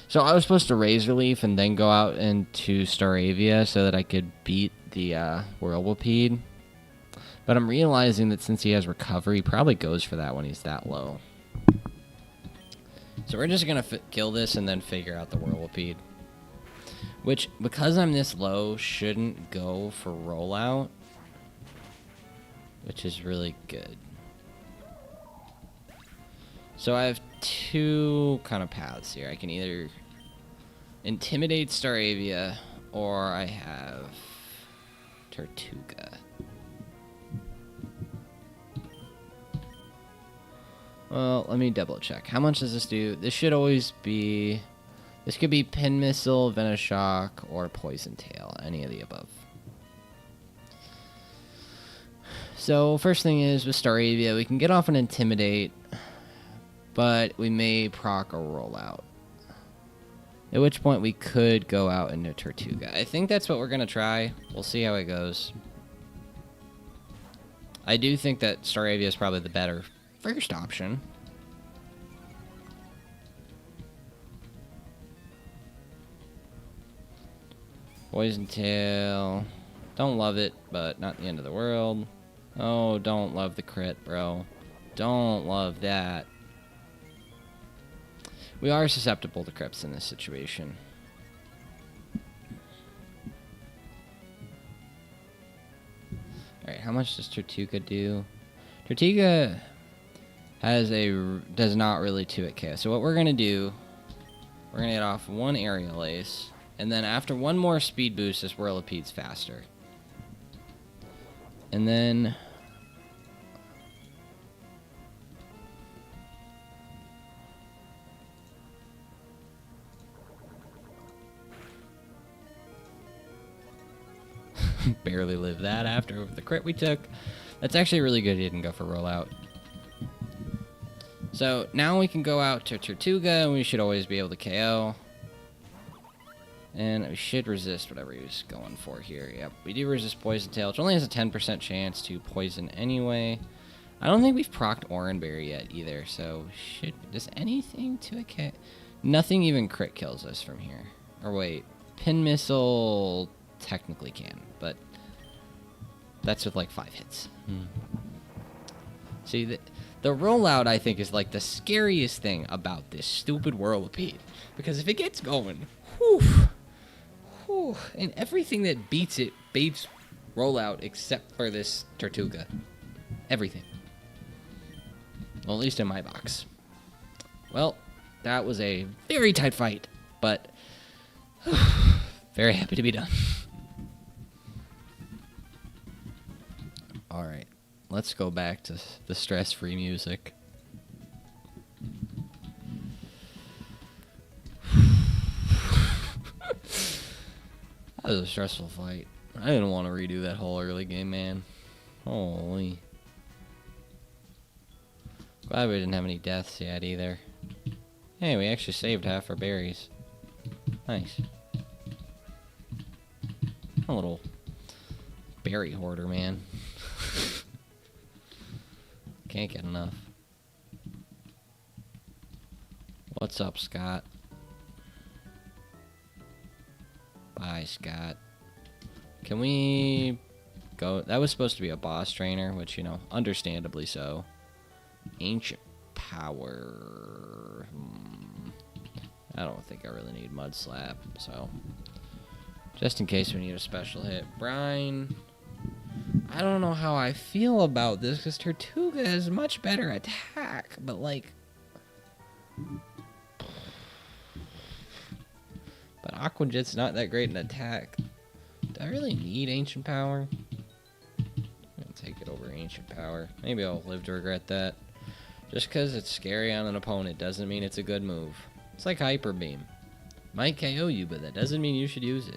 So I was supposed to Razor Leaf and then go out into Staravia so that I could beat the Whirlwipeed. But I'm realizing that since he has recovery, he probably goes for that when he's that low. So we're just going to kill this and then figure out the Whirlwipeed. Which, because I'm this low, shouldn't go for rollout. Which is really good. So I have two kind of paths here. I can either intimidate Staravia, or I have Tortuga. Well, let me double check. How much does this do? This should always be... This could be Pin Missile, Venoshock, or Poison Tail. Any of the above. So, first thing is, with Staravia, we can get off an Intimidate, but we may proc a Rollout. At which point we could go out into Tortuga. I think that's what we're going to try. We'll see how it goes. I do think that Staravia is probably the better first option. Poison Tail. Don't love it, but not the end of the world. Oh, don't love the crit, bro. Don't love that. We are susceptible to crits in this situation. Alright, how much does Tortuga do? Tortuga does not really 2-hit KO. So what we're going to do, we're going to get off one Aerial Ace, and then after one more speed boost, this Whirlipede's faster. And then... barely lived that after the crit we took. That's actually really good he didn't go for rollout. So now we can go out to Tortuga, and we should always be able to KO. And we should resist whatever he's going for here. Yep, we do resist Poison Tail, which only has a 10% chance to poison anyway. I don't think we've procced Oranberry yet either, so does anything to a KO? Nothing even crit kills us from here. Or wait, Pin Missile technically can, but that's with like 5 hits. See, the rollout, I think, is like the scariest thing about this stupid Whirlwipeed. Because if it gets going, and everything that beats it beats rollout except for this Tortuga. Everything. Well, at least in my box. Well, that was a very tight fight, but very happy to be done. Alright, let's go back to the stress-free music. That was a stressful fight. I didn't want to redo that whole early game, man. Holy. Glad we didn't have any deaths yet either. Hey, we actually saved half our berries. Nice. A little berry hoarder, man. Can't get enough. What's up, Scott? Bye, Scott. Can we go? That was supposed to be a boss trainer, which, you know, understandably so. Ancient power. I don't think I really need Mud Slap, so just in case we need a special hit. Brine. I don't know how I feel about this because Tortuga has much better attack, but like. But Aqua Jet's not that great in attack. Do I really need Ancient Power? I'm gonna take it over Ancient Power. Maybe I'll live to regret that. Just because it's scary on an opponent doesn't mean it's a good move. It's like Hyper Beam. Might KO you, but that doesn't mean you should use it.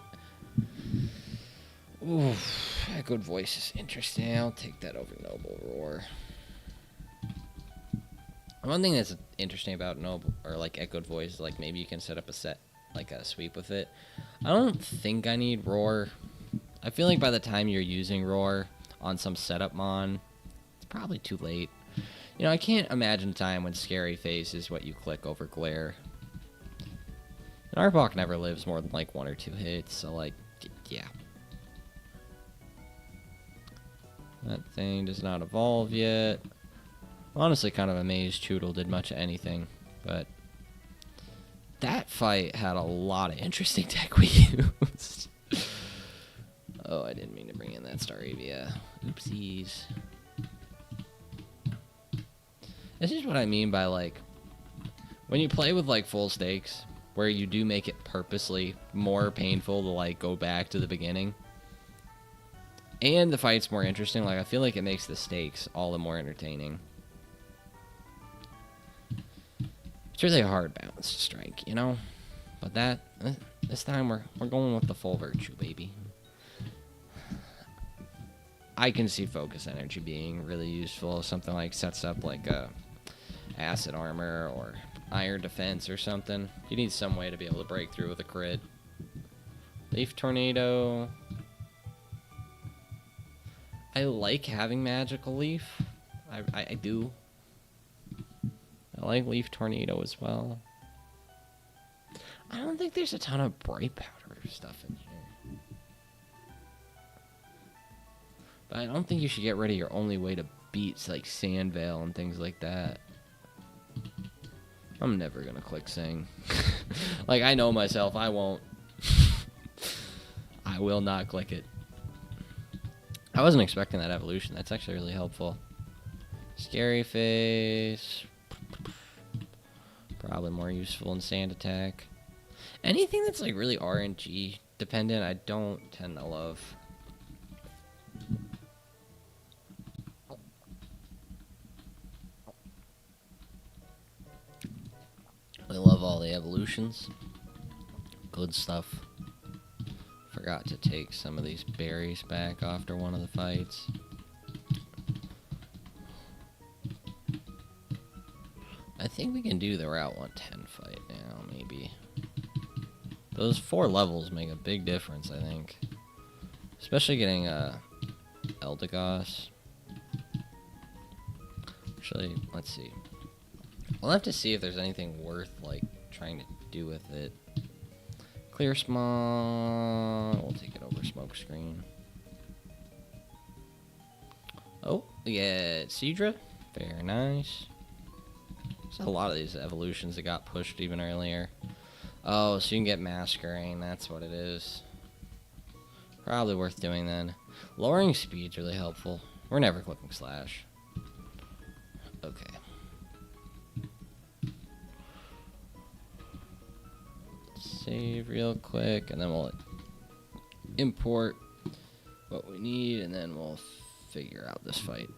Oof, that good voice is interesting. I'll take that over Noble Roar. One thing that's interesting about Noble, or like Echoed Voice, is like maybe you can set up a set, like a sweep with it. I don't think I need Roar. I feel like by the time you're using Roar on some setup mon, it's probably too late. You know, I can't imagine a time when Scary Face is what you click over Glare. And Arbok never lives more than like 1 or 2 hits, so like, yeah. That thing does not evolve yet. Honestly, kind of amazed Choodle did much of anything, but that fight had a lot of interesting tech we used. Oh, I didn't mean to bring in that Staravia. Oopsies. This is what I mean by, like, when you play with, like, full stakes, where you do make it purposely more painful to, like, go back to the beginning. And the fight's more interesting. Like, I feel like it makes the stakes all the more entertaining. It's really a hard balance to strike, you know? But this time we're going with the full virtue, baby. I can see focus energy being really useful if something like sets up like a acid armor or iron defense or something. You need some way to be able to break through with a crit. Leaf Tornado. I like having Magical Leaf. I do. I like Leaf Tornado as well. I don't think there's a ton of Bright Powder stuff in here. But I don't think you should get rid of your only way to beat like Sandvale and things like that. I'm never gonna click Sing. Like, I know myself, I won't. I will not click it. I wasn't expecting that evolution. That's actually really helpful. Scary Face. Probably more useful in Sand Attack. Anything that's like really RNG dependent, I don't tend to love. I love all the evolutions. Good stuff. Forgot to take some of these berries back after one of the fights. I think we can do the Route 110 fight now, maybe. Those 4 levels make a big difference, I think. Especially getting Eldegoss. Actually, let's see. We'll have to see if there's anything worth, like, trying to do with it. Clear Smog. We'll take it over Smokescreen. Oh, we get Seadra. Very nice. There's a lot of these evolutions that got pushed even earlier. Oh, so you can get Masquerain. That's what it is. Probably worth doing then. Lowering speed's really helpful. We're never clicking Slash. Okay. Save real quick, and then we'll import what we need, and then we'll figure out this fight.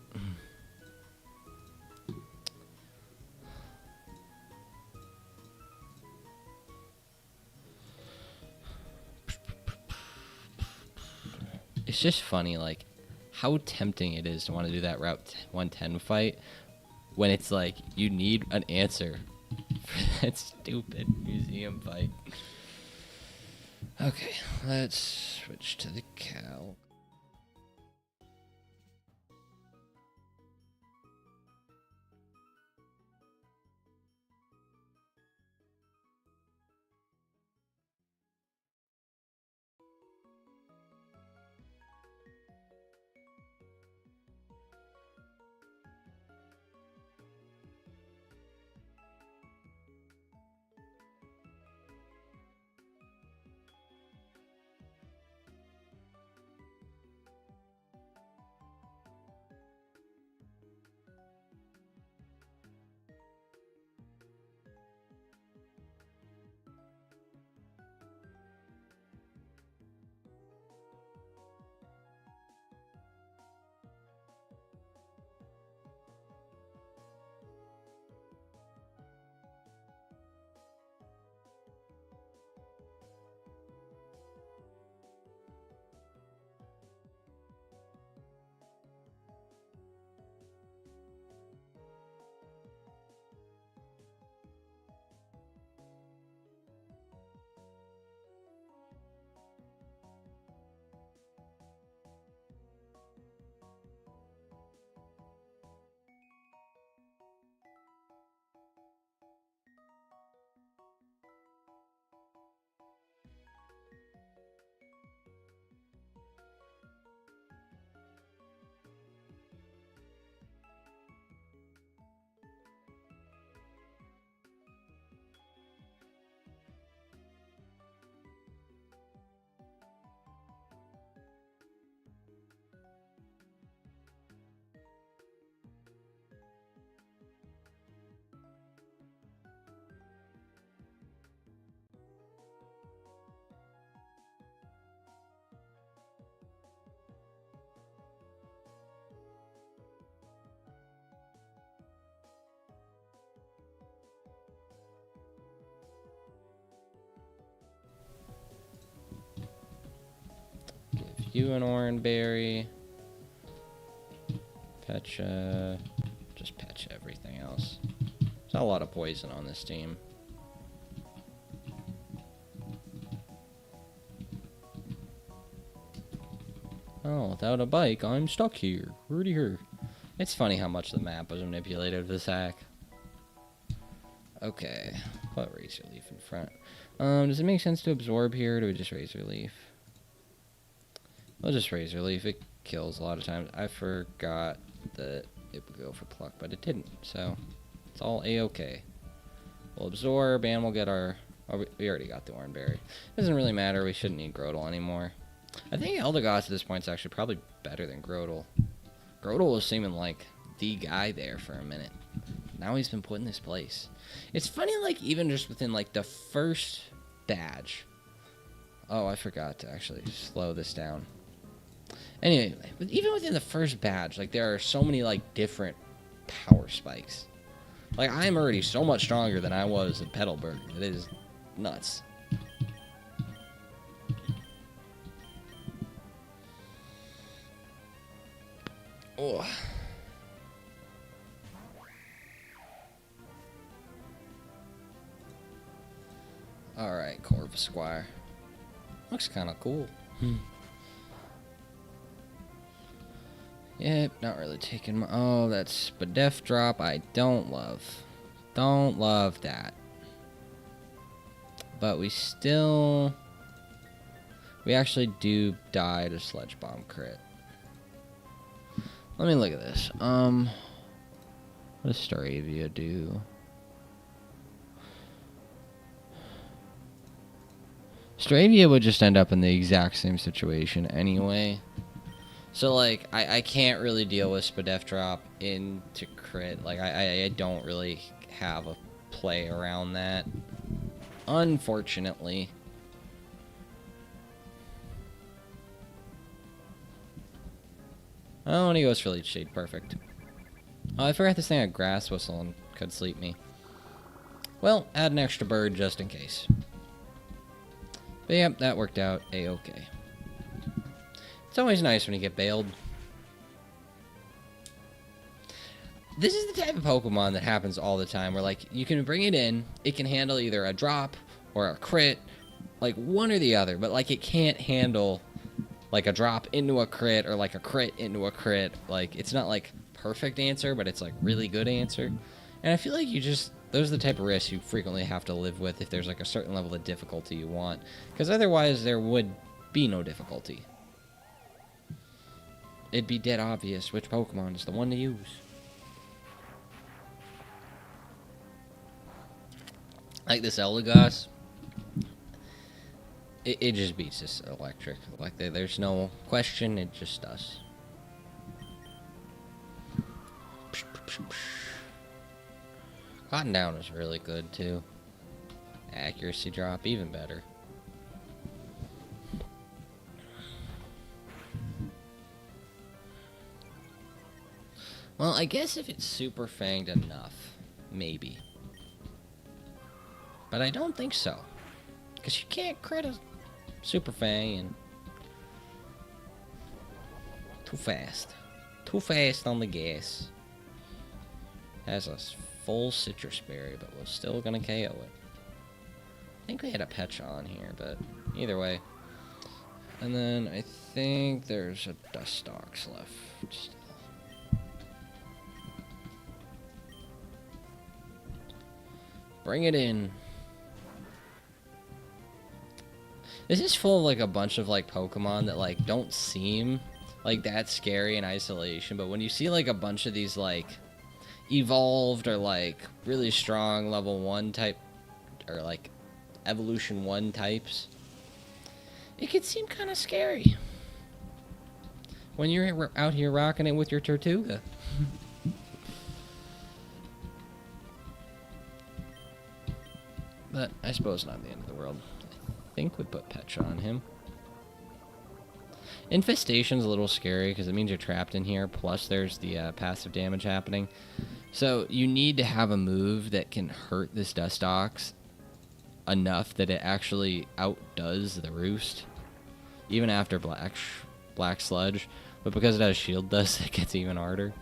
it's just funny, like, how tempting it is to want to do that Route 110 fight when it's like, you need an answer for that stupid museum fight. Okay, let's switch to the cow. You an oranberry. Petcha. Just petch everything else. There's not a lot of poison on this team. Oh, without a bike, I'm stuck here. Rudy here. It's funny how much the map was manipulated with this hack. Okay. Put Razor Leaf in front. Does it make sense to absorb here, or do we just Razor Leaf? We'll just Razor Leaf. It kills a lot of times. I forgot that it would go for Pluck, but it didn't. So, it's all A-okay. We'll absorb, and we'll get our... Oh, we already got the Oranberry. Doesn't really matter. We shouldn't need Grotle anymore. I think Eldegoss at this point is actually probably better than Grotle. Grotle was seeming like the guy there for a minute. Now he's been put in this place. It's funny, like, even just within, like, the first badge. Oh, I forgot to actually slow this down. Anyway, even within the first badge, like, there are so many, like, different power spikes. Like, I'm already so much stronger than I was at Petalburg. It is nuts. Oh. Alright, Corvusquire. Looks kind of cool. Yep, not really taking my... Oh, that's Spadef drop. I don't love. Don't love that. But we still... We actually do die to Sledge Bomb crit. Let me look at this. What does Staravia do? Staravia would just end up in the exact same situation anyway. So, like, I can't really deal with Spadef drop into crit. Like, I don't really have a play around that. Unfortunately. Oh, and he goes for Leech Seed. Perfect. Oh, I forgot this thing had Grass Whistle and could sleep me. Well, add an extra bird just in case. But yep, that worked out A-okay. It's always nice when you get bailed. This is the type of Pokemon that happens all the time, where, like, you can bring it in, it can handle either a drop or a crit, like, one or the other, but, like, it can't handle, like, a drop into a crit or, like, a crit into a crit. Like, it's not, like, perfect answer, but it's, like, really good answer. And I feel like those are the type of risks you frequently have to live with if there's, like, a certain level of difficulty you want, because otherwise there would be no difficulty. It'd be dead obvious which Pokemon is the one to use. Like this Eldegoss, it just beats this electric. Like, there's no question, it just does. Cotton Down is really good, too. Accuracy drop, even better. Well, I guess if it's super fanged enough, maybe. But I don't think so. Because you can't crit a Super Fang and... Too fast. Too fast on the gas. Has a full Citrus Berry, but we're still gonna KO it. I think we had a Petchon here, but either way. And then I think there's a Dustox left still. Bring it in. This is full of, like, a bunch of, like, Pokemon that, like, don't seem, like, that scary in isolation. But when you see, like, a bunch of these, like, evolved or, like, really strong level 1 type, or, like, evolution 1 types, it could seem kind of scary when you're out here rocking it with your Tortuga. But I suppose not the end of the world. I think we put Petcha on him. Infestation's a little scary because it means you're trapped in here, plus there's the passive damage happening. So you need to have a move that can hurt this Dustox enough that it actually outdoes the Roost, even after Black Sludge. But because it has Shield Dust, it gets even harder.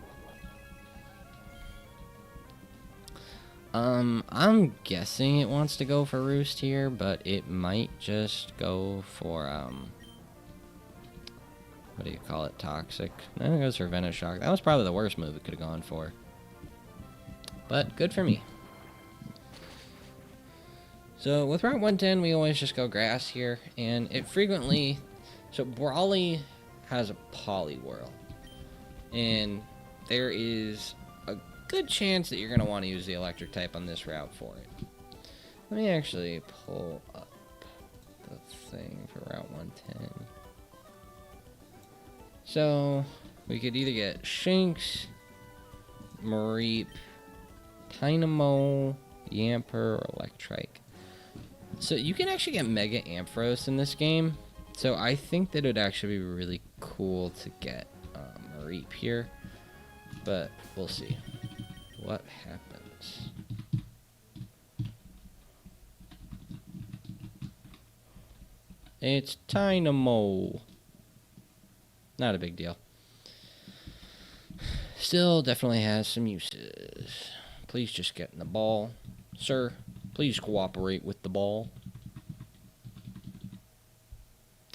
I'm guessing it wants to go for Roost here, but it might just go for, what do you call it, Toxic? No, it goes for Venoshock. That was probably the worst move it could have gone for. But good for me. So with Route 110, we always just go Grass here, and it frequently... So Brawly has a Poliwhirl, and there is a good chance that you're going to want to use the Electric type on this route for it. Let me actually pull up the thing for Route 110. So we could either get Shinx, Mareep, Dynamo, Yamper, or Electrike. So you can actually get Mega Ampharos in this game. So I think that it would actually be really cool to get Mareep here. But we'll see what happens. It's Dynamo. Not a big deal. Still definitely has some uses. Please just get in the ball. Sir, please cooperate with the ball.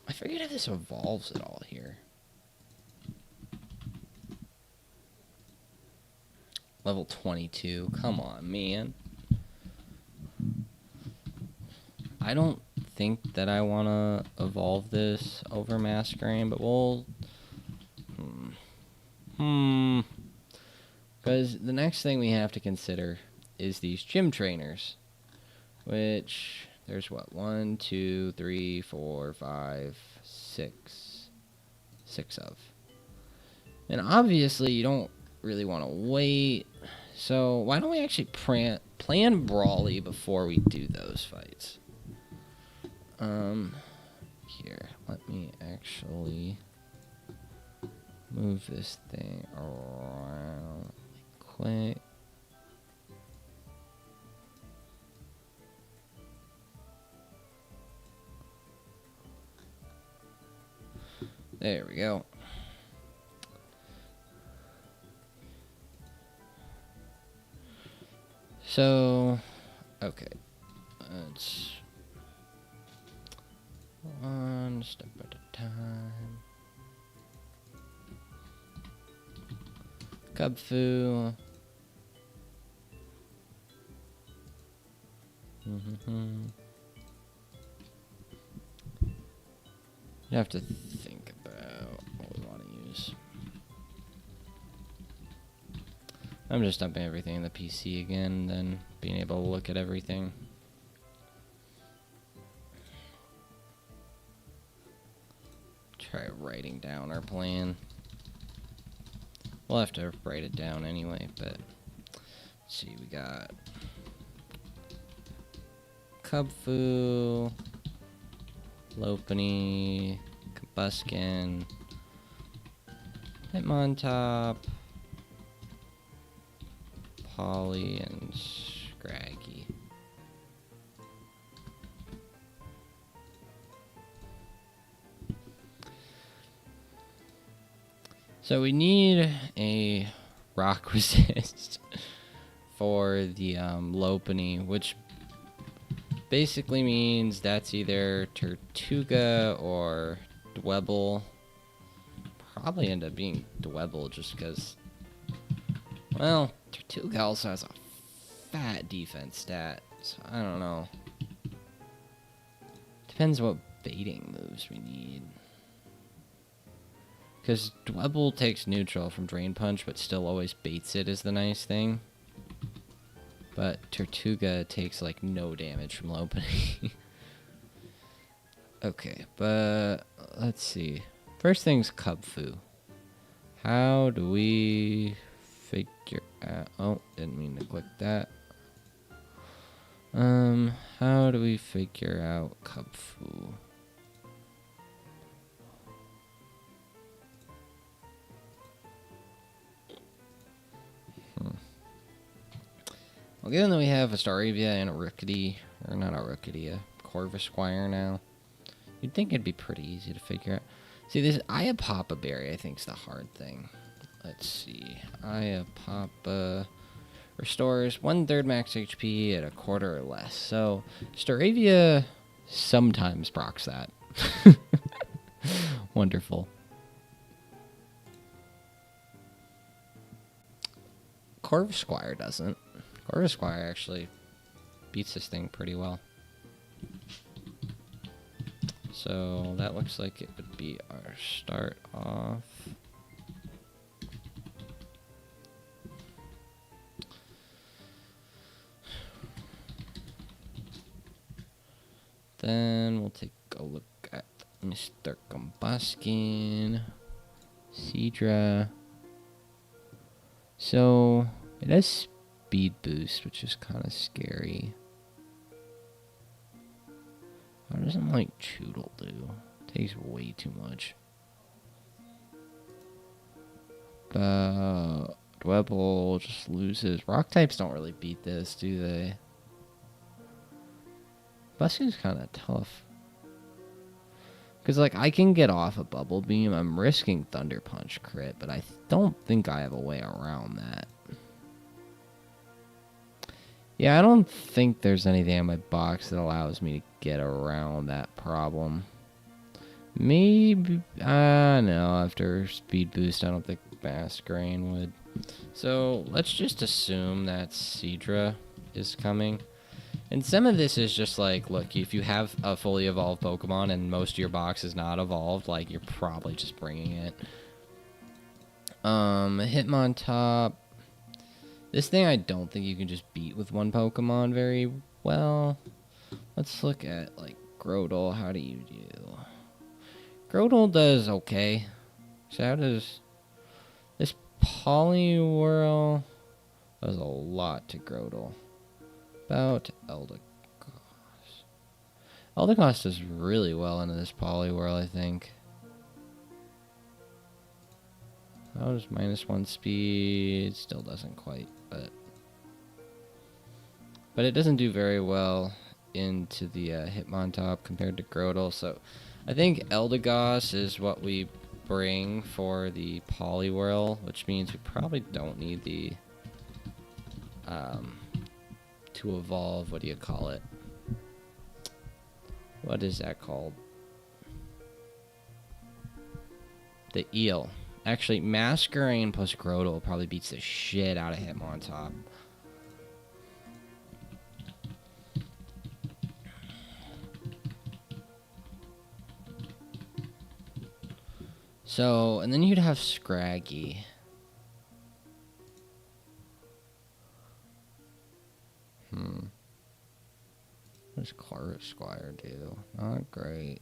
I forget if this evolves at all here. Level 22. Come on, man. I don't think that I want to evolve this over Masquerain, but we'll... Because the next thing we have to consider is these gym trainers. Which, there's what? 1, 2, 3, 4, 5, 6. 6 of. And obviously you don't really want to wait. So why don't we actually plan Brawly before we do those fights? Here, let me actually move this thing around quick. There we go. So, okay. Let's one step at a time. Cub foo. You have to think about what we want to use. I'm just dumping everything in the PC again, then being able to look at everything. Try writing down our plan. We'll have to write it down anyway, but let's see, we got Cub Foo, Lopunny, Combuskin, Hitmontop, Polly, and Scraggy. So we need a rock resist for the Lopunny, which basically means that's either Tortuga or Dwebble. Probably end up being Dwebble just because, well, Tortuga also has a fat defense stat, so I don't know. Depends what baiting moves we need. Because Dwebble takes neutral from Drain Punch, but still always baits it is the nice thing. But Tortuga takes, like, no damage from Lopunny. Okay, but let's see. First thing's Cub Foo. How do we figure out... Oh, didn't mean to click that. How do we figure out Cub Foo? Well, given that we have a Staravia and a Rookity, or not a Rookity, a Corvisquire now, you'd think it'd be pretty easy to figure out. See, this Iapapa Berry, I think, is the hard thing. Let's see. Iapapa restores 1/3 max HP at a quarter or less. So, Staravia sometimes procs that. Wonderful. Corvisquire doesn't. Corvisquire actually beats this thing pretty well. So that looks like it would be our start off. Then we'll take a look at Mr. Combuskin, Seadra. So it has speed boost, which is kind of scary. How doesn't like Choodle do? Takes way too much. Dwebble just loses. Rock types don't really beat this, do they? Buskin's kind of tough. Because, like, I can get off a Bubble Beam. I'm risking Thunder Punch crit, but I don't think I have a way around that. Yeah, I don't think there's anything in my box that allows me to get around that problem. Maybe, no, after speed boost, I don't think Masquerain would. So, let's just assume that Seadra is coming. And some of this is just like, look, if you have a fully evolved Pokemon and most of your box is not evolved, like, you're probably just bringing it. Hitmontop. This thing I don't think you can just beat with one Pokemon very well. Let's look at, like, Grotle. How do you do? Grotle does okay. So how does this Poliwhirl does a lot to Grotle. About Eldegoss. Eldegoss does really well into this Poliwhirl, I think. How does -1 speed? Still doesn't quite, but it doesn't do very well into the Hitmontop compared to Grotle. So I think Eldegoss is what we bring for the Poliwhirl, which means we probably don't need the to evolve. What do you call it? What is that called? The eel. Actually, Masquerain plus Grotle probably beats the shit out of Hitmontop. So, and then you'd have Scraggy. What does Clark Squire do? Not great.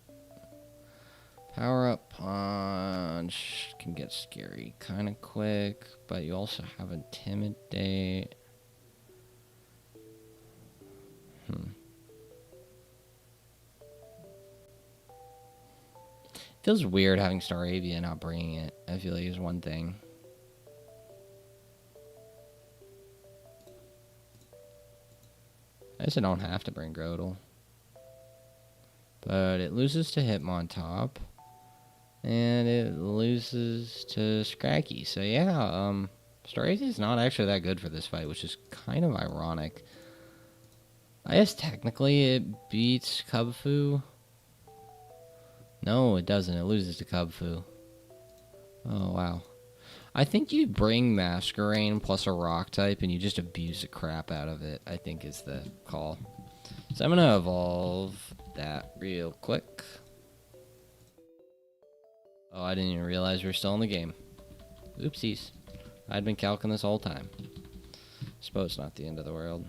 Power up punch can get scary kind of quick, but you also have Intimidate. Feels weird having Staravia and not bringing it. I feel like is one thing. I guess I don't have to bring Grotle. But it loses to Hitmontop. And it loses to Scraggy. So yeah, Staravia is not actually that good for this fight, which is kind of ironic. I guess technically it beats Kubfu. No, it doesn't. It loses to Kubfu. Oh, wow. I think you bring Masquerain plus a rock type and you just abuse the crap out of it, I think is the call. So I'm going to evolve that real quick. Oh, I didn't even realize we were still in the game. Oopsies. I'd been calcing this whole time. Suppose it's not the end of the world.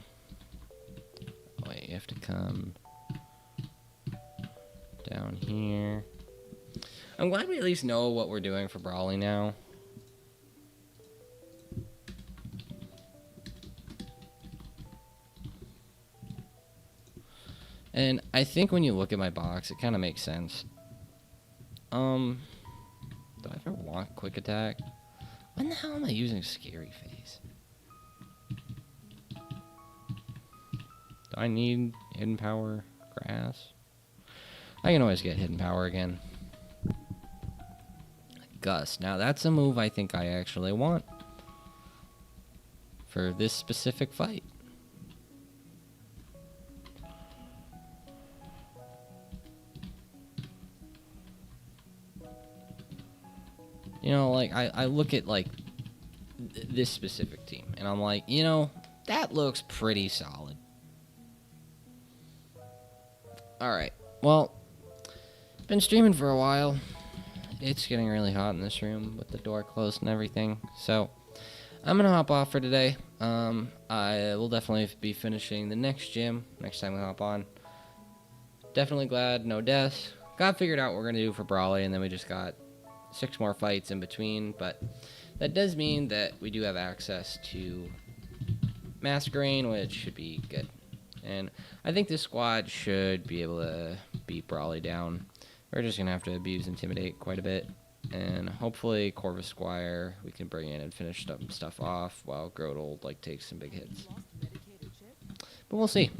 Oh, wait, you have to come down here. I'm glad we at least know what we're doing for Brawly now. And I think when you look at my box, it kind of makes sense. Do I ever want Quick Attack? When the hell am I using Scary Face? Do I need Hidden Power Grass? I can always get Hidden Power again. Gust. Now that's a move I think I actually want for this specific fight. You know, like, I look at, like, this specific team, and I'm like, you know, that looks pretty solid. Alright, well, been streaming for a while. It's getting really hot in this room with the door closed and everything, so I'm gonna hop off for today. I will definitely be finishing the next gym next time we hop on. Definitely glad no deaths. Got figured out what we're gonna do for Brawly, and then we just got 6 more fights in between, but that does mean that we do have access to Masquerain, which should be good. And I think this squad should be able to beat Brawly down. We're just going to have to abuse Intimidate quite a bit. And hopefully Corvus Squire we can bring in and finish stuff off while Grotle like takes some big hits. But we'll see.